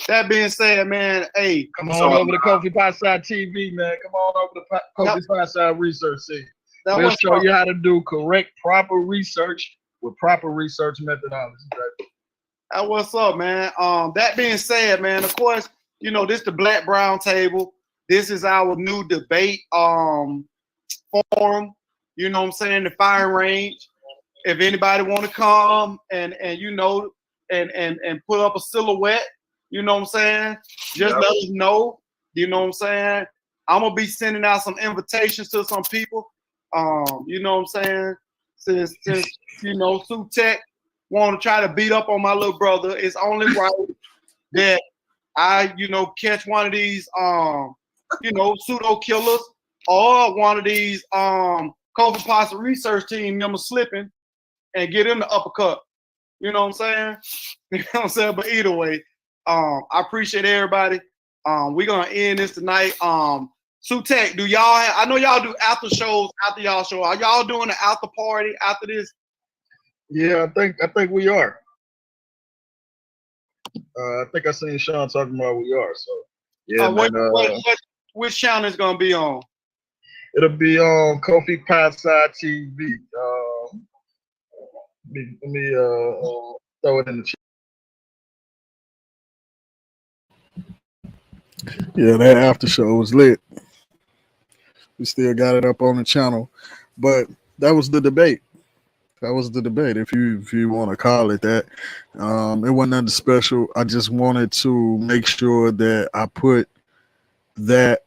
That being said, man, hey, come on over to Kofi Potside TV, man. Come on over to Kofi Potside Research Center. We'll show you how to do correct, proper research with proper research methodology. Right? That's what's up, man. That being said, man, of course, you know, this is the Black Brown Table. This is our new debate forum. You know what I'm saying? The firing range. If anybody want to come and you know and put up a silhouette, you know what I'm saying? Just let us know. You know what I'm saying? I'm gonna be sending out some invitations to some people. You know what I'm saying? Since you know Sutekh want to try to beat up on my little brother, it's only right that I, you know, catch one of these you know, pseudo killers or one of these Kofi Posse research team members slipping and get in the uppercut. You know what I'm saying? You know what I'm saying? But either way, I appreciate everybody. We're gonna end this tonight. Sutekh, do y'all I know y'all do after shows after y'all show. Are y'all doing an after party after this? Yeah, I think we are. I think I seen Sean talking about we are. So yeah, which channel is gonna be on? It'll be on Kofi Potside TV. Let me throw it in the chat. Yeah, that after show was lit. We still got it up on the channel, but that was the debate. That was the debate, if you want to call it that. It wasn't nothing special. I just wanted to make sure that I put that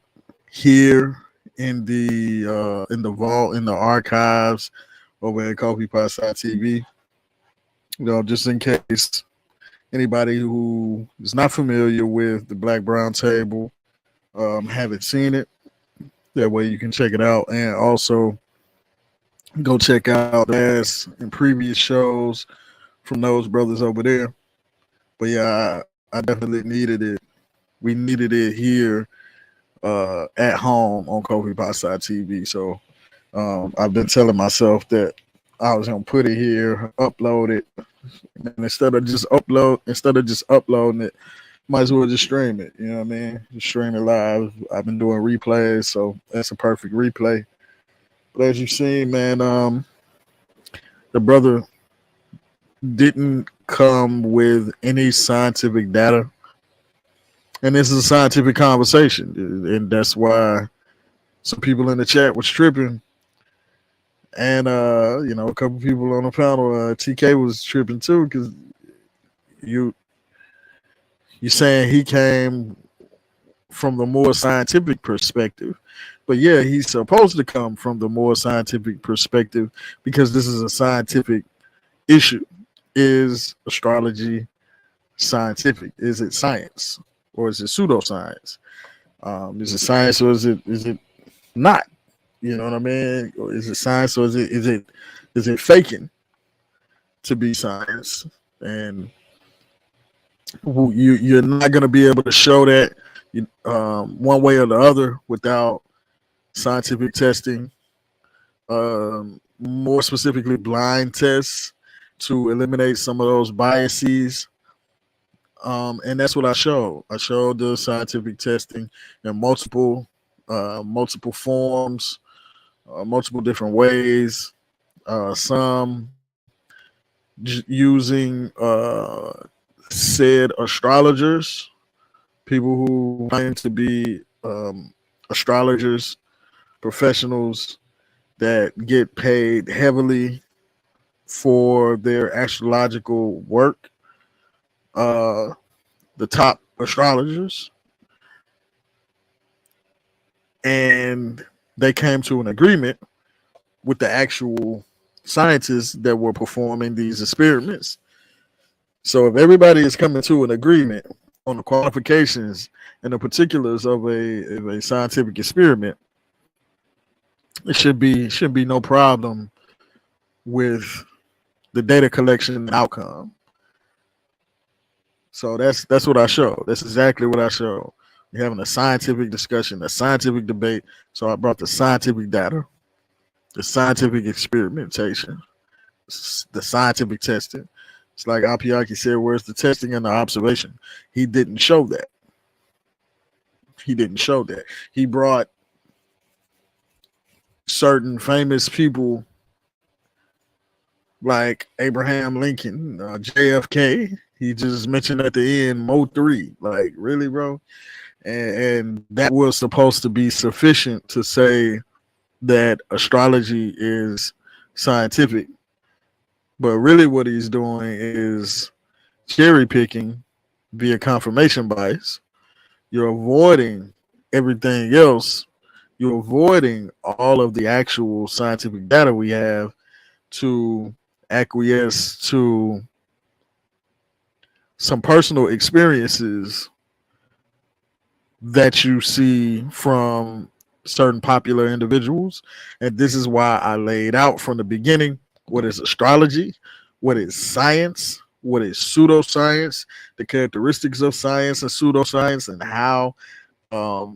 here in the vault, in the archives over at Kofi Potside TV. You know, just in case anybody who is not familiar with the Black Brown Table haven't seen it. That way you can check it out, and also go check out the past and previous shows from those brothers over there. But yeah, I definitely needed it. We needed it here at home on Kofi Potside TV. So I've been telling myself that I was gonna put it here, upload it, and instead of just uploading it, might as well just stream it. You know what I mean? Just stream it live. I've been doing replays, so that's a perfect replay. But as you've seen, man, the brother didn't come with any scientific data. And this is a scientific conversation. And that's why some people in the chat was tripping. And, you know, a couple people on the panel, TK was tripping too, because you're saying he came from the more scientific perspective. But yeah, he's supposed to come from the more scientific perspective because this is a scientific issue. Is astrology scientific? Is it science or is it pseudoscience? Is it science or is it not? You know what I mean? Or is it science or is it faking to be science? And you're not going to be able to show that one way or the other without scientific testing, more specifically blind tests to eliminate some of those biases. And that's what I showed. I showed the scientific testing in multiple forms, multiple different ways. Some using said astrologers, people who claim to be astrologers, professionals that get paid heavily for their astrological work. The top astrologers, and they came to an agreement with the actual scientists that were performing these experiments. So if everybody is coming to an agreement on the qualifications and the particulars of a scientific experiment, it should be no problem with the data collection and outcome. So that's what I show. That's exactly what I show. We're having a scientific discussion, a scientific debate. So I brought the scientific data, the scientific experimentation, the scientific testing. It's like Apiaki said, where's the testing and the observation? He didn't show that. He didn't show that. He brought certain famous people like Abraham Lincoln, JFK. He just mentioned at the end Mo 3. Like, really, bro? And that was supposed to be sufficient to say that astrology is scientific. But really what he's doing is cherry picking via confirmation bias. You're avoiding everything else. You're avoiding all of the actual scientific data we have to acquiesce to some personal experiences that you see from certain popular individuals. And this is why I laid out from the beginning what is astrology, what is science, what is pseudoscience, the characteristics of science and pseudoscience, and how the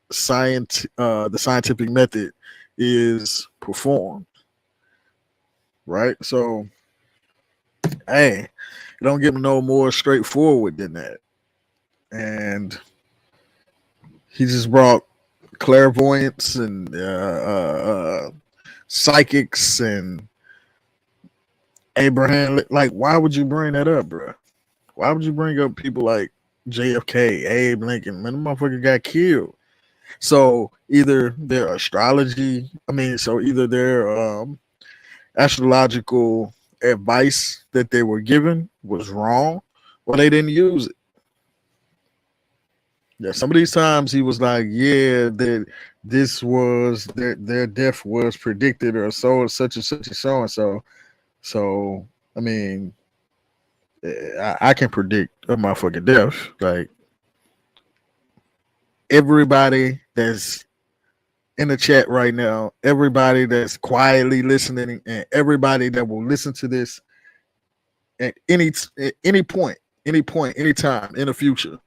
scientific method is performed. Right? So, hey, it don't get no more straightforward than that. And he just brought clairvoyance and psychics and Abraham. Like, why would you bring that up, bro? Why would you bring up people like JFK, Abe Lincoln? Man, the motherfucker got killed. So either their either their astrological advice that they were given was wrong, or they didn't use it. Yeah, some of these times he was like, yeah, that this was their death was predicted, or so such and such and so and so. So I mean, I can predict a motherfucking death. Like, everybody that's in the chat right now, everybody that's quietly listening, and everybody that will listen to this at any point, any time in the future,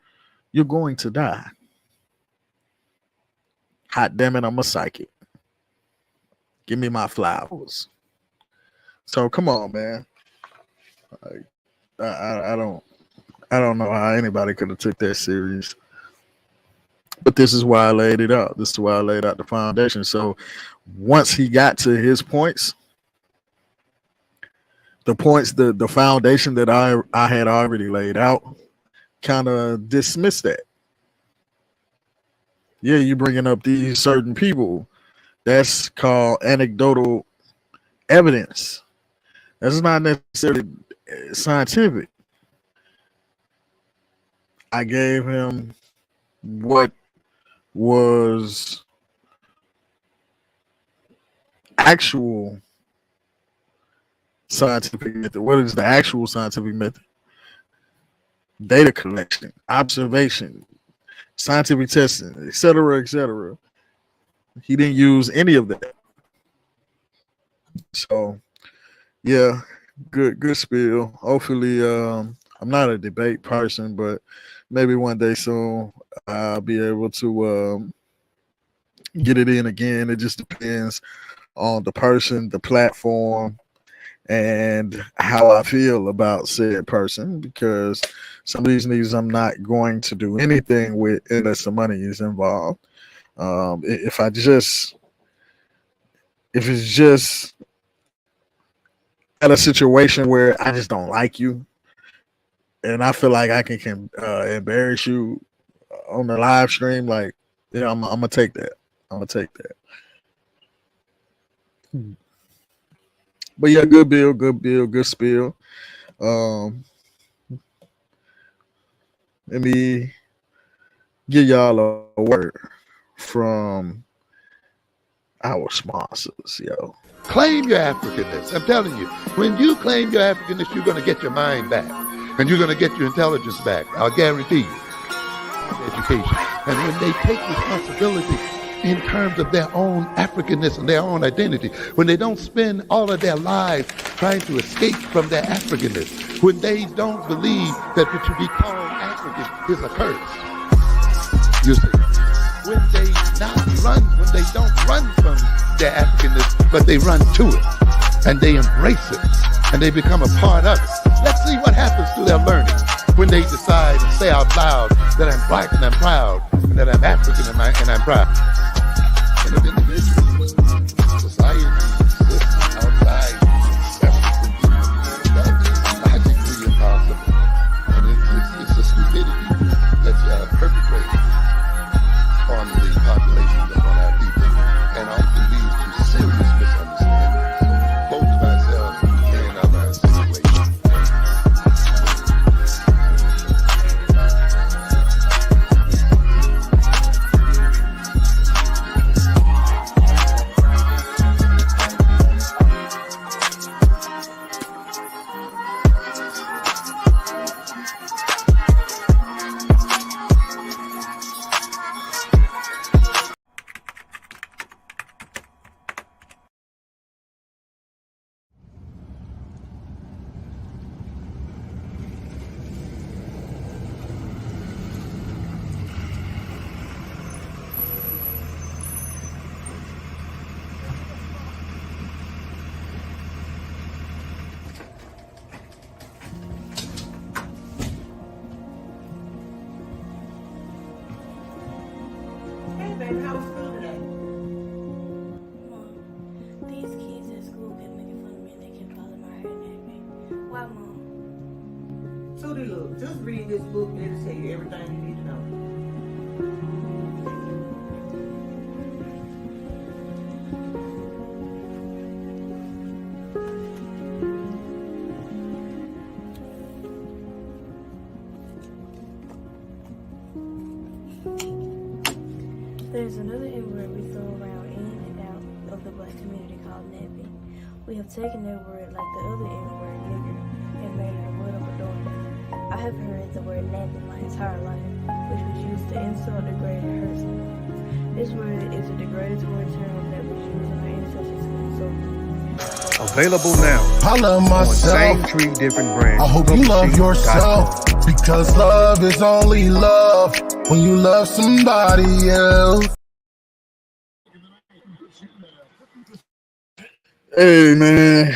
you're going to die. Hot damn it, I'm a psychic. Give me my flowers. So come on, man. I don't know how anybody could have took that serious. But this is why I laid it out. This is why I laid out the foundation. So once he got to his points, the foundation that I had already laid out, kind of dismissed that. Yeah, you bringing up these certain people. That's called anecdotal evidence. That's not necessarily scientific. I gave him what was actual scientific method. What is the actual scientific method? Data collection, observation, scientific testing, etc., etc. He didn't use any of that. So, yeah, good spiel. Hopefully, I'm not a debate person, but maybe one day soon I'll be able to get it in again. It just depends on the person, the platform, and how I feel about said person, because some of these niggas I'm not going to do anything with unless the money is involved. If it's just at a situation where I just don't like you and I feel like I can embarrass you on the live stream, like, yeah, I'm gonna take that. But yeah, good bill, good spill. Let me give y'all a word from our sponsors, yo. Claim your Africanness. I'm telling you, when you claim your Africanness, you're going to get your mind back. And you're going to get your intelligence back. I'll guarantee you. Education. And when they take responsibility in terms of their own Africanness and their own identity, when they don't spend all of their lives trying to escape from their Africanness, when they don't believe that to be called African is a curse, you see, when they don't run from their Africanness, but they run to it, and they embrace it, and they become a part of it. Let's see what happens to their learning when they decide and say out loud that I'm black and I'm proud, and that I'm African and I'm proud. And if individuals, society exists outside separate from people, that is logically impossible. And it's a stupidity that's perpetrated on the populations upon our people, and often leads to serious misunderstanding, both of ourselves and of our situation. Hey, baby, how was school today? Mom, these kids at school kept making fun of me and they kept calling my hair nappy. Why, Mom? Tootie, look, just read this book and it'll tell you everything you need to know. There's another N-word we throw around in and out of the black community called nappy. We have taken that word like the other N-word, nigger, and made it a word of adornment. I have heard the word nappy my entire life, which was used to insult, degrade, and hurt someone. This word is a derogatory term that was used in our ancestors to insult them. Available now. I love on myself. Same Tree Different Brands. I hope you love yourself, because love is only love when you love somebody else. Hey man,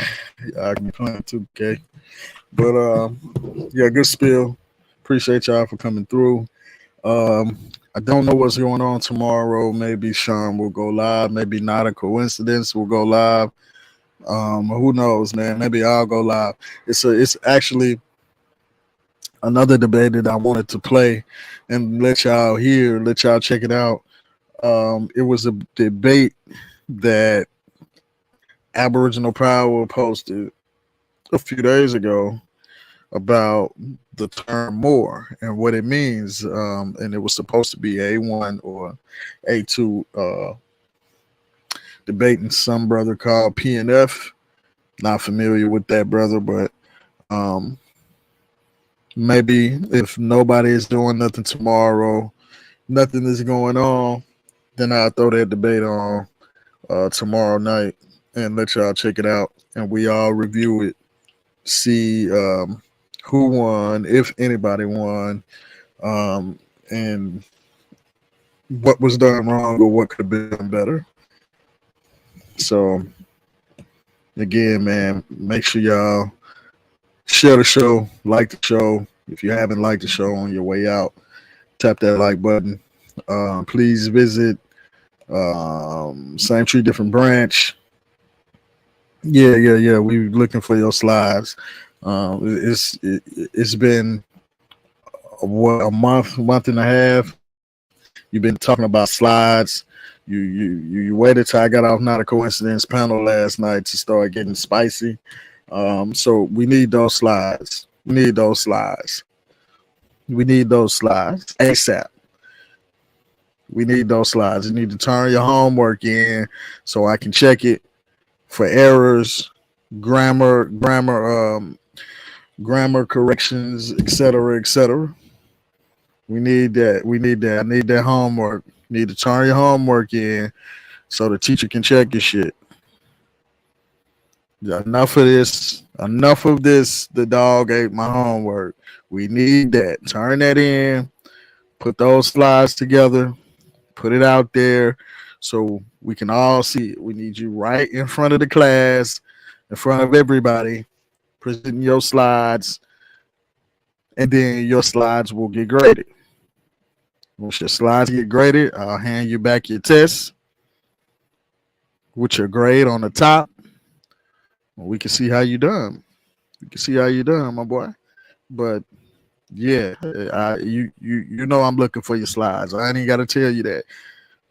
I can be playing 2K, but yeah, good spill. Appreciate y'all for coming through. I don't know what's going on tomorrow. Maybe Sean will go live. Maybe not a coincidence. We'll go live. Who knows, man? Maybe I'll go live. It's actually another debate that I wanted to play and let y'all hear, let y'all check it out. It was a debate that Aboriginal Power posted a few days ago about the term more and what it means. And it was supposed to be A1 or A2 debating some brother called PNF. Not familiar with that brother, but maybe if nobody is doing nothing tomorrow, nothing is going on, then I'll throw that debate on tomorrow night and let y'all check it out and we all review it, see who won, if anybody won, and what was done wrong or what could have been better. So again, man, make sure y'all share the show, like the show. If you haven't liked the show on your way out, tap that like button. Please visit Same Tree Different Branch. Yeah. We looking for your slides. It's been a month and a half. You've been talking about slides. You waited till I got off Not a Coincidence panel last night to start getting spicy. So we need those slides. We need those slides ASAP. We need those slides. You need to turn your homework in so I can check it for errors, grammar corrections, etc. We need that. I need that homework. You need to turn your homework in so the teacher can check your shit. Enough of this. The dog ate my homework. We need that. Turn that in. Put those slides together. Put it out there so we can all see it. We need you right in front of the class, in front of everybody, present your slides, and then your slides will get graded. Once your slides get graded, I'll hand you back your test with your grade on the top. We can see how you done. We can see how you done, my boy. But yeah, you know I'm looking for your slides. I ain't even got to tell you that.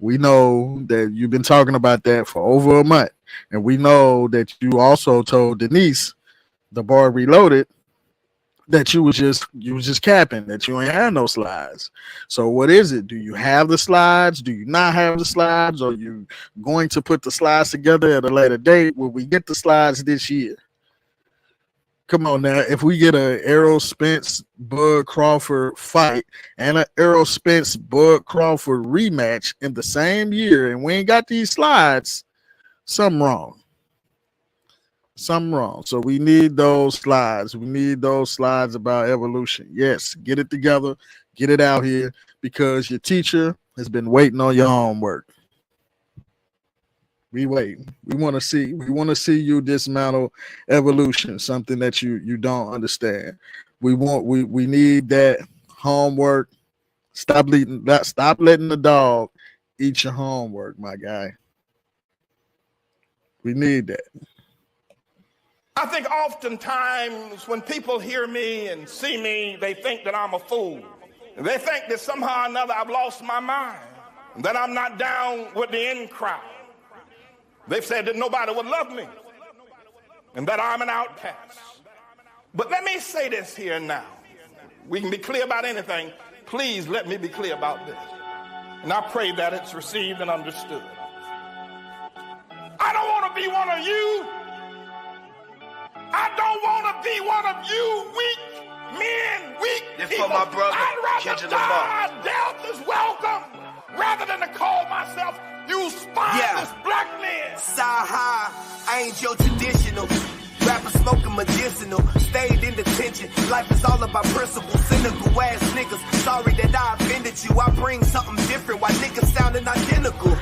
We know that you've been talking about that for over a month, and we know that you also told Denise, the Bar Reloaded, that you was just capping, that you ain't had no slides. So what is it? Do you have the slides? Do you not have the slides? Or are you going to put the slides together at a later date? Will we get the slides this year? Come on now. If we get a Errol Spence Bud Crawford fight and an Errol Spence Bud Crawford rematch in the same year, and we ain't got these slides, something wrong. Something wrong. So we need those slides. We need those slides about evolution. Yes, get it together, get it out here, because your teacher has been waiting on your homework. We waiting. We want to see you dismantle evolution, something that you don't understand. We need that homework. Stop letting the dog eat your homework, my guy. We need that. I think oftentimes when people hear me and see me, they think that I'm a fool. They think that somehow or another I've lost my mind, that I'm not down with the in crowd. They've said that nobody would love me and that I'm an outcast. But let me say this here now. We can be clear about anything. Please let me be clear about this. And I pray that it's received and understood. I don't want to be one of you. I don't want to be one of you weak men, weak people. For my brother, I'd rather die. Death is welcome rather than to call myself you spineless black men. Side high, I ain't your traditional. Rapper smoking medicinal, stayed in detention. Life is all about principles, cynical ass niggas. Sorry that I offended you. I bring something different while niggas sounding identical.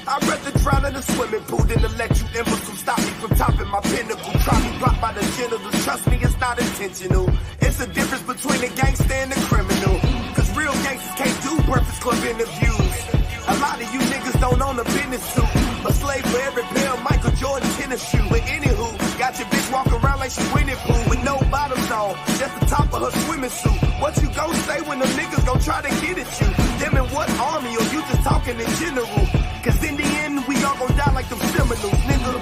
I'd rather drown in a swimming pool than to let you imbecile stop me from topping my pinnacle. Try me blocked by the genitals. Trust me, it's not intentional. It's the difference between a gangster and a criminal. Cause real gangsters can't do Breakfast Club interviews. A lot of you niggas don't own a business suit. A slave for every pair of Michael Jordan tennis shoe. But anywho, got your bitch walking around like she winning pool with no bottoms on, just the top of her swimming suit. What you gon' say when them niggas gon' try to get at you? Them in what army, or you just talking in general? Cause in the end, we all gon' die like them Seminoles, nigga.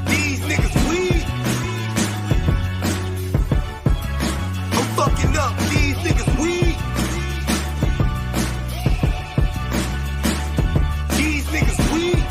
These niggas weak. I'm fucking up. These niggas weak. These niggas weak.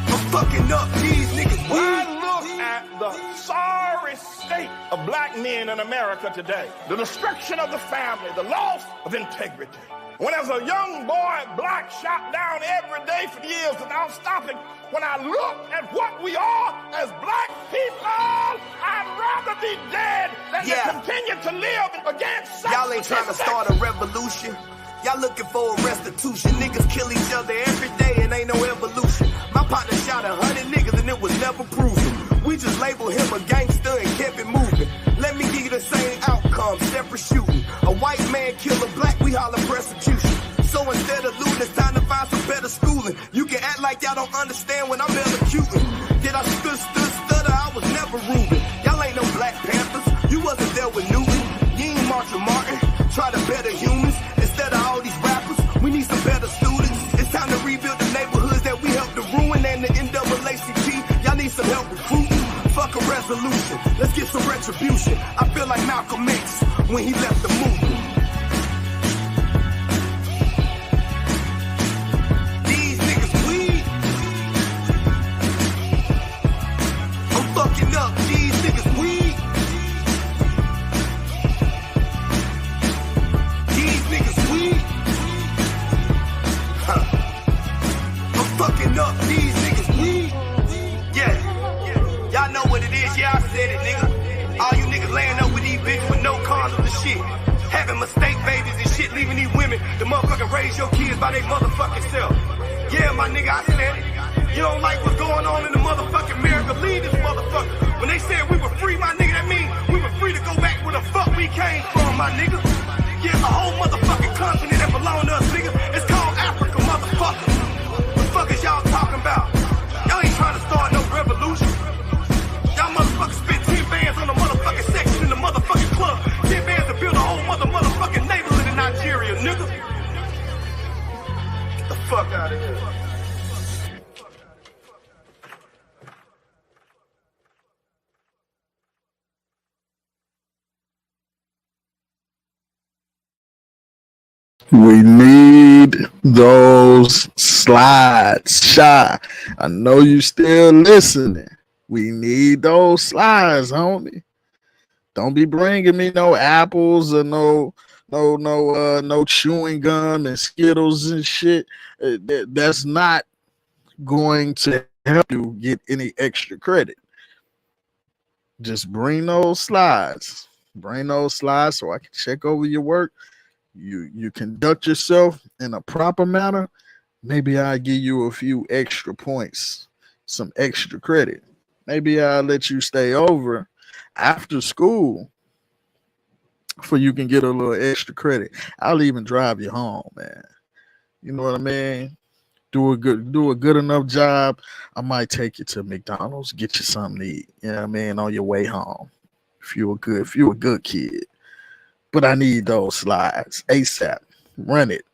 I'm fucking up. These niggas weak. I look at the sorry state of black men in America today, the destruction of the family, the loss of integrity. When as a young boy, black shot down every day for years without stopping, when I look at what we are as black people, I'd rather be dead than to continue to live against such. Y'all ain't trying to start a revolution. Y'all looking for a restitution. Niggas kill each other every day and ain't no evolution. My partner shot 100 niggas and it was never proven. We just labeled him a gangster and kept it moving. Let me give you the same outcome, separate shooting. A white man kill a black, we holler persecution. So instead of looting, it's time to find some better schooling. You can act like y'all don't understand when I'm elocuting. Did I stutter? I was never Reuben. Y'all ain't no Black Panthers. You wasn't there with Newton. You ain't Marshall Martin. Try to better humans instead of all these rappers. We need some better students. It's time to rebuild the neighborhoods that we helped to ruin, and the NAACP. Y'all need some help recruiting. Fuck a resolution. Let's get some retribution. I feel like Malcolm X when he left the movement. These niggas weak. I'm fucking up. These niggas weak. These niggas weak. I'm fucking up. These niggas weak. Y'all know what it is, yeah, I said it, nigga. All you niggas laying up with these bitches with no condoms and shit. Having mistake babies and shit shit, leaving these women to motherfucking raise your kids by their motherfucking self. Yeah, my nigga, I said it. You don't like what's going on in the motherfucking America, leave this motherfucker. When they said we were free, my nigga, that means we were free to go back where the fuck we came from, my nigga. Yeah, a whole motherfucking continent that belong to us, nigga. It's called Africa, motherfucker. What the fuck is y'all talking about? Y'all ain't trying to start no revolution. Y'all motherfuckers spent 10 bands on the motherfucking section in the motherfucking club. 10 bands to build a whole motherfucking neighborhood in Nigeria, nigga. Get the fuck out of here. We need those slides. Shy, I know you still listening. We need those slides, homie. Don't be bringing me no apples or no chewing gum and Skittles and shit. That's not going to help you get any extra credit. Just bring those slides. Bring those slides so I can check over your work. You conduct yourself in a proper manner, maybe I'll give you a few extra points, some extra credit. Maybe I'll let you stay over after school for you can get a little extra credit. I'll even drive you home, man. You know what I mean? Do a good enough job. I might take you to McDonald's, get you something to eat. You know what I mean? On your way home. If you a good kid. But I need those slides ASAP. Run it.